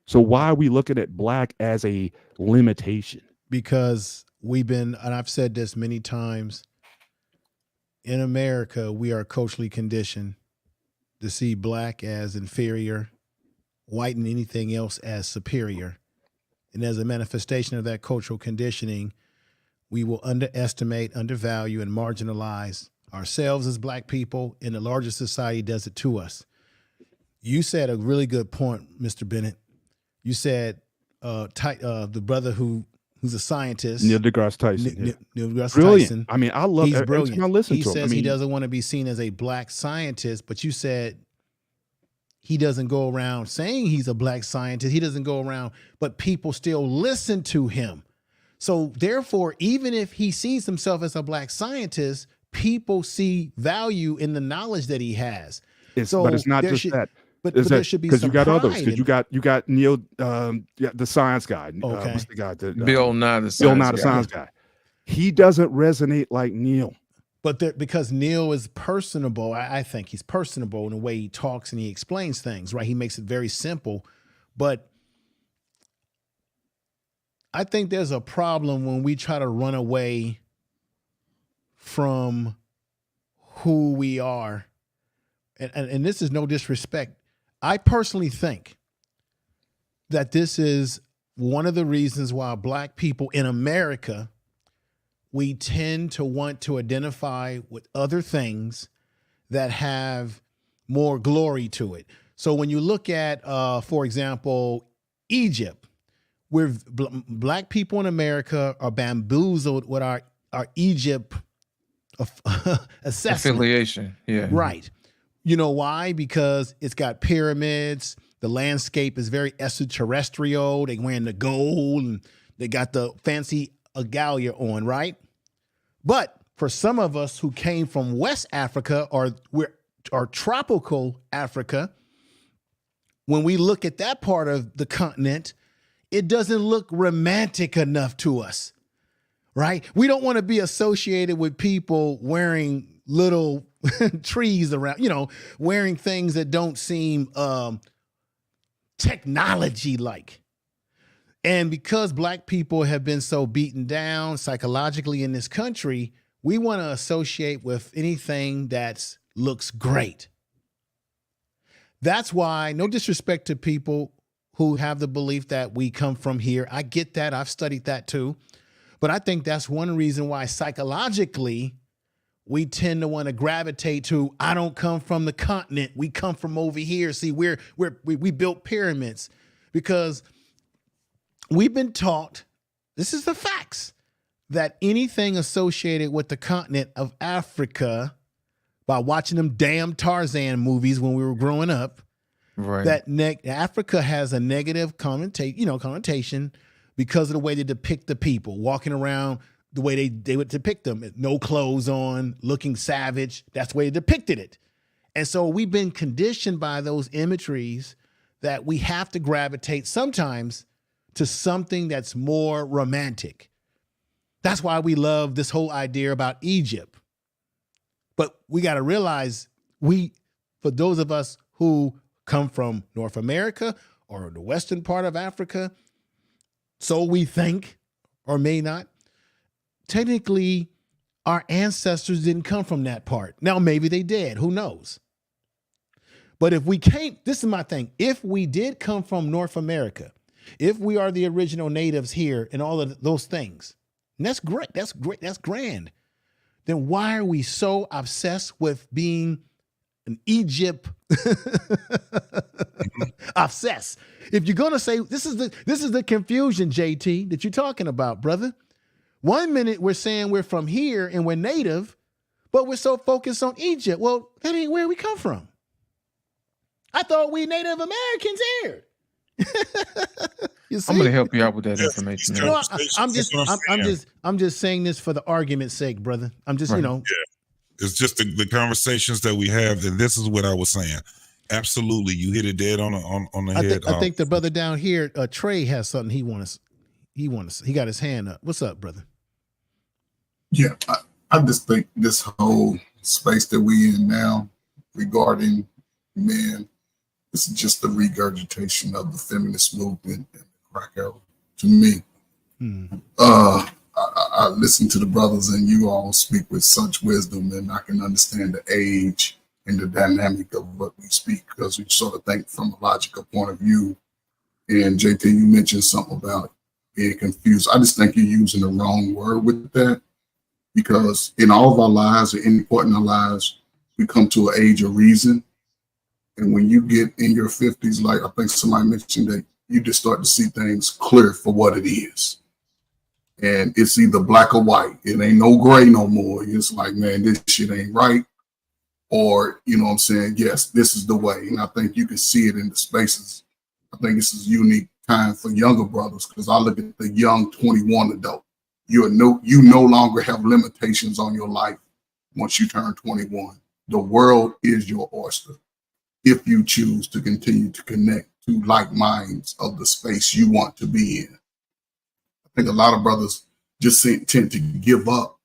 Speaker 7: So why are we looking at black as a limitation?
Speaker 9: Because and I've said this many times, in America, we are culturally conditioned to see black as inferior, white and anything else as superior. And as a manifestation of that cultural conditioning, we will underestimate, undervalue, and marginalize ourselves as black people, and the larger society does it to us. You said a really good point, Mr. Bennett. You said the brother who's a scientist,
Speaker 7: Neil deGrasse Tyson.
Speaker 9: Neil deGrasse
Speaker 7: Brilliant.
Speaker 9: Tyson.
Speaker 7: I mean, I love.
Speaker 9: He's
Speaker 7: Every
Speaker 9: brilliant.
Speaker 7: time I listen
Speaker 9: He
Speaker 7: to him,
Speaker 9: says he doesn't want to be seen as a black scientist, but you said he doesn't go around saying he's a black scientist. He doesn't go around, but people still listen to him. So therefore, even if he sees himself as a black scientist, people see value in the knowledge that he has.
Speaker 7: But it's not just that.
Speaker 9: But there should be some
Speaker 7: because you got others.
Speaker 9: pride
Speaker 7: Because you got Neil, the science guy.
Speaker 9: Okay.
Speaker 7: What's the guy?
Speaker 8: Bill Nye the
Speaker 7: science guy. He doesn't resonate like Neil.
Speaker 9: But because Neil is personable, I think he's personable in the way he talks and he explains things, right? He makes it very simple. But I think there's a problem when we try to run away from who we are. And this is no disrespect. I personally think that this is one of the reasons why black people in America, we tend to want to identify with other things that have more glory to it. So when you look at, for example, Egypt, black people in America are bamboozled with our Egypt assessment.
Speaker 8: Affiliation, yeah.
Speaker 9: Right. You know why? Because it's got pyramids. The landscape is very extraterrestrial. They wearing the gold and they got the fancy regalia on, right? But for some of us who came from West Africa or tropical Africa, when we look at that part of the continent, it doesn't look romantic enough to us, right? We don't want to be associated with people wearing little trees around, wearing things that don't seem technology-like. And because black people have been so beaten down psychologically in this country, we want to associate with anything that looks great. That's why, no disrespect to people who have the belief that we come from here. I get that. I've studied that too. But I think that's one reason why psychologically we tend to want to gravitate to, I don't come from the continent. We come from over here. See, we built pyramids because we've been taught, this is the facts, that anything associated with the continent of Africa, by watching them damn Tarzan movies when we were growing up,
Speaker 8: right,
Speaker 9: that Africa has a negative connotation because of the way they depict the people walking around, the way they would depict them, no clothes on, looking savage. That's the way they depicted it. And so we've been conditioned by those imageries that we have to gravitate sometimes to something that's more romantic. That's why we love this whole idea about Egypt. But we got to realize for those of us who come from North America or the western part of Africa, so we think, or may not, technically our ancestors didn't come from that part. Now, maybe they did, who knows? But if we came, this is my thing, if we did come from North America, if we are the original natives here and all of those things, and that's great, that's grand, then why are we so obsessed with being an Egypt obsessed? If you're gonna say this is the confusion, JT, that you're talking about, brother. 1 minute we're saying we're from here and we're native, but we're so focused on Egypt. Well, that ain't where we come from. I thought we Native Americans here. You see?
Speaker 8: I'm gonna help you out with that information.
Speaker 9: You know, I'm just saying this for the argument's sake, brother. I'm just, you know.
Speaker 3: Yeah. It's just the conversations that we have, and this is what I was saying. Absolutely, you hit it dead on the head.
Speaker 9: I think the brother down here, Trey, has something he got his hand up. What's up, brother?
Speaker 10: Yeah, I just think this whole space that we in now regarding men, it's just a regurgitation of the feminist movement and the crack era to me. I listen to the brothers and you all speak with such wisdom, and I can understand the age and the dynamic of what we speak, because we sort of think from a logical point of view. And JT, you mentioned something about being confused. I just think you're using the wrong word with that, because in all of our lives, at any point in our lives, we come to an age of reason. And when you get in your 50s, like I think somebody mentioned, that you just start to see things clear for what it is. And it's either black or white. It ain't no gray no more. It's like, man, this shit ain't right. Or, you know what I'm saying? Yes, this is the way. And I think you can see it in the spaces. I think this is a unique time for younger brothers, because I look at the young 21 adult. You no longer have limitations on your life once you turn 21. The world is your oyster if you choose to continue to connect to like minds of the space you want to be in. I think a lot of brothers just tend to give up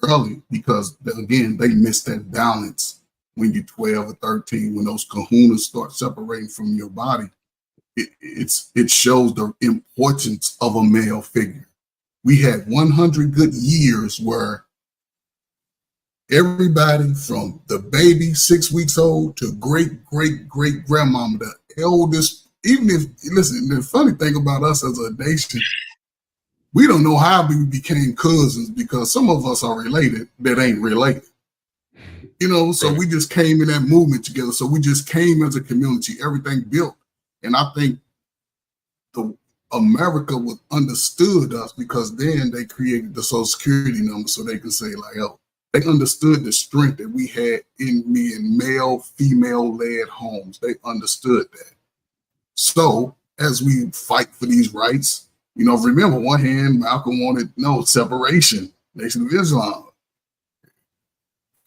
Speaker 10: early because, again, they miss that balance when you're 12 or 13, when those kahunas start separating from your body. It shows the importance of a male figure. We had 100 good years where everybody from the baby 6 weeks old to great grandmama, the eldest, even if, listen, the funny thing about us as a nation, we don't know how we became cousins, because some of us are related that ain't related. You know, so we just came in that movement together. So we just came as a community, everything built. And I think America was understood us, because then they created the Social Security number so they could say, like, oh, they understood the strength that we had in male, female-led homes. They understood that. So as we fight for these rights, you know, remember, one hand, Malcolm wanted separation, Nation of Islam.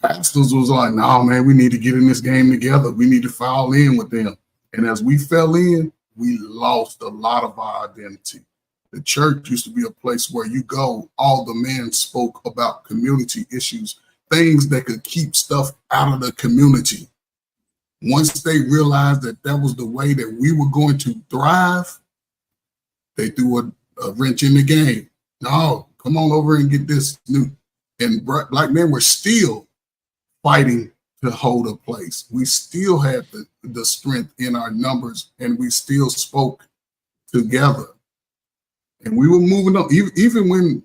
Speaker 10: Pastors was like, no, man, we need to get in this game together. We need to fall in with them. And as we fell in, we lost a lot of our identity. The church used to be a place where you go, all the men spoke about community issues, things that could keep stuff out of the community. Once they realized that that was the way that we were going to thrive, they threw a wrench in the game. No, come on over and get this new. And black men were still fighting to hold a place. We still had the strength in our numbers, and we still spoke together. And we were moving on. Even when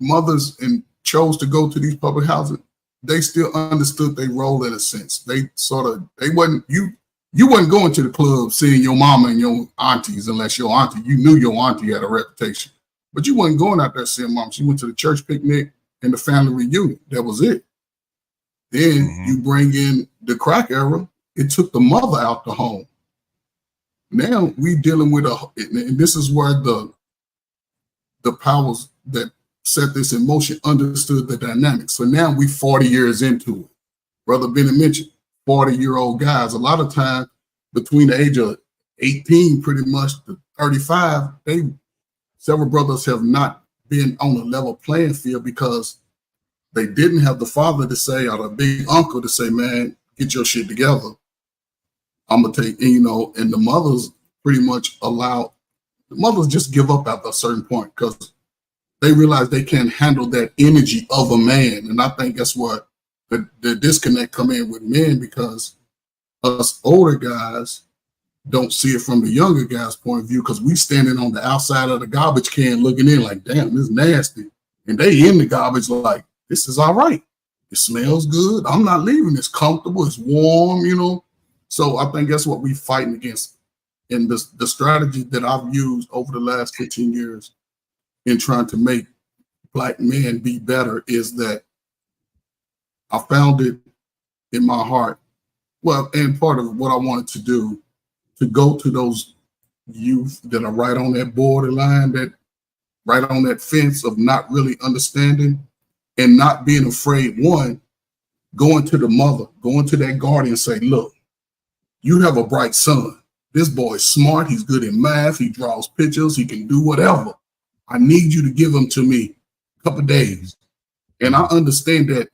Speaker 10: mothers chose to go to these public houses, they still understood their role in a sense. You wasn't going to the club seeing your mama and your aunties unless your auntie, you knew your auntie had a reputation. But you wasn't going out there seeing mom. She went to the church picnic and the family reunion. That was it. Then you bring in the crack era. It took the mother out the home. Now we dealing with and this is where the powers that set this in motion understood the dynamics. So now we 40 years into it. Brother Bennett mentioned 40-year-old guys. A lot of time between the age of 18 pretty much to 35, several brothers have not been on a level playing field because they didn't have the father to say, or the big uncle to say, man, get your shit together. I'm going to take, and the mothers pretty much the mothers just give up at a certain point because they realize they can't handle that energy of a man. And I think that's what the disconnect come in with men, because us older guys don't see it from the younger guys' point of view, because we standing on the outside of the garbage can looking in like, damn, this is nasty. And they in the garbage like, this is all right. It smells good. I'm not leaving. It's comfortable. It's warm, So I think that's what we fighting against. And the strategy that I've used over the last 15 years in trying to make Black men be better is that I found it in my heart Well, and part of what I wanted to do, to go to those youth that are right on that borderline, that right on that fence of not really understanding and not being afraid. One, going to the mother, going to that guardian and say, look, you have a bright son. This boy is smart. He's good in math. He draws pictures. He can do whatever. I need you to give him to me a couple of days. And I understand that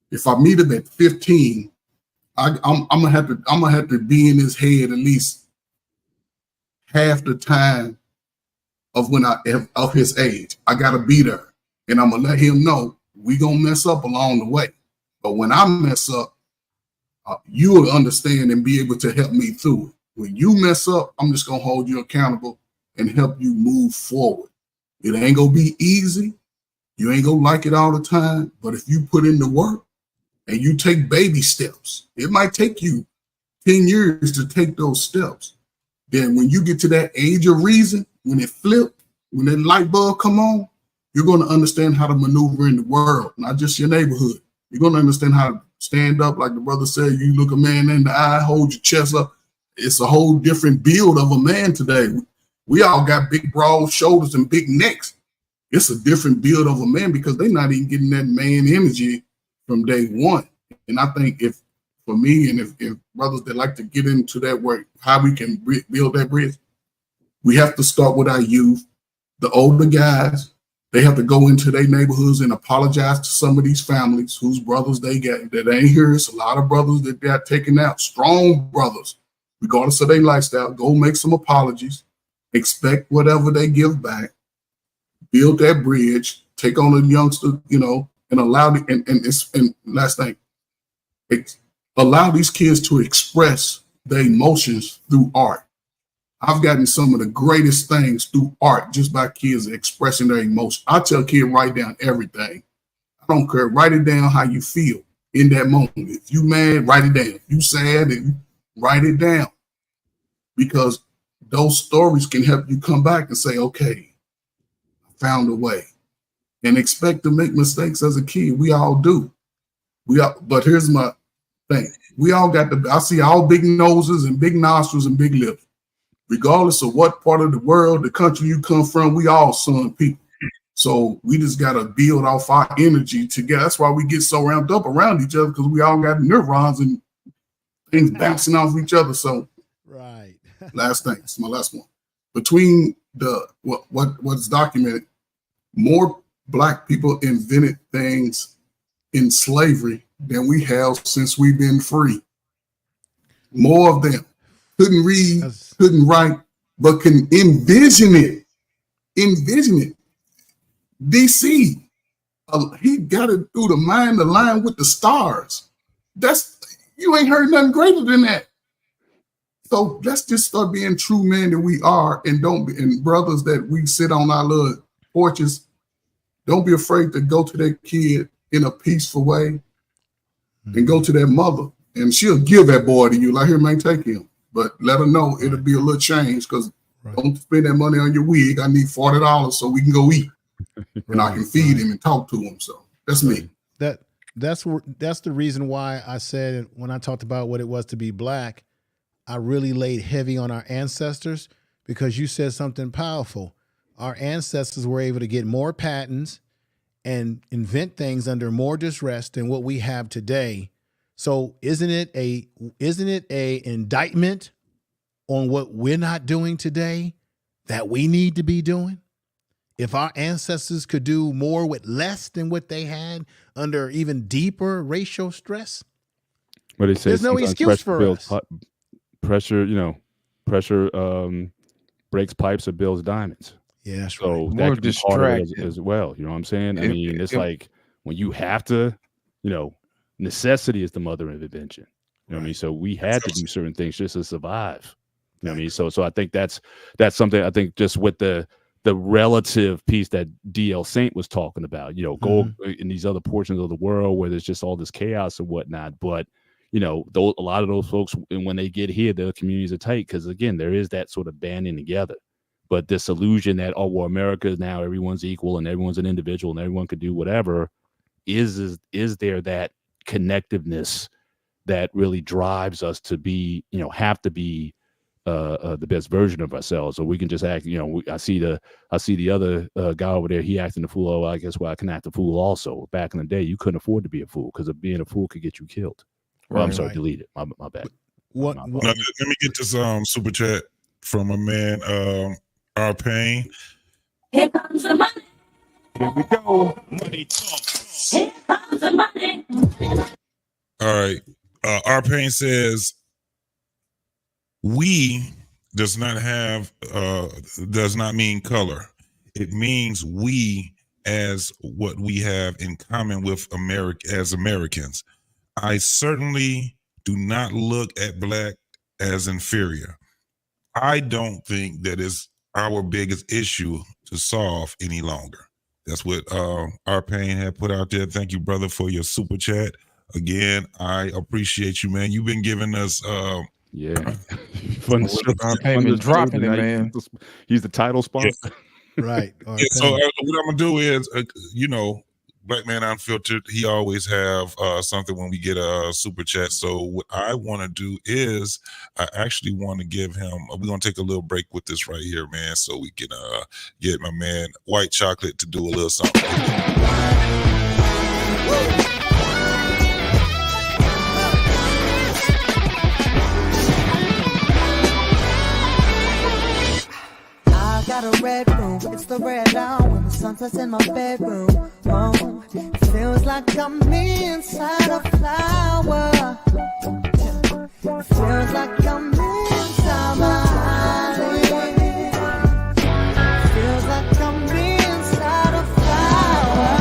Speaker 10: if I meet him at 15, I'm gonna have to be in his head at least half the time of of his age. I gotta be there, and I'm gonna let him know we gonna mess up along the way. But when I mess up, you will understand and be able to help me through it. When you mess up, I'm just gonna hold you accountable and help you move forward. It ain't gonna be easy. You ain't gonna like it all the time, but if you put in the work and you take baby steps, it might take you 10 years to take those steps. Then when you get to that age of reason, when it flipped, when that light bulb come on, you're going to understand how to maneuver in the world, not just your neighborhood. You're going to understand how to stand up, like the brother said, you look a man in the eye, hold your chest up. It's a whole different build of a man today. We all got big, broad shoulders and big necks. It's a different build of a man because they're not even getting that man energy from day one. And I think for me, and if brothers that like to get into that work, how we can build that bridge, we have to start with our youth. The older guys, they have to go into their neighborhoods and apologize to some of these families whose brothers they got that ain't here. It's a lot of brothers that got taken out, strong brothers, regardless of their lifestyle. Go make some apologies, expect whatever they give back, build that bridge, take on a youngster, and allow and last thing, allow these kids to express their emotions through art. I've gotten some of the greatest things through art just by kids expressing their emotions. I tell kids, write down everything. I don't care. Write it down how you feel in that moment. If you mad, write it down. If you sad, write it down. Because those stories can help you come back and say, okay, I found a way. And expect to make mistakes as a kid. We all do. But here's my thing. We all I see all big noses and big nostrils and big lips. Regardless of what part of the world, the country you come from, we all son people. So we just got to build off our energy together. That's why we get so ramped up around each other, because we all got neurons and things bouncing off each other. So
Speaker 9: right.
Speaker 10: Last thing, it's my last one. Between what's documented, more Black people invented things in slavery than we have since we've been free. More of them couldn't read, couldn't write, but can envision it. Envision it. DC, he got it through the mind, the line with the stars. You ain't heard nothing greater than that. So let's just start being true men that we are, and brothers that we sit on our little porches. Don't be afraid to go to that kid in a peaceful way and go to that mother, and she'll give that boy to you. Like, here, man, take him. But let her know it'll be a little change, because don't spend that money on your wig. I need $40 so we can go eat. And I can feed him and talk to him. So that's me.
Speaker 9: That's the reason why I said, when I talked about what it was to be Black, I really laid heavy on our ancestors, because you said something powerful. Our ancestors were able to get more patents and invent things under more duress than what we have today. So isn't it a indictment on what we're not doing today that we need to be doing? If our ancestors could do more with less than what they had under even deeper racial stress,
Speaker 7: but they say
Speaker 9: there's no excuse for us.
Speaker 7: Pressure breaks pipes or builds diamonds.
Speaker 9: Yeah, that's
Speaker 7: so
Speaker 9: right.
Speaker 7: that could be part of it as well. You know what I'm saying? I mean, it's like when you have to, necessity is the mother of invention. You know what I mean? So we had to do certain things just to survive. You know what I mean? So I think that's something, I think, just with the relative piece that DL Saint was talking about, go in these other portions of the world where there's just all this chaos and whatnot. But, a lot of those folks, when they get here, their communities are tight, because, again, there is that sort of banding together. But this illusion that, America is now everyone's equal and everyone's an individual and everyone could do whatever, is there that connectiveness that really drives us to be, have to be the best version of ourselves. So we can just act, I see the other guy over there, he acting the fool. Oh, I guess I can act the fool also. Back in the day, you couldn't afford to be a fool because being a fool could get you killed. Well, I'm sorry, delete it. My bad.
Speaker 9: What?
Speaker 3: Now, let me get this super chat from a man, R. Payne.
Speaker 12: Here comes the money.
Speaker 5: Here we go. Money talk.
Speaker 12: Here comes the money.
Speaker 3: All right. R. Payne says, we does not mean color. It means we as what we have in common with as Americans. I certainly do not look at black as inferior. I don't think that is our biggest issue to solve any longer. That's what R. Payne had put out there. Thank you, brother, for your super chat. Again, I appreciate you, man. You've been giving us
Speaker 7: Fun
Speaker 8: Payne dropping it, man.
Speaker 7: He's the title sponsor.
Speaker 9: Right.
Speaker 3: Yeah, so what I'm gonna do is, Black Man Unfiltered, he always have something when we get a super chat. So what I want to do is I actually want to give him, we're going to take a little break with this right here, man, so we can get my man White Chocolate to do a little something.
Speaker 14: I got a red room, it's the red now when the sun sets in my bedroom. Oh, it feels like I'm inside a flower. It feels like I'm inside my eyelid. It feels like I'm inside a flower.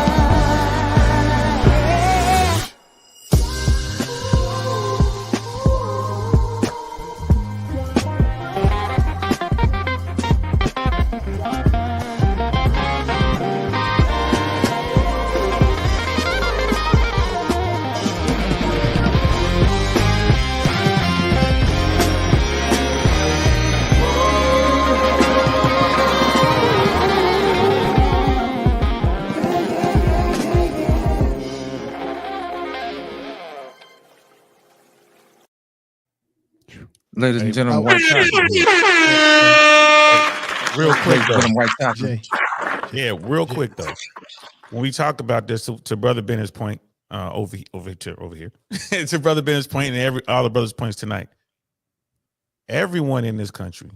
Speaker 14: Yeah.
Speaker 8: Ladies and gentlemen, White Chocolate.
Speaker 5: Real quick, though.
Speaker 8: White Chocolate.
Speaker 5: Yeah, real quick though. When we talk about this, to Brother Bennett's point, over here, to Brother Bennett's point and all the brothers' points tonight. Everyone in this country,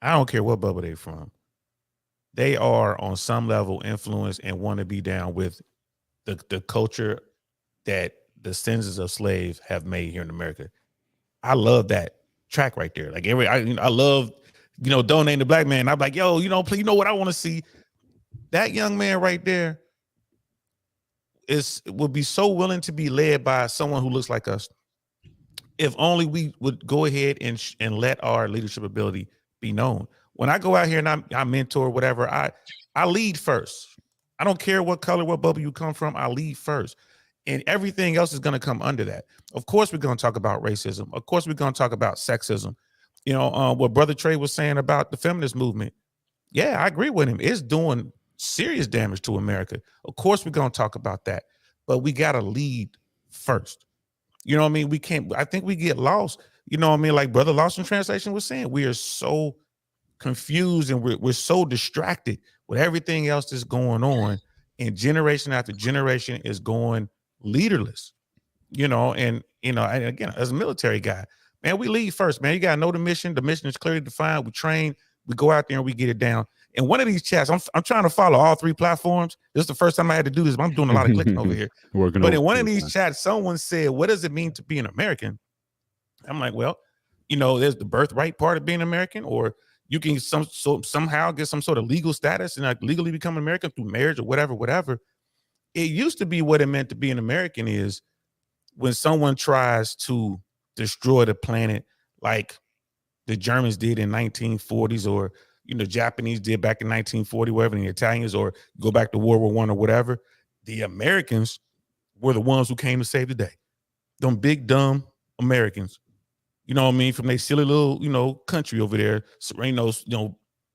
Speaker 5: I don't care what bubble they're from, they are on some level influenced and want to be down with the culture that the descendants of slaves have made here in America. I love that track right there. Like I love, donating to Black Man. I'm like, yo, please, you know what I want to see? That young man right there would be so willing to be led by someone who looks like us. If only we would go ahead and let our leadership ability be known. When I go out here and I mentor whatever, I lead first. I don't care what color, what bubble you come from. I lead first. And everything else is going to come under that. Of course, we're going to talk about racism. Of course, we're going to talk about sexism. What Brother Trey was saying about the feminist movement. Yeah, I agree with him. It's doing serious damage to America. Of course, we're going to talk about that. But we got to lead first. You know what I mean? We can't, I think we get lost. You know what I mean? Like Brother Lost in Translation was saying, we are so confused and we're so distracted with everything else that's going on. And generation after generation is going leaderless, and again, as a military guy, man, we lead first, man. You got to know the mission. The mission is clearly defined. We train, we go out there and we get it down. And one of these chats, I'm trying to follow all three platforms. This is the first time I had to do this, but I'm doing a lot of clicking over here. But in one of these chats, someone said, what does it mean to be an American? I'm like, well, there's the birthright part of being American, or you can somehow get some sort of legal status and legally become an American through marriage or whatever. It used to be what it meant to be an American is when someone tries to destroy the planet like the Germans did in 1940s, or the Japanese did back in 1940, whatever, and the Italians, or go back to World War I or whatever. The Americans were the ones who came to save the day. Them big, dumb Americans, from their silly little, country over there,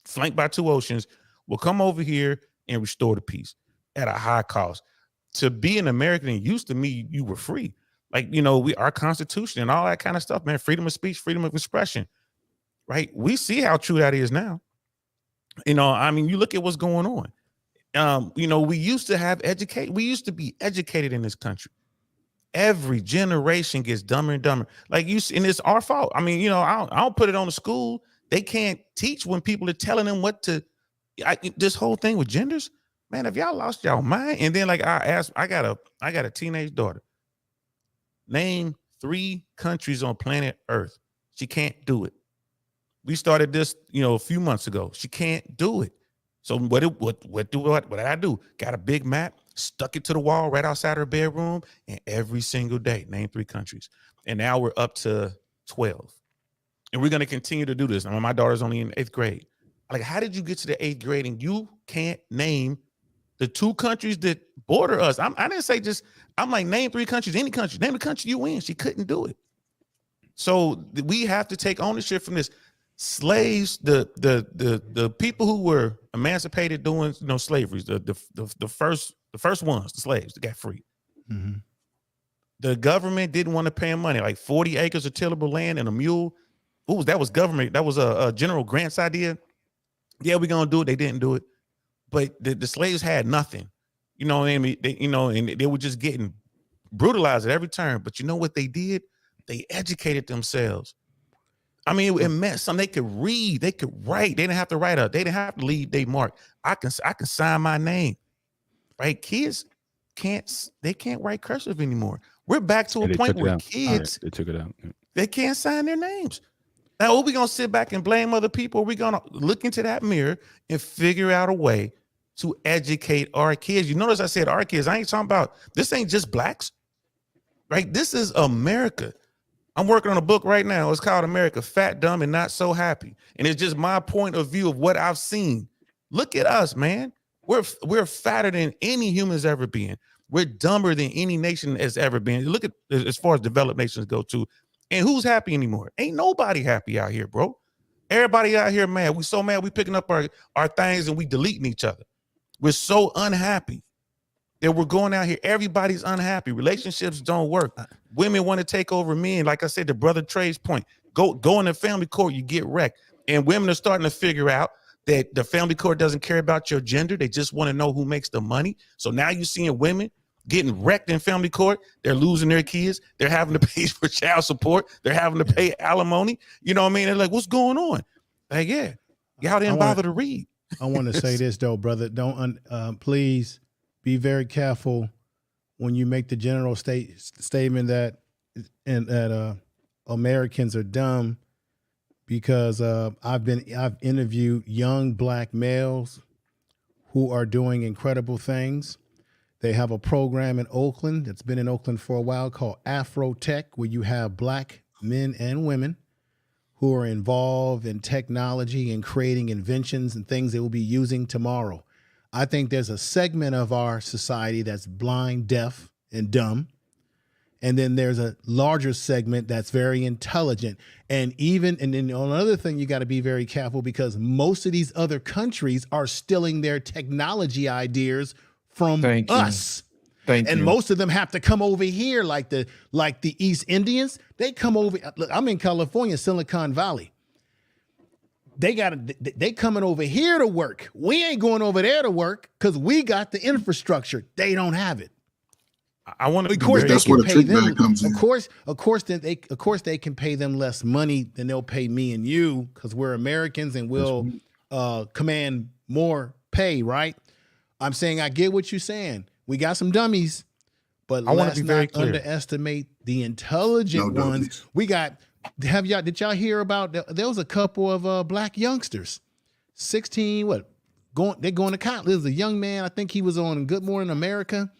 Speaker 5: flanked by two oceans, will come over here and restore the peace at a high cost. To be an American, it used to mean you were free. Like, our Constitution and all that kind of stuff, man. Freedom of speech, freedom of expression, right? We see how true that is now. You look at what's going on. We used to be educated in this country. Every generation gets dumber and dumber. And it's our fault. I don't put it on the school. They can't teach when people are telling them what to. This whole thing with genders, man. Have y'all lost y'all mind? And then, I got a teenage daughter. Name 3 countries on planet Earth. She can't do it. We started this, a few months ago. She can't do it. So what did I do? Got a big map, stuck it to the wall right outside her bedroom, and every single day, name 3 countries. And now we're up to 12. And we're going to continue to do this. My daughter's only in 8th grade. Like, how did you get to the 8th grade and you can't name the 2 countries that border us? I didn't say I'm like, name 3 countries, any country, name the country you in. She couldn't do it. So we have to take ownership from this. Slaves, the people who were emancipated doing slavery, the first ones, the slaves that got free.
Speaker 9: Mm-hmm.
Speaker 5: The government didn't want to pay them money, like 40 acres of tillable land and a mule. That was government. That was a General Grant's idea. Yeah, we're gonna do it. They didn't do it, but the slaves had nothing. You know what I mean? And they were just getting brutalized at every turn. But you know what they did? They educated themselves. It meant something. They could read, they could write. They didn't have to write up. They didn't have to leave their mark. I can sign my name. Right? Kids can't write cursive anymore. We're back to a point where kids
Speaker 7: they took it out.
Speaker 5: They can't sign their names. Now, are we gonna sit back and blame other people? Are we gonna look into that mirror and figure out a way to educate our kids? You notice I said our kids. I ain't talking about this. Ain't just blacks, right? This is America. I'm working on a book right now. It's called America Fat, Dumb, and Not So Happy. And it's just my point of view of what I've seen. Look at us, man. We're fatter than any human's ever been. We're dumber than any nation has ever been. Look at as far as developed nations go too. And who's happy anymore? Ain't nobody happy out here, bro. Everybody out here mad. We so mad we picking up our things and we deleting each other. We're so unhappy that we're going out here. Everybody's unhappy. Relationships don't work. Women want to take over men. Like I said, the brother Trey's point, go in the family court, you get wrecked. And women are starting to figure out that the family court doesn't care about your gender. They just want to know who makes the money. So now you're seeing women getting wrecked in family court. They're losing their kids. They're having to pay for child support. They're having to pay alimony. You know what I mean? They're like, what's going on? Like, yeah, y'all didn't bother to read.
Speaker 9: I want to say this though, brother. Don't please be very careful when you make the general statement that Americans are dumb, because I've interviewed young black males who are doing incredible things. They have a program in Oakland that's been in Oakland for a while called Afro Tech, where you have black men and women who are involved in technology and creating inventions and things they will be using tomorrow. I think there's a segment of our society that's blind, deaf, and dumb. And then there's a larger segment that's very intelligent. And then on another thing, you got to be very careful, because most of these other countries are stealing their technology ideas from us.
Speaker 8: Thank you.
Speaker 9: Most of them have to come over here, like the East Indians. They come over. Look, I'm in California, Silicon Valley. They coming over here to work. We ain't going over there to work because we got the infrastructure. They don't have it.
Speaker 5: I want to.
Speaker 10: Of course, that's where the trick bag comes in.
Speaker 9: Of course, they can pay them less money than they'll pay me and you, because we're Americans and we'll command more pay, right? I'm saying I get what you're saying. We got some dummies, but let's not underestimate the intelligent ones. We got. Did y'all hear about? There was a couple of black youngsters, 16. They're going to college. There's a young man. I think he was on Good Morning America.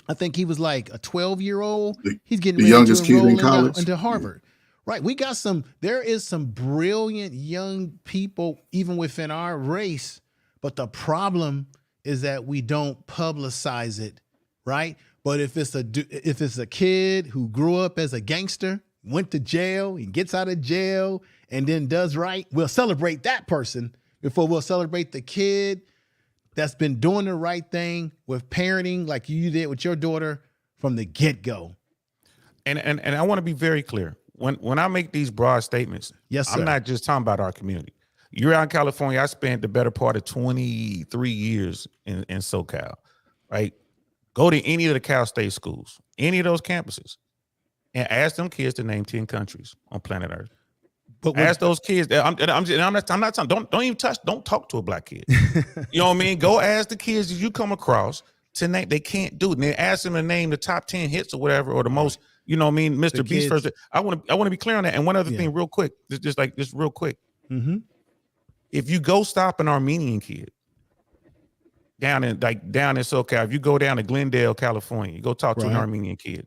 Speaker 9: I think he was like a 12-year-old. He's getting ready to enroll into Harvard. Right. We got there is some brilliant young people even within our race, but the problem is that we don't publicize it, right? But if it's a kid who grew up as a gangster, went to jail, he gets out of jail, and then does right, we'll celebrate that person before we'll celebrate the kid that's been doing the right thing with parenting like you did with your daughter from the get-go.
Speaker 5: And I want to be very clear. When I make these broad statements,
Speaker 9: yes, sir.
Speaker 5: I'm not just talking about our community. You're out in California. I spent the better part of 23 years in SoCal, right? Go to any of the Cal State schools, any of those campuses, and ask them kids to name 10 countries on planet Earth. But ask those kids. I'm not talking. Don't even touch. Don't talk to a black kid. You know what I mean? Go ask the kids that you come across to name. They can't do it. And then ask them to name the top 10 hits or whatever, or the most. You know what I mean? Mr. Beast first. I want to be clear on that. And one other thing, real quick, just real quick.
Speaker 9: Mm-hmm.
Speaker 5: If you go stop an Armenian kid down in SoCal, if you go down to Glendale, California, you go talk to an Armenian kid,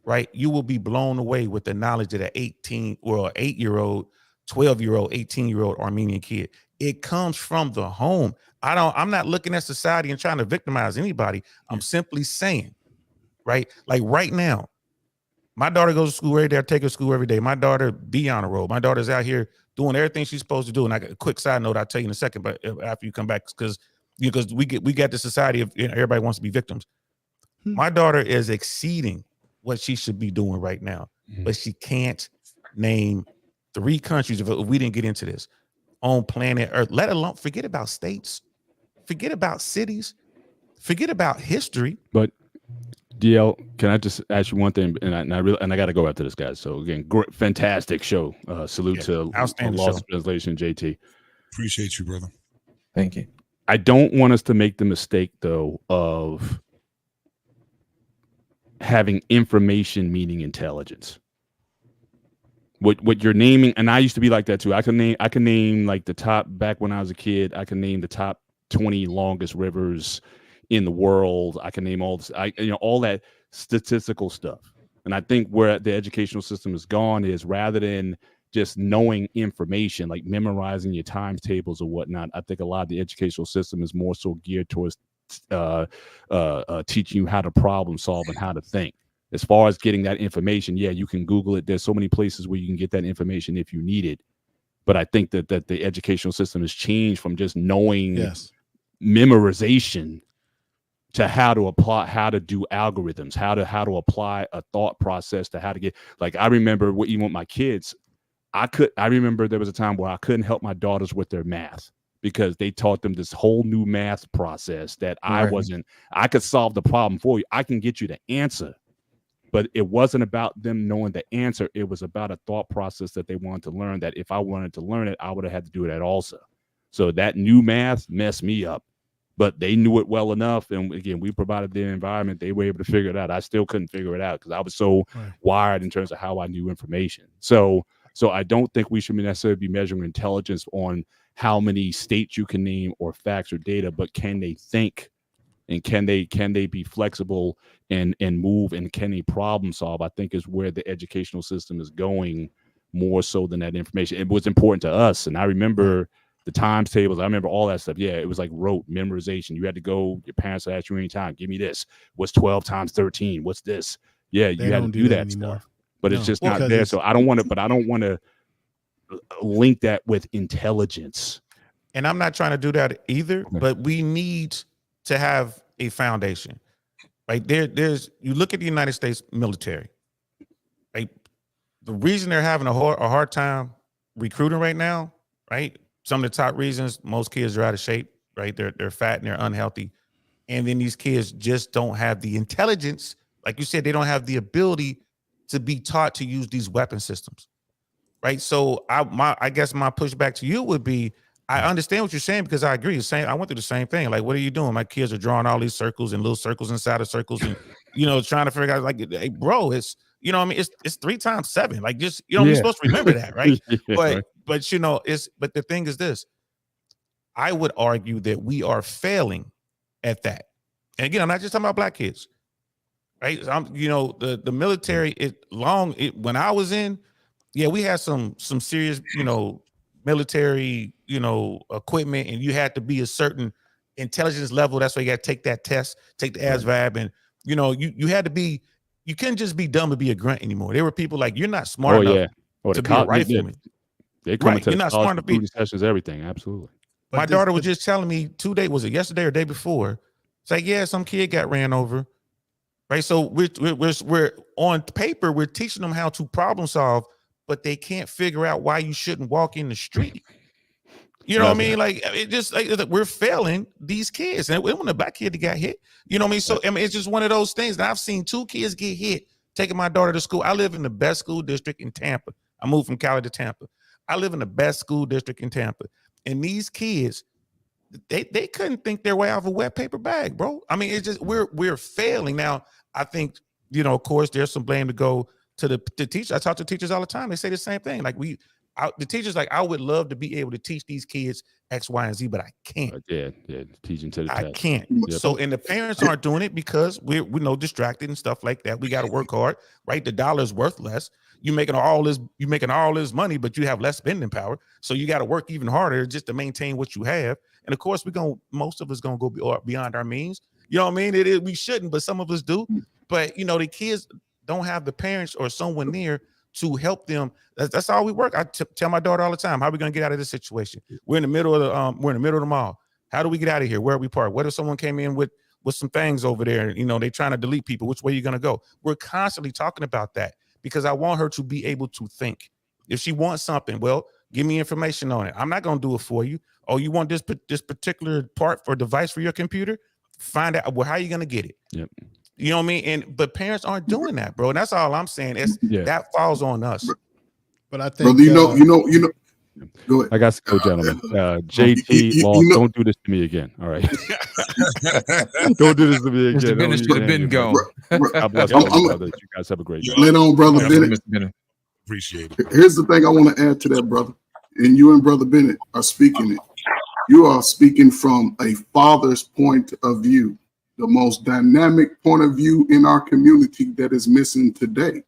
Speaker 5: right? You will be blown away with the knowledge that an 8-year-old, 12-year-old, 18-year-old Armenian kid. It comes from the home. I'm not looking at society and trying to victimize anybody. I'm simply saying, right? Like right now, my daughter goes to school every day. I take her to school every day. My daughter be on the road. My daughter's out here doing everything she's supposed to do. And I got a quick side note I'll tell you in a second, but after you come back, because we got the society of everybody wants to be victims. My daughter is exceeding what she should be doing right now, but she can't name 3 countries if we didn't get into this on planet Earth, let alone forget about states, forget about cities, forget about history.
Speaker 7: But DL, can I just ask you one thing? And I got to go after this, guys. So again, great, fantastic show. Salute to
Speaker 5: outstanding
Speaker 7: Lost
Speaker 5: show.
Speaker 7: Translation, JT.
Speaker 3: Appreciate you, brother.
Speaker 8: Thank you.
Speaker 7: I don't want us to make the mistake, though, of having information meaning intelligence. What you're naming, and I used to be like that too. I can name like the top, back when I was a kid, I can name the top 20 longest rivers in the world. I can name all this, all that statistical stuff. And I think where the educational system has gone is, rather than just knowing information, like memorizing your times tables or whatnot, I think a lot of the educational system is more so geared towards teaching you how to problem solve and how to think. As far as getting that information, yeah, you can Google it. There's so many places where you can get that information if you need it. But I think that the educational system has changed from just knowing memorization to how to apply, how to do algorithms, how to apply a thought process to how to get, like, I remember even with my kids, I remember there was a time where I couldn't help my daughters with their math because they taught them this whole new math process that I could solve the problem for you. I can get you the answer, but it wasn't about them knowing the answer. It was about a thought process that they wanted to learn, that if I wanted to learn it, I would have had to do that also. So that new math messed me up, but they knew it well enough. And again, we provided their environment. They were able to figure it out. I still couldn't figure it out because I was so wired in terms of how I knew information. So I don't think we should necessarily be measuring intelligence on how many states you can name or facts or data, but can they think, and can they be flexible and move, and can they problem solve? I think is where the educational system is going more so than that information. It was important to us. And I remember the times tables. I remember all that stuff. Yeah, it was like rote memorization. You had to go, your parents would ask you anytime, give me this. What's 12 times 13? What's this? Yeah, you had to do that stuff. But it's just not there. So I don't want to link that with intelligence.
Speaker 5: And I'm not trying to do that either, but we need to have a foundation. Right? There's you look at the United States military. Right? The reason they're having a hard time recruiting right now, right? Some of the top reasons, most kids are out of shape, right? They're fat and they're unhealthy. And then these kids just don't have the intelligence. Like you said, they don't have the ability to be taught to use these weapon systems. Right. So I guess my pushback to you would be, I understand what you're saying, because I agree. I went through the same thing. Like, what are you doing? My kids are drawing all these circles and little circles inside of circles, and trying to figure out, like, hey, bro, it's what I mean, it's 3 times 7. Like, just you're supposed to remember that, right? But but the thing is this. I would argue that we are failing at that. And again, I'm not just talking about black kids, right? The military. When I was in. Yeah, we had some serious, military, equipment, and you had to be a certain intelligence level. That's why you got to take that test, take the ASVAB, and you had to be. You couldn't just be dumb to be a grunt anymore. There were people like, you're not smart enough to be a rifleman.
Speaker 7: They come into
Speaker 5: you're not smart to be
Speaker 7: sessions, everything. Absolutely.
Speaker 5: My daughter was just telling me 2 days, was it yesterday or day before? It's like, yeah, some kid got ran over. right? So we're on paper, we're teaching them how to problem solve, but they can't figure out why you shouldn't walk in the street. You know what I mean? Like, it just like we're failing these kids. And when the black kid that got hit, you know what I mean? So I mean, it's just one of those things. Now I've seen 2 kids get hit taking my daughter to school. I live in the best school district in Tampa. I moved from Cali to Tampa. I live in the best school district in Tampa. And these kids, they couldn't think their way out of a wet paper bag, bro. I mean, it's just we're failing. Now, I think, you know, of course, there's some blame to go to the teachers. I talk to teachers all the time. They say the same thing. Like the teachers, like, I would love to be able to teach these kids X, Y, and Z, but I can't.
Speaker 7: Yeah, teaching to the test.
Speaker 5: I can't.
Speaker 7: Yep.
Speaker 5: So, and the parents aren't doing it because we're distracted and stuff like that. We got to work hard, right? The dollar's worth less. You making all this money, but you have less spending power. So you got to work even harder just to maintain what you have. And of course, most of us gonna go beyond our means. You know what I mean? We shouldn't, but some of us do. But you know, the kids don't have the parents or someone near to help them. That's all we work. I tell my daughter all the time, how are we gonna get out of this situation? We're in the middle of the mall. How do we get out of here? Where are we parked? What if someone came in with some things over there? You know, they trying to delete people. Which way are you gonna go? We're constantly talking about that because I want her to be able to think. If she wants something, well, give me information on it. I'm not gonna do it for you. Oh, you want this particular part or device for your computer? Find out. Well, how are you gonna get it?
Speaker 7: Yep.
Speaker 5: You know what I mean? But parents aren't doing that, bro. And that's all I'm saying. That falls on us.
Speaker 9: But I think,
Speaker 10: brother, you know. Go ahead.
Speaker 7: I got to go, gentlemen. JT Law, don't do this to me again. All right. Don't do this to me again.
Speaker 8: Mr. Bennett should have been gone.
Speaker 7: God bless you, brother. You guys have a great day.
Speaker 10: Let on, brother Bennett.
Speaker 3: Appreciate it.
Speaker 10: Here's the thing I want to add to that, brother. And you and brother Bennett are speaking it. You are speaking from a father's point of view, the most dynamic point of view in our community that is missing today.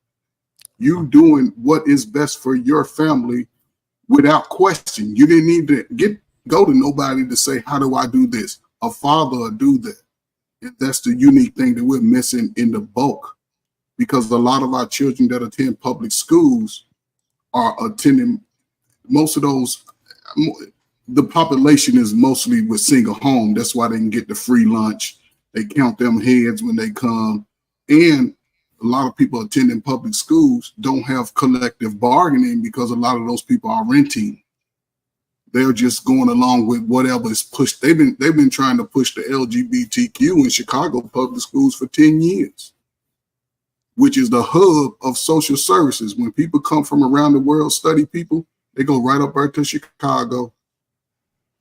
Speaker 10: You doing what is best for your family without question. You didn't need to go to nobody to say, how do I do this? A father will do that. And that's the unique thing that we're missing in the bulk, because a lot of our children that attend public schools are attending, most of those, the population is mostly with single home. That's why they can get the free lunch. They count them heads when they come. And a lot of people attending public schools don't have collective bargaining because a lot of those people are renting. They're just going along with whatever is pushed. They've been trying to push the LGBTQ in Chicago public schools for 10 years, which is the hub of social services. When people come from around the world, study people, they go right up there to Chicago.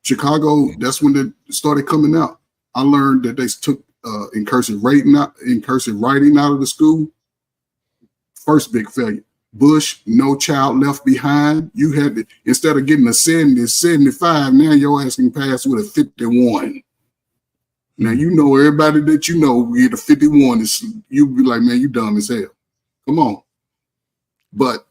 Speaker 10: Chicago, that's when they started coming out. I learned that they took in cursive writing out of the school. First big failure. Bush, No Child Left Behind. You had to, instead of getting a 70, 75, now your ass can pass with a 51. Now, you know, everybody that you know get a 51, you be like, man, you dumb as hell. Come on. But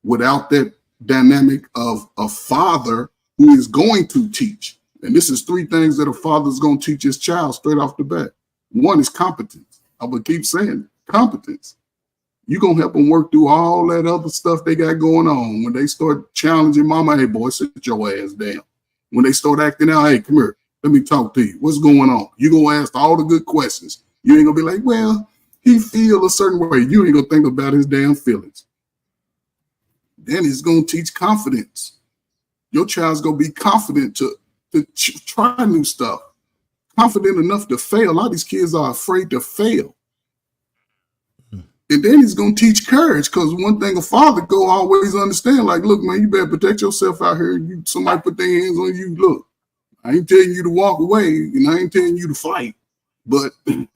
Speaker 10: without that dynamic of a father who is going to teach, and this is 3 things that a father is going to teach his child straight off the bat. One is competence. I would keep saying competence. You're going to help them work through all that other stuff they got going on. When they start challenging mama, hey, boy, sit your ass down. When they start acting out, hey, come here, let me talk to you. What's going on? You're going to ask all the good questions. You ain't going to be like, well, he feel a certain way. You ain't going to think about his damn feelings. Then he's going to teach confidence. Your child's going to be confident to try new stuff. Confident enough to fail. A lot of these kids are afraid to fail. And then he's going to teach courage, because one thing a father go always understand, like, look, man, you better protect yourself out here. Somebody put their hands on you. Look, I ain't telling you to walk away, and I ain't telling you to fight, but at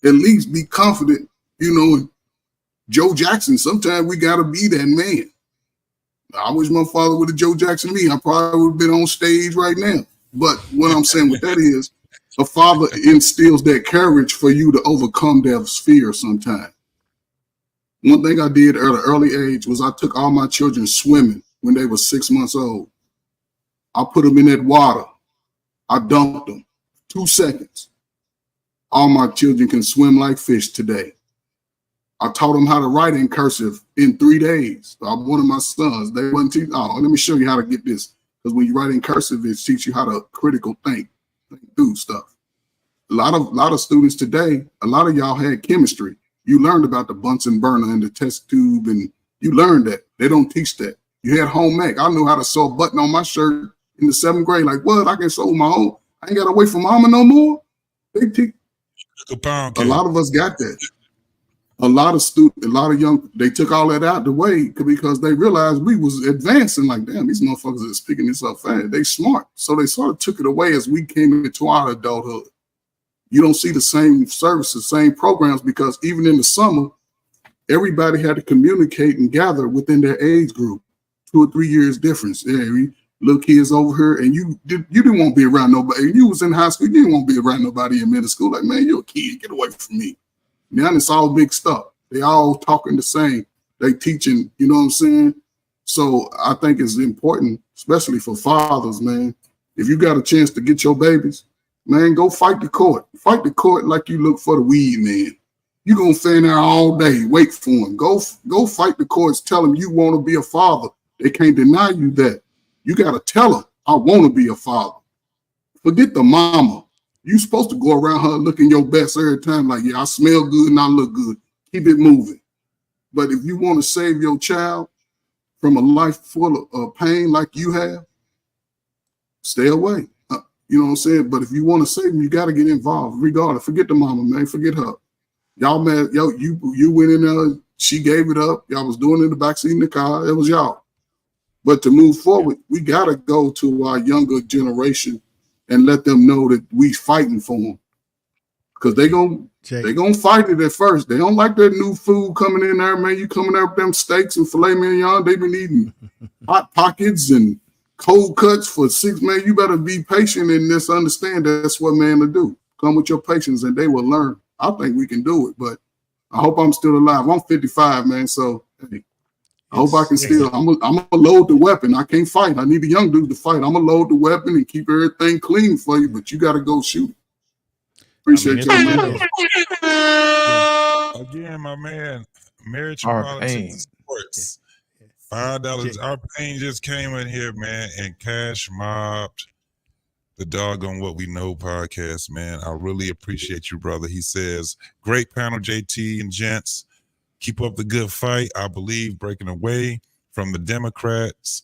Speaker 10: least be confident. You know, Joe Jackson, sometimes we got to be that man. I wish my father would have Joe Jackson me. I probably would have been on stage right now. But what I'm saying with that is, a father instills that courage for you to overcome that fear sometimes. One thing I did at an early age was I took all my children swimming when they were 6 months old. I put them in that water. I dumped them. 2 seconds. All my children can swim like fish today. I taught them how to write in cursive in 3 days. One of my sons, they wouldn't teach. Oh, let me show you how to get this. Because when you write in cursive, it teaches you how to critical think through stuff. A lot of students today, a lot of y'all had chemistry. You learned about the Bunsen burner and the test tube, and you learned that. They don't teach that. You had home ec. I knew how to sew a button on my shirt in the 7th grade. Like, what? I can sew my own. I ain't got to wait for mama no more. They teach. A lot of us got that. A lot of young, they took all that out the way because they realized we was advancing. Like, damn, these motherfuckers are picking this up fast. They smart. So they sort of took it away as we came into our adulthood. You don't see the same services, same programs, because even in the summer, everybody had to communicate and gather within their age group. 2 or 3 years difference. Yeah, little kids over here, and you didn't want to be around nobody. You was in high school, you didn't want to be around nobody in middle school. Like, man, you're a kid, get away from me. Now it's all big stuff. They all talking the same. They teaching, you know what I'm saying? So I think it's important, especially for fathers, man. If you got a chance to get your babies, man, go fight the court. Fight the court like you look for the weed man. You're going to stand there all day, wait for him. Go fight the courts, tell them you want to be a father. They can't deny you that. You got to tell them, I want to be a father. Forget the mama. You supposed to go around her looking your best every time, like, yeah, I smell good and I look good. Keep it moving. But if you want to save your child from a life full of pain like you have, stay away. You know what I'm saying? But if you want to save them, you got to get involved regardless. Forget the mama, man. Forget her. Y'all, man, you went in there, she gave it up. Y'all was doing it in the backseat in the car. It was y'all. But to move forward, we got to go to our younger generation and let them know that we fighting for them. Because they gonna fight it at first. They don't like that new food coming in there, man. You coming there with them steaks and filet mignon. They've been eating hot pockets and cold cuts for 6 man. You better be patient and just understand that's what man will do. Come with your patience and they will learn. I think we can do it, but I hope I'm still alive. I'm 55, man. So hey, I hope I can still. I'm gonna load the weapon. I can't fight. I need the young dudes to fight. I'm gonna load the weapon and keep everything clean for you. But you got to go shoot. Appreciate you, man.
Speaker 3: Again, my man, marriage and politics sports. $5. Our pain just came in here, man, and cash mobbed the Doggone What We Know podcast, man. I really appreciate you, brother. He says, great panel, JT and gents. Keep up the good fight. I believe breaking away from the Democrats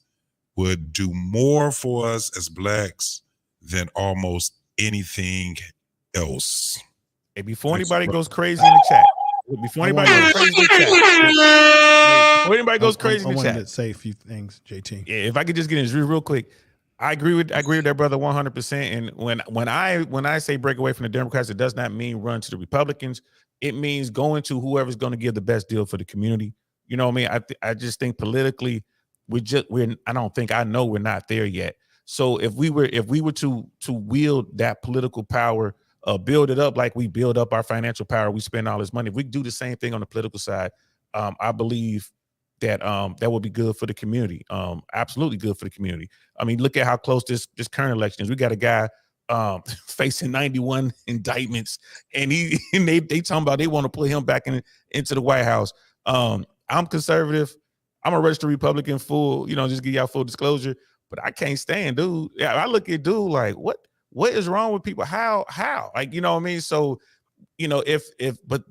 Speaker 3: would do more for us as blacks than almost anything else.
Speaker 5: Hey, before anybody goes crazy in the chat, before anybody goes crazy in the chat,
Speaker 9: to say a few things, JT.
Speaker 5: Yeah, if I could just get in real quick, I agree with that brother 100%. And when I say break away from the Democrats, it does not mean run to the Republicans. It means going to whoever's going to give the best deal for the community. You know what I mean? I just think politically, I know we're not there yet. So if we were to wield that political power, build it up like we build up our financial power, we spend all this money. If we do the same thing on the political side, I believe that that would be good for the community. Absolutely good for the community. I mean, look at how close this current election is. We got a guy facing 91 indictments, and they talking about they want to put him back into the White House. I'm conservative. I'm a registered Republican, just give y'all full disclosure. But I can't stand dude. Yeah, I look at dude like, what is wrong with people? How? Like, you know what I mean? So, but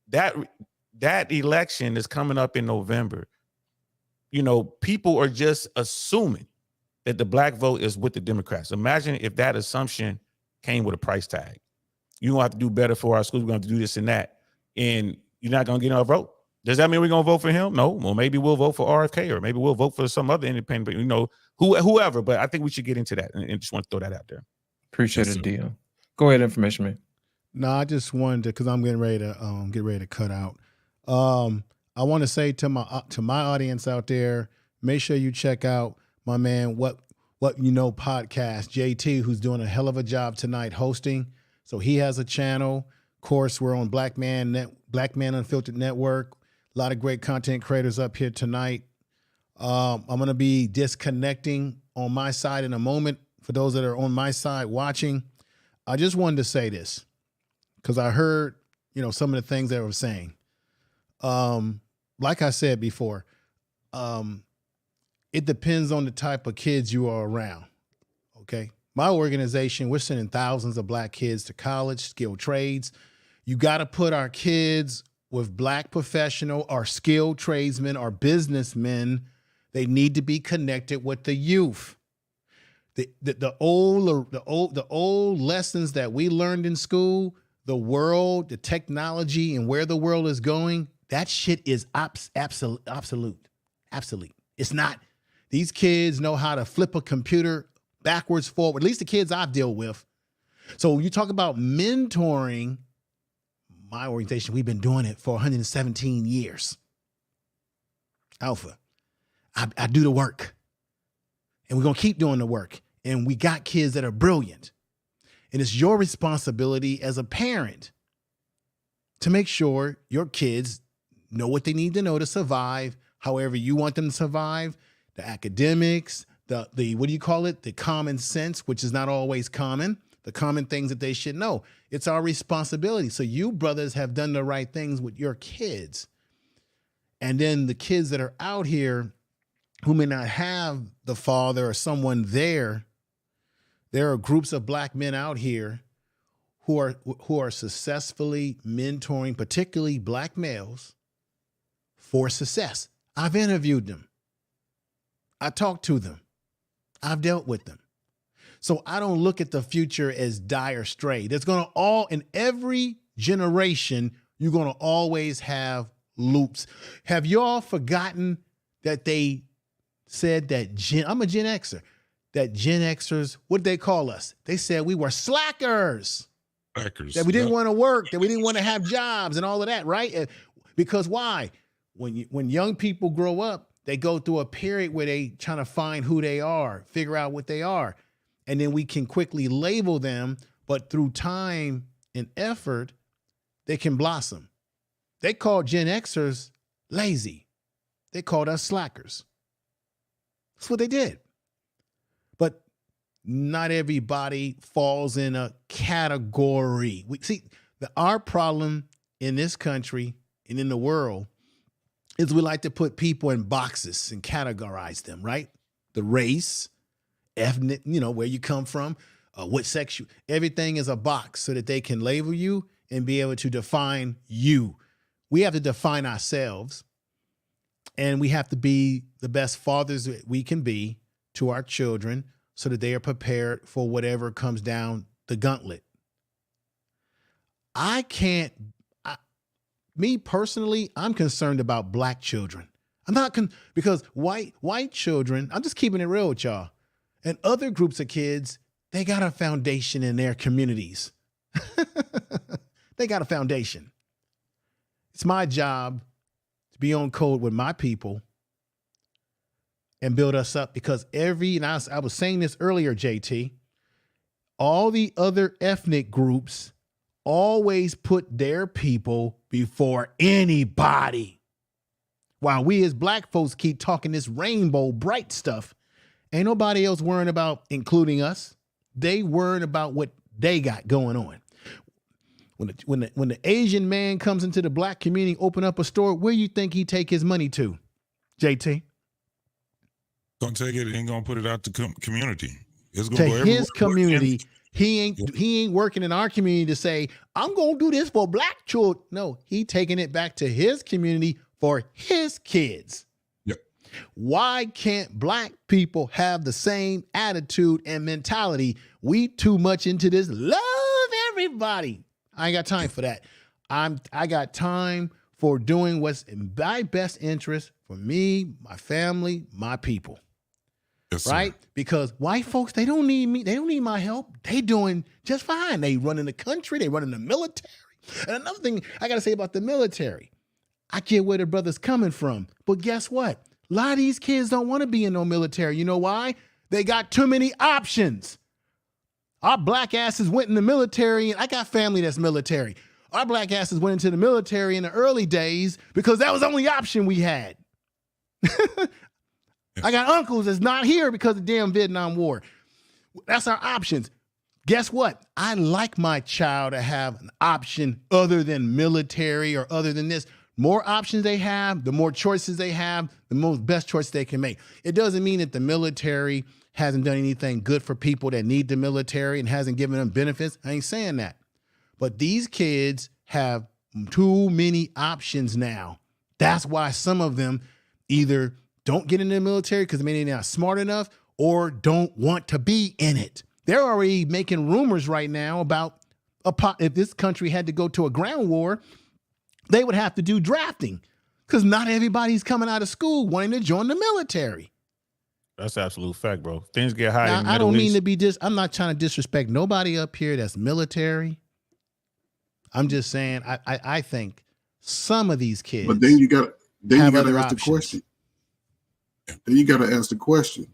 Speaker 5: that election is coming up in November. People are just assuming that the black vote is with the Democrats. Imagine if that assumption came with a price tag. You're gonna have to do better for our schools. We're gonna have to do this and that, and you're not gonna get our vote. Does that mean we're gonna vote for him? No. Well, maybe we'll vote for RFK, or maybe we'll vote for some other independent, whoever. But I think we should get into that, and just want to throw that out there.
Speaker 8: Appreciate it, deal. Go ahead, information man.
Speaker 9: No, I just wanted to, because I'm getting ready to cut out. I want to say to my audience out there, make sure you check out my man What You Know podcast, JT, who's doing a hell of a job tonight hosting. So he has a channel. Of course, we're on Black Man Unfiltered Network. A lot of great content creators up here tonight. I'm going to be disconnecting on my side in a moment. For those that are on my side watching, I just wanted to say this because I heard, some of the things they were saying. Like I said before, it depends on the type of kids you are around. Okay. My organization, we're sending thousands of black kids to college, skilled trades. You got to put our kids with black professional or skilled tradesmen or businessmen. They need to be connected with the youth. The old lessons that we learned in school, the world, the technology, and where the world is going, that shit is obsolete. It's not. These kids know how to flip a computer backwards, forward, at least the kids I've dealt with. So you talk about mentoring, my orientation, we've been doing it for 117 years. Alpha, I do the work. And we're going to keep doing the work. And we got kids that are brilliant. And it's your responsibility as a parent to make sure your kids know what they need to know to survive, however you want them to survive, the academics, the what do you call it? The common sense, which is not always common, the common things that they should know. It's our responsibility. So you brothers have done the right things with your kids. And then the kids that are out here who may not have the father or someone there are groups of black men out here who are successfully mentoring, particularly black males, for success. I've interviewed them. I talked to them. I've dealt with them. So I don't look at the future as dire straits. There's going to in every generation, you're going to always have loops. Have y'all forgotten that they said that I'm a Gen Xer, that Gen Xers, what did they call us? They said we were slackers. That we didn't want to work, that we didn't want to have jobs and all of that, right? Because why? When young people grow up, they go through a period where they trying to find who they are, figure out what they are. And then we can quickly label them, but through time and effort, they can blossom. They called Gen Xers lazy. They called us slackers. That's what they did. But not everybody falls in a category. Our problem in this country and in the world is we like to put people in boxes and categorize them, right? The race, ethnic, where you come from, what sex you, everything is a box so that they can label you and be able to define you. We have to define ourselves, and we have to be the best fathers that we can be to our children so that they are prepared for whatever comes down the gauntlet. Me personally, I'm concerned about black children. I'm not because white children, I'm just keeping it real with y'all. And other groups of kids, they got a foundation in their communities. They got a foundation. It's my job to be on code with my people and build us up because I was saying this earlier, JT, all the other ethnic groups always put their people before anybody. While we as black folks keep talking this rainbow bright stuff, ain't nobody else worrying about including us. They worrying about what they got going on. When the Asian man comes into the black community, open up a store, where you think he take his money to, JT?
Speaker 3: Gonna take it and gonna put it out to community. It's
Speaker 9: to
Speaker 3: gonna go
Speaker 9: his
Speaker 3: everywhere.
Speaker 9: community. He ain't working in our community to say, I'm gonna do this for black children. No, he taking it back to his community for his kids.
Speaker 3: Yep.
Speaker 9: Why can't black people have the same attitude and mentality? We too much into this love everybody. I ain't got time for that. I got time for doing what's in my best interest for me, my family, my people.
Speaker 3: Yes,
Speaker 9: right?
Speaker 3: Sir.
Speaker 9: Because white folks, they don't need me. They don't need my help. They doing just fine. They running the country. They running the military. And another thing I got to say about the military, I get where the brother's coming from. But guess what? A lot of these kids don't want to be in no military. You know why? They got too many options. Our black asses went in the military, and I got family that's military. Our black asses went into the military in the early days because that was the only option we had. I got uncles that's not here because of the damn Vietnam War. That's our options. Guess what? I like my child to have an option other than military or other than this. more options they have, the more choices they have, the most best choice they can make. It doesn't mean that the military hasn't done anything good for people that need the military and hasn't given them benefits. I ain't saying that. But these kids have too many options now. That's why some of them either don't get in the military because maybe they're not smart enough or don't want to be in it. They're already making rumors right now about if this country had to go to a ground war, they would have to do drafting because not everybody's coming out of school wanting to join the military.
Speaker 5: That's absolute fact, bro. Things get high.
Speaker 9: Now, I don't mean to be I'm not trying to disrespect nobody up here that's military. I'm just saying I think some of these kids.
Speaker 10: But then you got to ask
Speaker 9: options.
Speaker 10: the question. Then you got to ask the question: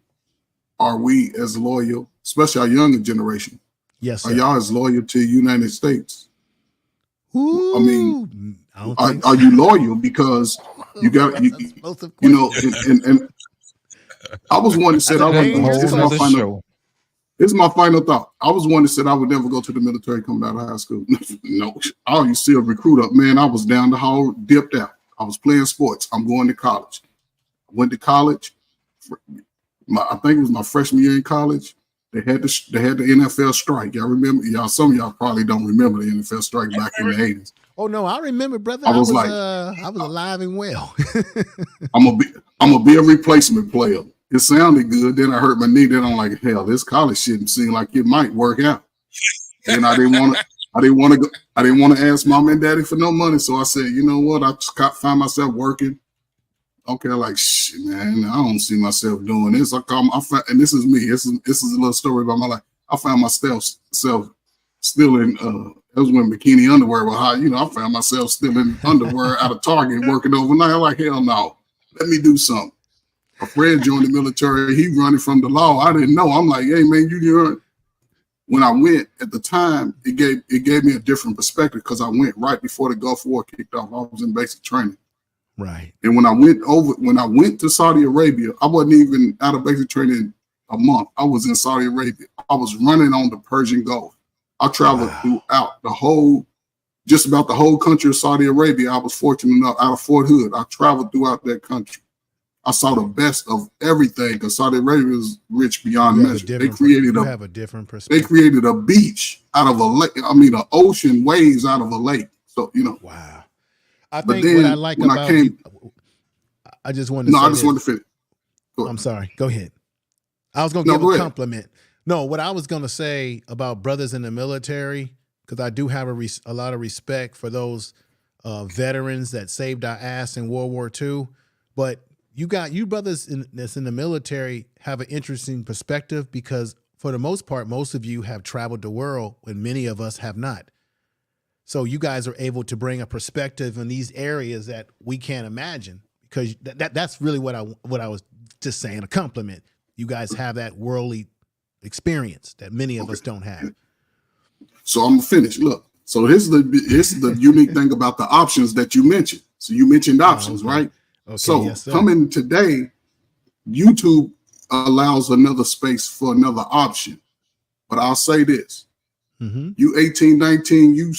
Speaker 10: are we as loyal, especially our younger generation?
Speaker 9: Yes, sir.
Speaker 10: Are y'all as loyal to the United States?
Speaker 9: Ooh,
Speaker 10: I mean, are you loyal because you got you know? And I was one that said I would. This is my final thought. I was one that said I would never go to the military coming out of high school. No, I used to see a recruit up. Man, I was down the hall, dipped out. I was playing sports. I'm going to college. I went to college. I think it was my freshman year in college. They had the NFL strike. Y'all remember? Some of y'all probably don't remember the NFL strike back in the 80s.
Speaker 9: Oh no, I remember, brother. I was alive and well.
Speaker 10: I'm gonna be a replacement player. It sounded good. Then I hurt my knee. Then I'm like, hell, this college shit seemed like it might work out. And I didn't want to ask mom and daddy for no money. So I said, you know what? I just find myself working. Okay, like shit, man. I don't see myself doing this. And this is me. This is a little story about my life. I found myself still in. That was when bikini underwear was hot. You know, I found myself still in underwear out of Target working overnight. I'm like, hell no. Let me do something. A friend joined the military. He running from the law. I didn't know. I'm like, hey man, you. When I went at the time, it gave me a different perspective because I went right before the Gulf War kicked off. I was in basic training.
Speaker 9: Right.
Speaker 10: And when I went to Saudi Arabia, I wasn't even out of basic training a month. I was in Saudi Arabia. I was running on the Persian Gulf. I traveled throughout just about the whole country of Saudi Arabia. I was fortunate enough out of Fort Hood. I traveled throughout that country. I saw the best of everything because Saudi Arabia is rich beyond measure. They created
Speaker 9: a different perspective.
Speaker 10: They created a beach out of a lake. I mean, an ocean waves out of a lake. So
Speaker 9: Wow. I think what I like about I just wanted to say
Speaker 10: I just wanted to finish.
Speaker 9: I'm sorry. Go ahead. I was going to give a compliment. No, what I was going to say about brothers in the military, because I do have a lot of respect for those veterans that saved our ass in World War II. But you brothers that's in the military have an interesting perspective because for the most part, most of you have traveled the world and many of us have not. So you guys are able to bring a perspective in these areas that we can't imagine because that's really what I was just saying, a compliment. You guys have that worldly experience that many of us don't have.
Speaker 10: So I'm gonna finish. Look, so here's the unique thing about the options that you mentioned. So you mentioned options, right?
Speaker 9: Okay,
Speaker 10: so
Speaker 9: yes, sir.
Speaker 10: Coming today, YouTube allows another space for another option. But I'll say this.
Speaker 9: Mm-hmm.
Speaker 10: You 18, 19, you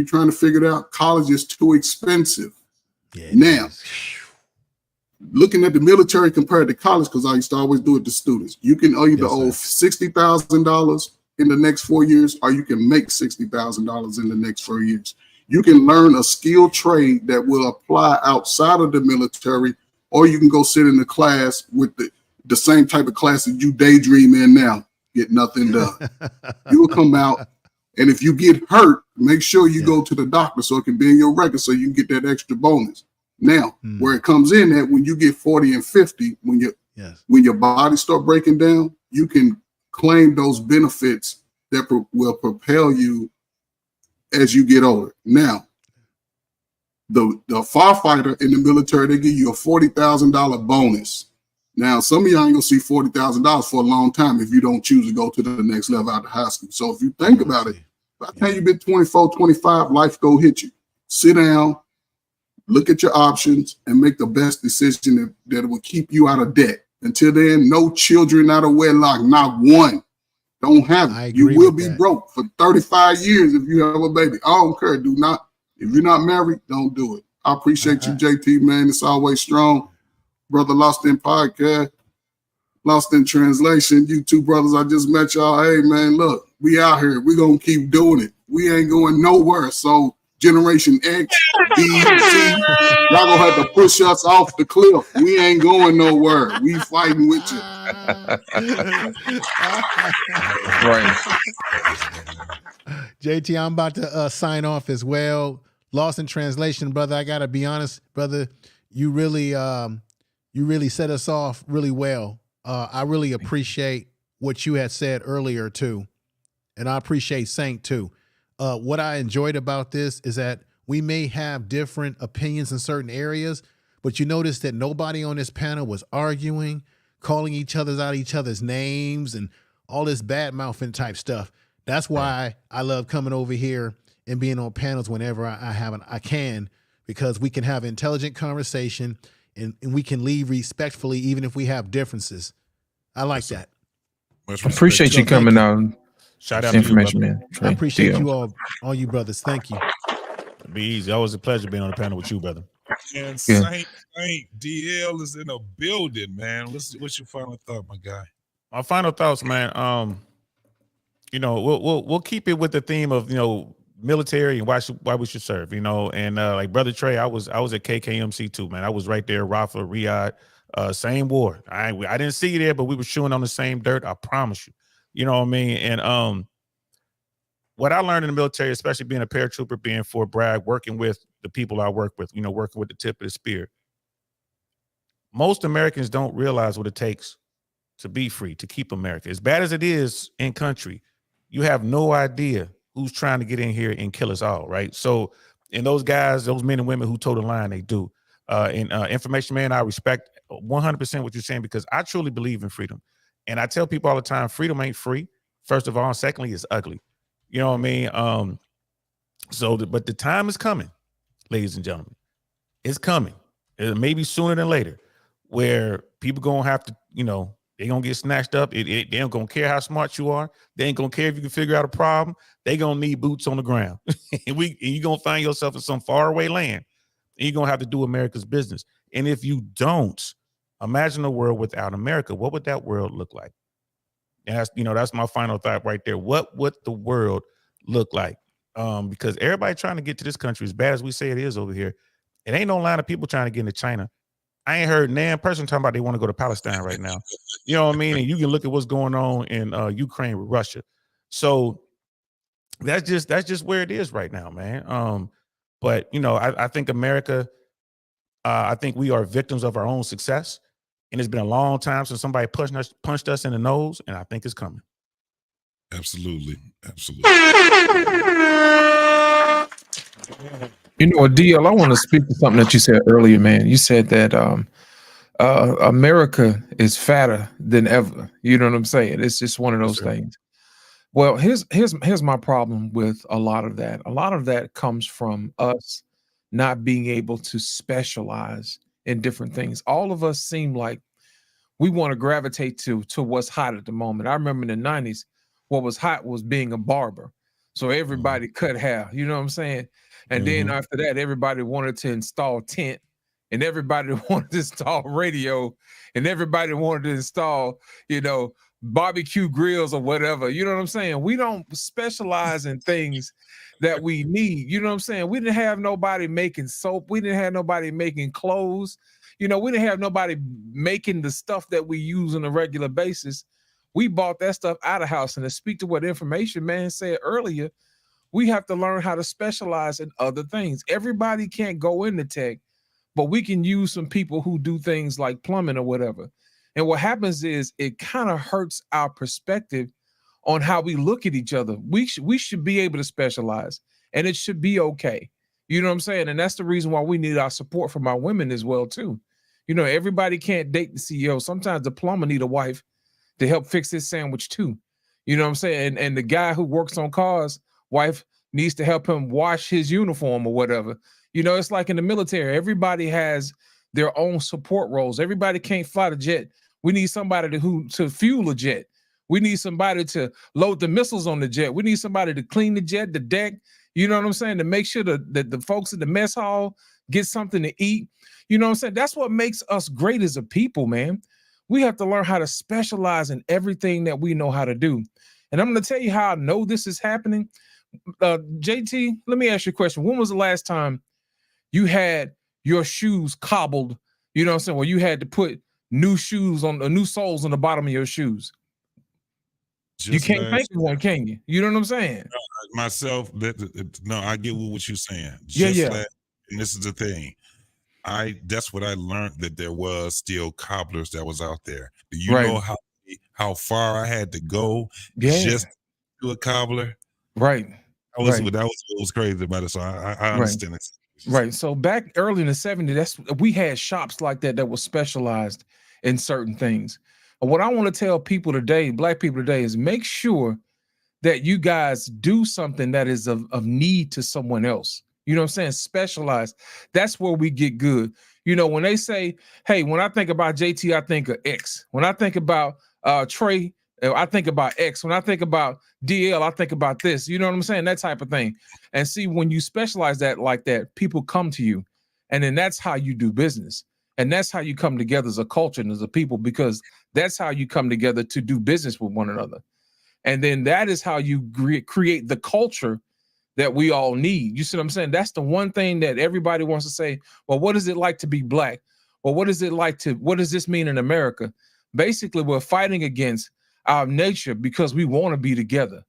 Speaker 10: trying to figure it out. College is too expensive.
Speaker 9: Yeah,
Speaker 10: now, looking at the military compared to college, because I used to always do it to students, you can either owe $60,000 in the next 4 years, or you can make $60,000 in the next 4 years. You can learn a skilled trade that will apply outside of the military, or you can go sit in the class with the same type of class that you daydream in now. Get nothing done. You will come out, and if you get hurt, make sure you go to the doctor so it can be in your record so you can get that extra bonus. Now, where it comes in at when you get 40 and 50, when your body start breaking down, you can claim those benefits that will propel you as you get older. Now, the firefighter in the military, they give you a $40,000 bonus. Now, some of y'all ain't gonna see $40,000 for a long time if you don't choose to go to the next level out of high school. So if you think about it, by the time you've been 24, 25, life go hit you. Sit down, look at your options, and make the best decision that will keep you out of debt. Until then, no children out of wedlock, not one. Don't have it. You will be broke for 35 years if you have a baby. I don't care. If you're not married, don't do it. I appreciate you, JT, man. It's always strong. Brother Lost in Podcast, Lost in Translation. You two brothers, I just met y'all. Hey, man, look, we out here. We going to keep doing it. We ain't going nowhere. So Generation X, B, C, y'all going to have to push us off the cliff. We ain't going nowhere. We fighting with you.
Speaker 8: Right.
Speaker 9: JT, I'm about to sign off as well. Lost in Translation, brother. I gotta be honest, brother. You really set us off really well. I really appreciate what you had said earlier too, and I appreciate Saint too. What I enjoyed about this is that we may have different opinions in certain areas, but you notice that nobody on this panel was arguing, calling each other's names, and all this bad mouthing type stuff. That's why I love coming over here and being on panels whenever I can, because we can have intelligent conversation and we can leave respectfully, even if we have differences. I like that.
Speaker 8: I appreciate you coming out.
Speaker 5: Shout out
Speaker 8: information,
Speaker 5: to you,
Speaker 8: man.
Speaker 9: I appreciate you all you brothers. Thank you.
Speaker 5: Be easy. Always a pleasure being on the panel with you, brother.
Speaker 3: And Saint DL is in a building, man. What's your final thought, my guy?
Speaker 5: My final thoughts, man. We'll keep it with the theme of military and why we should serve. And like Brother Trey, I was at KKMC too, man. I was right there, Rafah, Riyadh, same war. I didn't see you there, but we were chewing on the same dirt. I promise you. You know what I mean? And what I learned in the military, especially being a paratrooper, being Fort Bragg, working with the people I work with, working with the tip of the spear. Most Americans don't realize what it takes to be free, to keep America. As bad as it is in country, you have no idea who's trying to get in here and kill us all, right? So, and those guys, those men and women who toe the line, they do. Information Man, I respect 100% what you're saying, because I truly believe in freedom. And I tell people all the time, freedom ain't free, first of all. And secondly, it's ugly. You know what I mean? But the time is coming, ladies and gentlemen. It's coming. Maybe sooner than later, where people going to have to, they're going to get snatched up. They ain't going to care how smart you are. They ain't going to care if you can figure out a problem. They going to need boots on the ground. and you're going to find yourself in some faraway land, and you're going to have to do America's business. And if you don't, imagine a world without America. What would that world look like? And that's my final thought right there. What would the world look like? Because everybody trying to get to this country, as bad as we say it is over here, it ain't no line of people trying to get into China. I ain't heard nan person talking about they want to go to Palestine right now. You know what I mean? And you can look at what's going on in Ukraine with Russia. So that's just where it is right now, man. But I think America, I think we are victims of our own success. And it's been a long time since somebody punched us in the nose, and I think it's coming.
Speaker 3: Absolutely. Absolutely.
Speaker 8: DL, I want to speak to something that you said earlier, man. You said that America is fatter than ever. You know what I'm saying? It's just one of those things. Well, here's my problem with a lot of that. A lot of that comes from us not being able to specialize in different things. All of us seem like we want to gravitate to what's hot at the moment. I remember in the 90s, what was hot was being a barber. So everybody cut hair, you know what I'm saying? And then after that, everybody wanted to install tent, and everybody wanted to install radio, and everybody wanted to install, barbecue grills or whatever. You know what I'm saying? We don't specialize in things that we need. You know what I'm saying? We didn't have nobody making soap. We didn't have nobody making clothes. We didn't have nobody making the stuff that we use on a regular basis. We bought that stuff out of house. And to speak to what Information Man said earlier, we have to learn how to specialize in other things. Everybody can't go into tech, but we can use some people who do things like plumbing or whatever. And what happens is it kind of hurts our perspective on how we look at each other. We should be able to specialize, and it should be okay. You know what I'm saying? And that's the reason why we need our support from our women as well, too. Everybody can't date the CEO. Sometimes the plumber need a wife to help fix his sandwich, too. You know what I'm saying? And the guy who works on cars, wife needs to help him wash his uniform or whatever. It's like in the military. Everybody has their own support roles. Everybody can't fly the jet. We need somebody to fuel a jet. We need somebody to load the missiles on the jet. We need somebody to clean the jet, the deck. You know what I'm saying? To make sure that the folks at the mess hall get something to eat. You know what I'm saying? That's what makes us great as a people, man. We have to learn how to specialize in everything that we know how to do. And I'm going to tell you how I know this is happening. JT, let me ask you a question. When was the last time you had your shoes cobbled? You know what I'm saying? Where you had to put new shoes on, new soles on the bottom of your shoes. You can't think of one, can you? You know what I'm saying?
Speaker 3: Myself, no, I get what you're saying.
Speaker 8: Yeah.
Speaker 3: And this is the thing. That's what I learned, that there was still cobblers that was out there. Do you know how far I had to go just to a cobbler?
Speaker 8: Right.
Speaker 3: That was what was crazy about it. So I understand it.
Speaker 8: Right. So back early in the 70s, we had shops like that were specialized in certain things. And what I want to tell people today, black people today, is make sure that you guys do something that is of need to someone else. You know what I'm saying? Specialized. That's where we get good. You know, when they say, hey, when I think about JT, I think of X. When I think about Trey, I think about X. When I think about DL, I think about this. You know what I'm saying? That type of thing. And see, when you specialize that like that, people come to you. And then that's how you do business. And that's how you come together as a culture and as a people, because that's how you come together to do business with one another. And then that is how you create the culture that we all need. You see what I'm saying? That's the one thing that everybody wants to say, well, what is it like to be black? Well, what does this mean in America? Basically, we're fighting against our nature because we want to be together.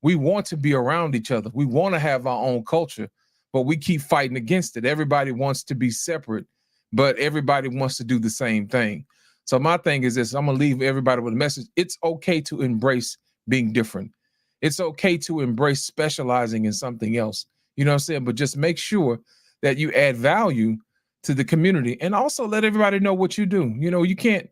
Speaker 8: We want to be around each other. We want to have our own culture, but we keep fighting against it. Everybody wants to be separate, but everybody wants to do the same thing. So my thing is this, I'm going to leave everybody with a message. It's okay to embrace being different. It's okay to embrace specializing in something else. You know what I'm saying? But just make sure that you add value to the community, and also let everybody know what you do. You know, you can't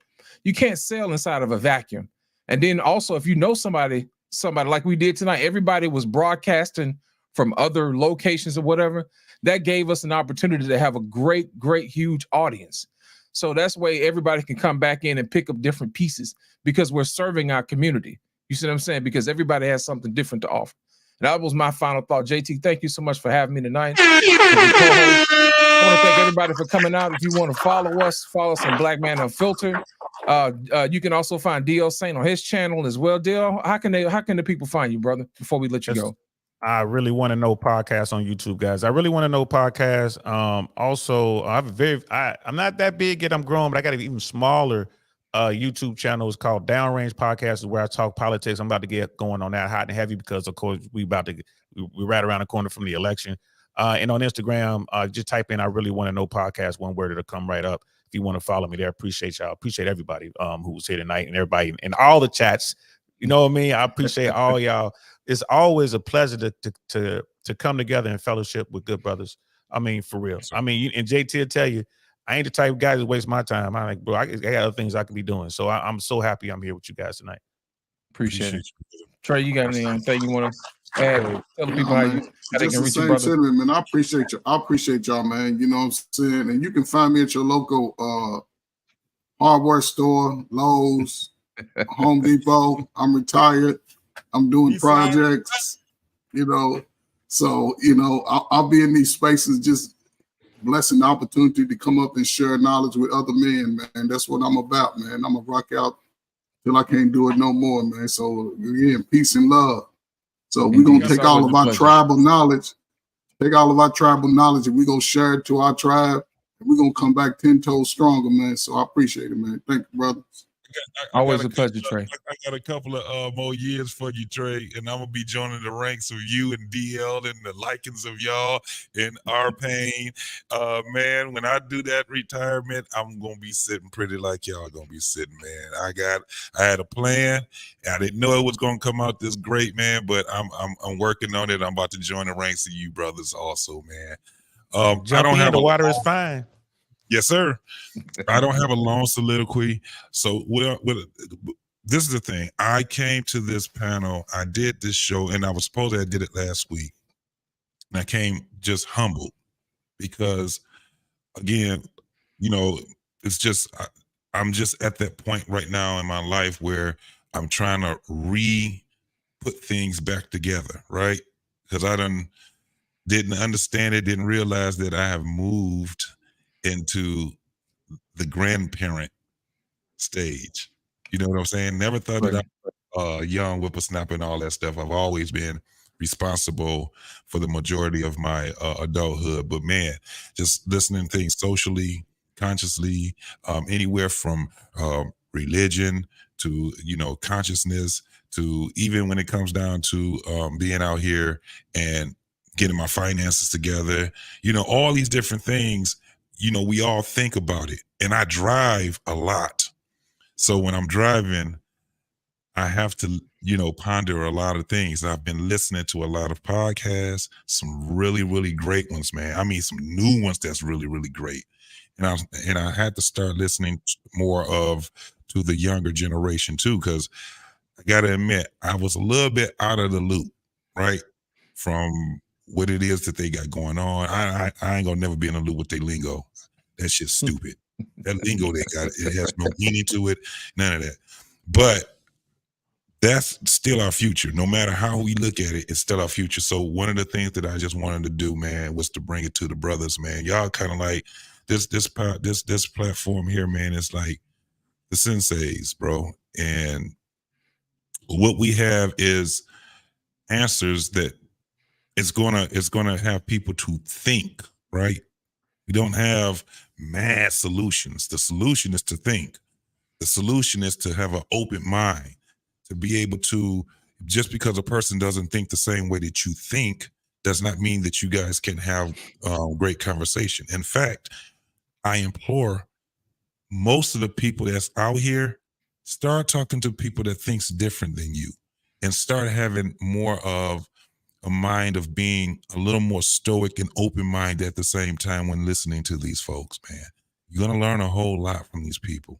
Speaker 8: sell inside of a vacuum. And then also, if you know somebody like we did tonight, everybody was broadcasting from other locations or whatever. That gave us an opportunity to have a great, huge audience. So that's way everybody can come back in and pick up different pieces, because we're serving our community. You see what I'm saying? Because everybody has something different to offer. And that was my final thought. JT, thank you so much for having me tonight. I want to thank everybody for coming out. If you want to follow us on Black Man Unfiltered. You can also find DL Saint on his channel as well. DL, how can the people find you, brother, before we let you go?
Speaker 5: I really want to know podcast on YouTube, guys. I really want to know podcast. Also, I'm not that big yet. I'm growing, but I got an even smaller YouTube channel. Is called Downrange Podcast, is where I talk politics. I'm about to get going on that hot and heavy, because of course we're right around the corner from the election. And on Instagram, just type in "I really want to know" podcast, one word, it'll come right up. If you want to follow me there, appreciate y'all. Appreciate everybody who was here tonight, and everybody in all the chats. You know what I mean? I appreciate all y'all. It's always a pleasure to come together in fellowship with good brothers. I mean, for real. I mean, and JT will tell you, I ain't the type of guy that waste my time. I'm like, bro, I got other things I could be doing. So I'm so happy I'm here with you guys tonight.
Speaker 8: Appreciate it. Trey, you got anything you want to add? Tell the people how they can reach you, brother.
Speaker 10: Sentiment, man. I appreciate you. I appreciate y'all, man. You know what I'm saying? And you can find me at your local hardware store, Lowe's, Home Depot. I'm retired. I'm doing projects, you know. So, you know, I'll be in these spaces just blessing the opportunity to come up and share knowledge with other men, man. That's what I'm about, man. I'm going to rock out till I can't do it no more, man. So, again, peace and love. So we're going to take all of our tribal knowledge, and we're going to share it to our tribe, and we're going to come back 10 toes stronger, man. So I appreciate it, man. Thank you, brother.
Speaker 8: Always a pleasure, Trey.
Speaker 3: I got a couple of more years for you, Trey, and I'm gonna be joining the ranks of you and DL and the likings of y'all and our pain. Man, when I do that retirement, I'm gonna be sitting pretty like y'all gonna be sitting, man. I had a plan. I didn't know it was gonna come out this great, man, but I'm working on it. I'm about to join the ranks of you brothers also, man. I don't have
Speaker 5: the water is fine.
Speaker 3: Yes, sir. I don't have a long soliloquy. So this is the thing. I came to this panel. I did this show, and I was supposed to have did it last week. And I came just humbled because, again, you know, it's just I'm just at that point right now in my life where I'm trying to put things back together, right? Because didn't understand it, didn't realize that I have moved into the grandparent stage. You know what I'm saying? Never thought that I was young whippersnapper and all that stuff. I've always been responsible for the majority of my adulthood. But man, just listening to things socially, consciously, anywhere from religion to, consciousness, to even when it comes down to being out here and getting my finances together, all these different things, we all think about it. And I drive a lot. So when I'm driving, I have to, ponder a lot of things. I've been listening to a lot of podcasts, some really, really great ones, man. I mean, some new ones that's really, really great. And I had to start listening more to the younger generation too, because I got to admit, I was a little bit out of the loop, right? From what it is that they got going on. I ain't gonna never be in the loop with their lingo. That shit's stupid. That lingo they got, it has no meaning to it, none of that. But that's still our future. No matter how we look at it, it's still our future. So one of the things that I just wanted to do, man, was to bring it to the brothers, man. Y'all kind of like this platform here, man, is like the senseis, bro. And what we have is answers that it's gonna have people to think, right? We don't have mad solutions. The solution is to think. The solution is to have an open mind, to be able to, just because a person doesn't think the same way that you think, does not mean that you guys can have great conversation. In fact, I implore most of the people that's out here, start talking to people that thinks different than you, and start having more of a mind of being a little more stoic and open-minded at the same time when listening to these folks, man. You're going to learn a whole lot from these people.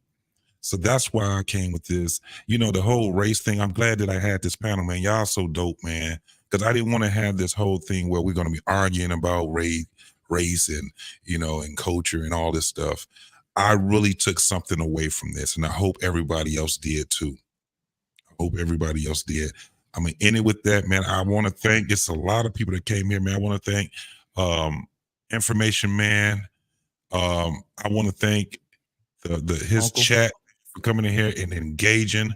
Speaker 3: So that's why I came with this, the whole race thing. I'm glad that I had this panel, man. Y'all so dope, man. Because I didn't want to have this whole thing where we're going to be arguing about race and, and culture and all this stuff. I really took something away from this, and I hope everybody else did too. I hope everybody else did. I'm going to end it with that, man. I want to thank, it's a lot of people that came here, man. I want to thank Information Man. I want to thank his Uncle. Chat for coming in here and engaging.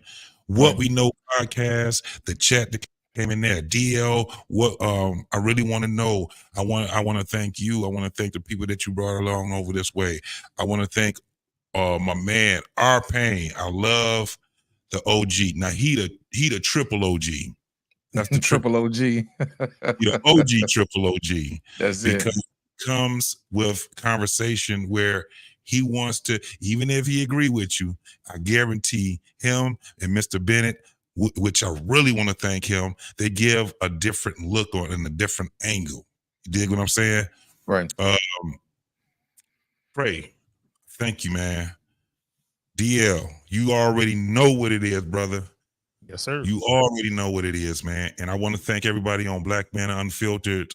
Speaker 3: What We Know podcast, the chat that came in there. DL, what I really want to know. I want to thank you. I want to thank the people that you brought along over this way. I want to thank my man, R Payne. I love the OG. Now he the triple OG. That's the
Speaker 8: triple OG.
Speaker 3: The OG triple OG.
Speaker 8: That's
Speaker 3: because it comes with conversation where he wants to, even if he agree with you, I guarantee him and Mr. Bennett, which I really want to thank him, they give a different look on and a different angle. You dig what I'm saying?
Speaker 8: Right.
Speaker 3: Pray. Thank you, man. DL, you already know what it is, brother.
Speaker 5: Yes, sir.
Speaker 3: You already know what it is, man. And I want to thank everybody on Black Man Unfiltered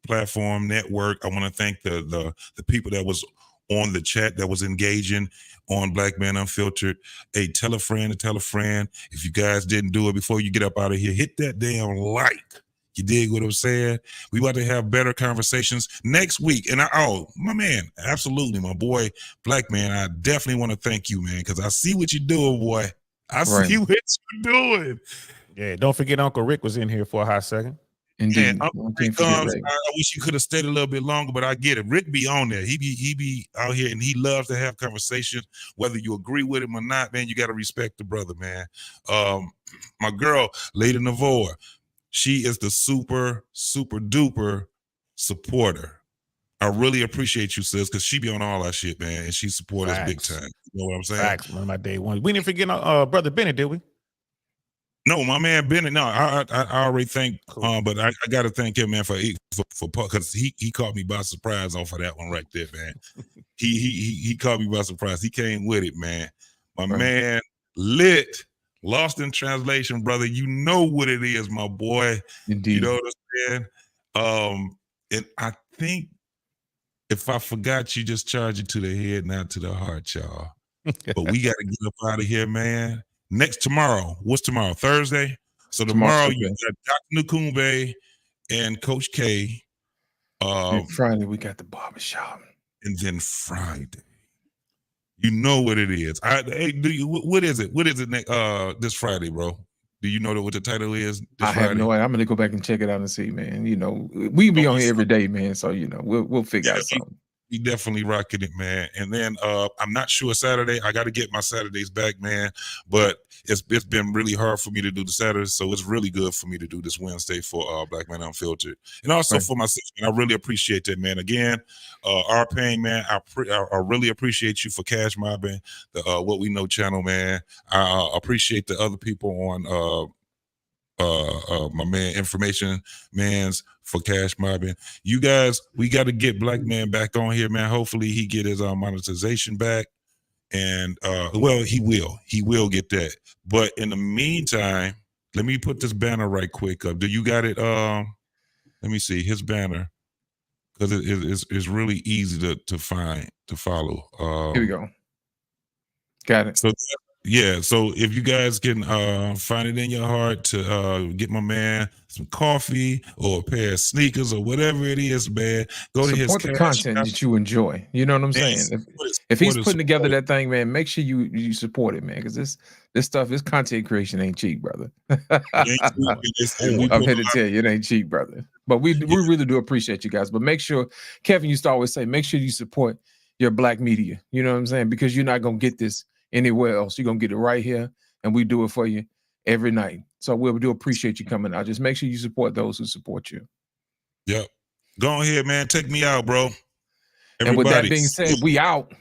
Speaker 3: platform network. I want to thank the people that was on the chat that was engaging on Black Man Unfiltered. Hey, tell a friend to tell a friend. If you guys didn't do it before you get up out of here, hit that damn like. You dig what I'm saying? We about to have better conversations next week. And my man, absolutely, my boy, Black Man, I definitely want to thank you, man, because I see what you're doing, boy. I see what you're doing.
Speaker 5: Yeah, don't forget Uncle Rick was in here for a hot second.
Speaker 8: Indeed.
Speaker 3: I wish you could have stayed a little bit longer, but I get it. Rick be on there. He be out here, and he loves to have conversations, whether you agree with him or not, man. You got to respect the brother, man. My girl, Lady Navoa, she is the super, super duper supporter. I really appreciate you, sis, because she be on all our shit, man, and she support us big time. You know what I'm saying?
Speaker 5: Facts, one of my day one. We didn't forget Brother Bennett, did we?
Speaker 3: No, my man Bennett. No, I already thank, but I got to thank him, man, for because he caught me by surprise off of that one right there, man. he caught me by surprise. He came with it, man. My man, Lit, Lost in Translation, brother. You know what it is, my boy.
Speaker 8: Indeed.
Speaker 3: You know what I'm saying? And I think if I forgot, you just charge it to the head, not to the heart, y'all. But we got to get up out of here, man. Tomorrow, what's tomorrow? Thursday? So tomorrow you got Dr. Nukumbe and Coach K
Speaker 8: And Friday we got the barbershop.
Speaker 3: And then Friday. You know what it is. Hey, what is it? What is it this Friday, bro? Do you know what the title is?
Speaker 8: I have no idea. I'm gonna go back and check it out and see, man. You know, we be on here every day, man. So you know, we'll figure out something.
Speaker 3: We definitely rocking it, man. And then I'm not sure Saturday. I got to get my Saturdays back, man. But it's been really hard for me to do the Saturdays, so it's really good for me to do this Wednesday for Black Man Unfiltered, and also for myself. And I really appreciate that, man. Again, our pain, man. I really appreciate you for cash mobbing the What We Know channel, man. I appreciate the other people on my man Information Man's for cash mobbing. You guys, we got to get Black Man back on here, man. Hopefully he get his monetization back, and well, he will get that. But in the meantime, let me put this banner right quick up. Do you got it? Let me see his banner, because it's really easy to find, to follow.
Speaker 8: Here we go. Got it.
Speaker 3: So yeah, so if you guys can find it in your heart to get my man some coffee or a pair of sneakers or whatever it is, man, go to his
Speaker 8: support the content that you enjoy. You know what I'm saying? If he's putting together that thing, man, make sure you support it, man, because this stuff, this content creation ain't cheap, brother. I'm here to tell you, it ain't cheap, brother. But we really do appreciate you guys. But make sure, Kevin used to always say, make sure you support your Black media. You know what I'm saying? Because you're not gonna get this anywhere else. You're gonna get it right here, and we do it for you every night. So we do appreciate you coming out. Just make sure you support those who support you.
Speaker 3: Yep. Go ahead, man. Take me out, bro.
Speaker 8: And with that being said, we out.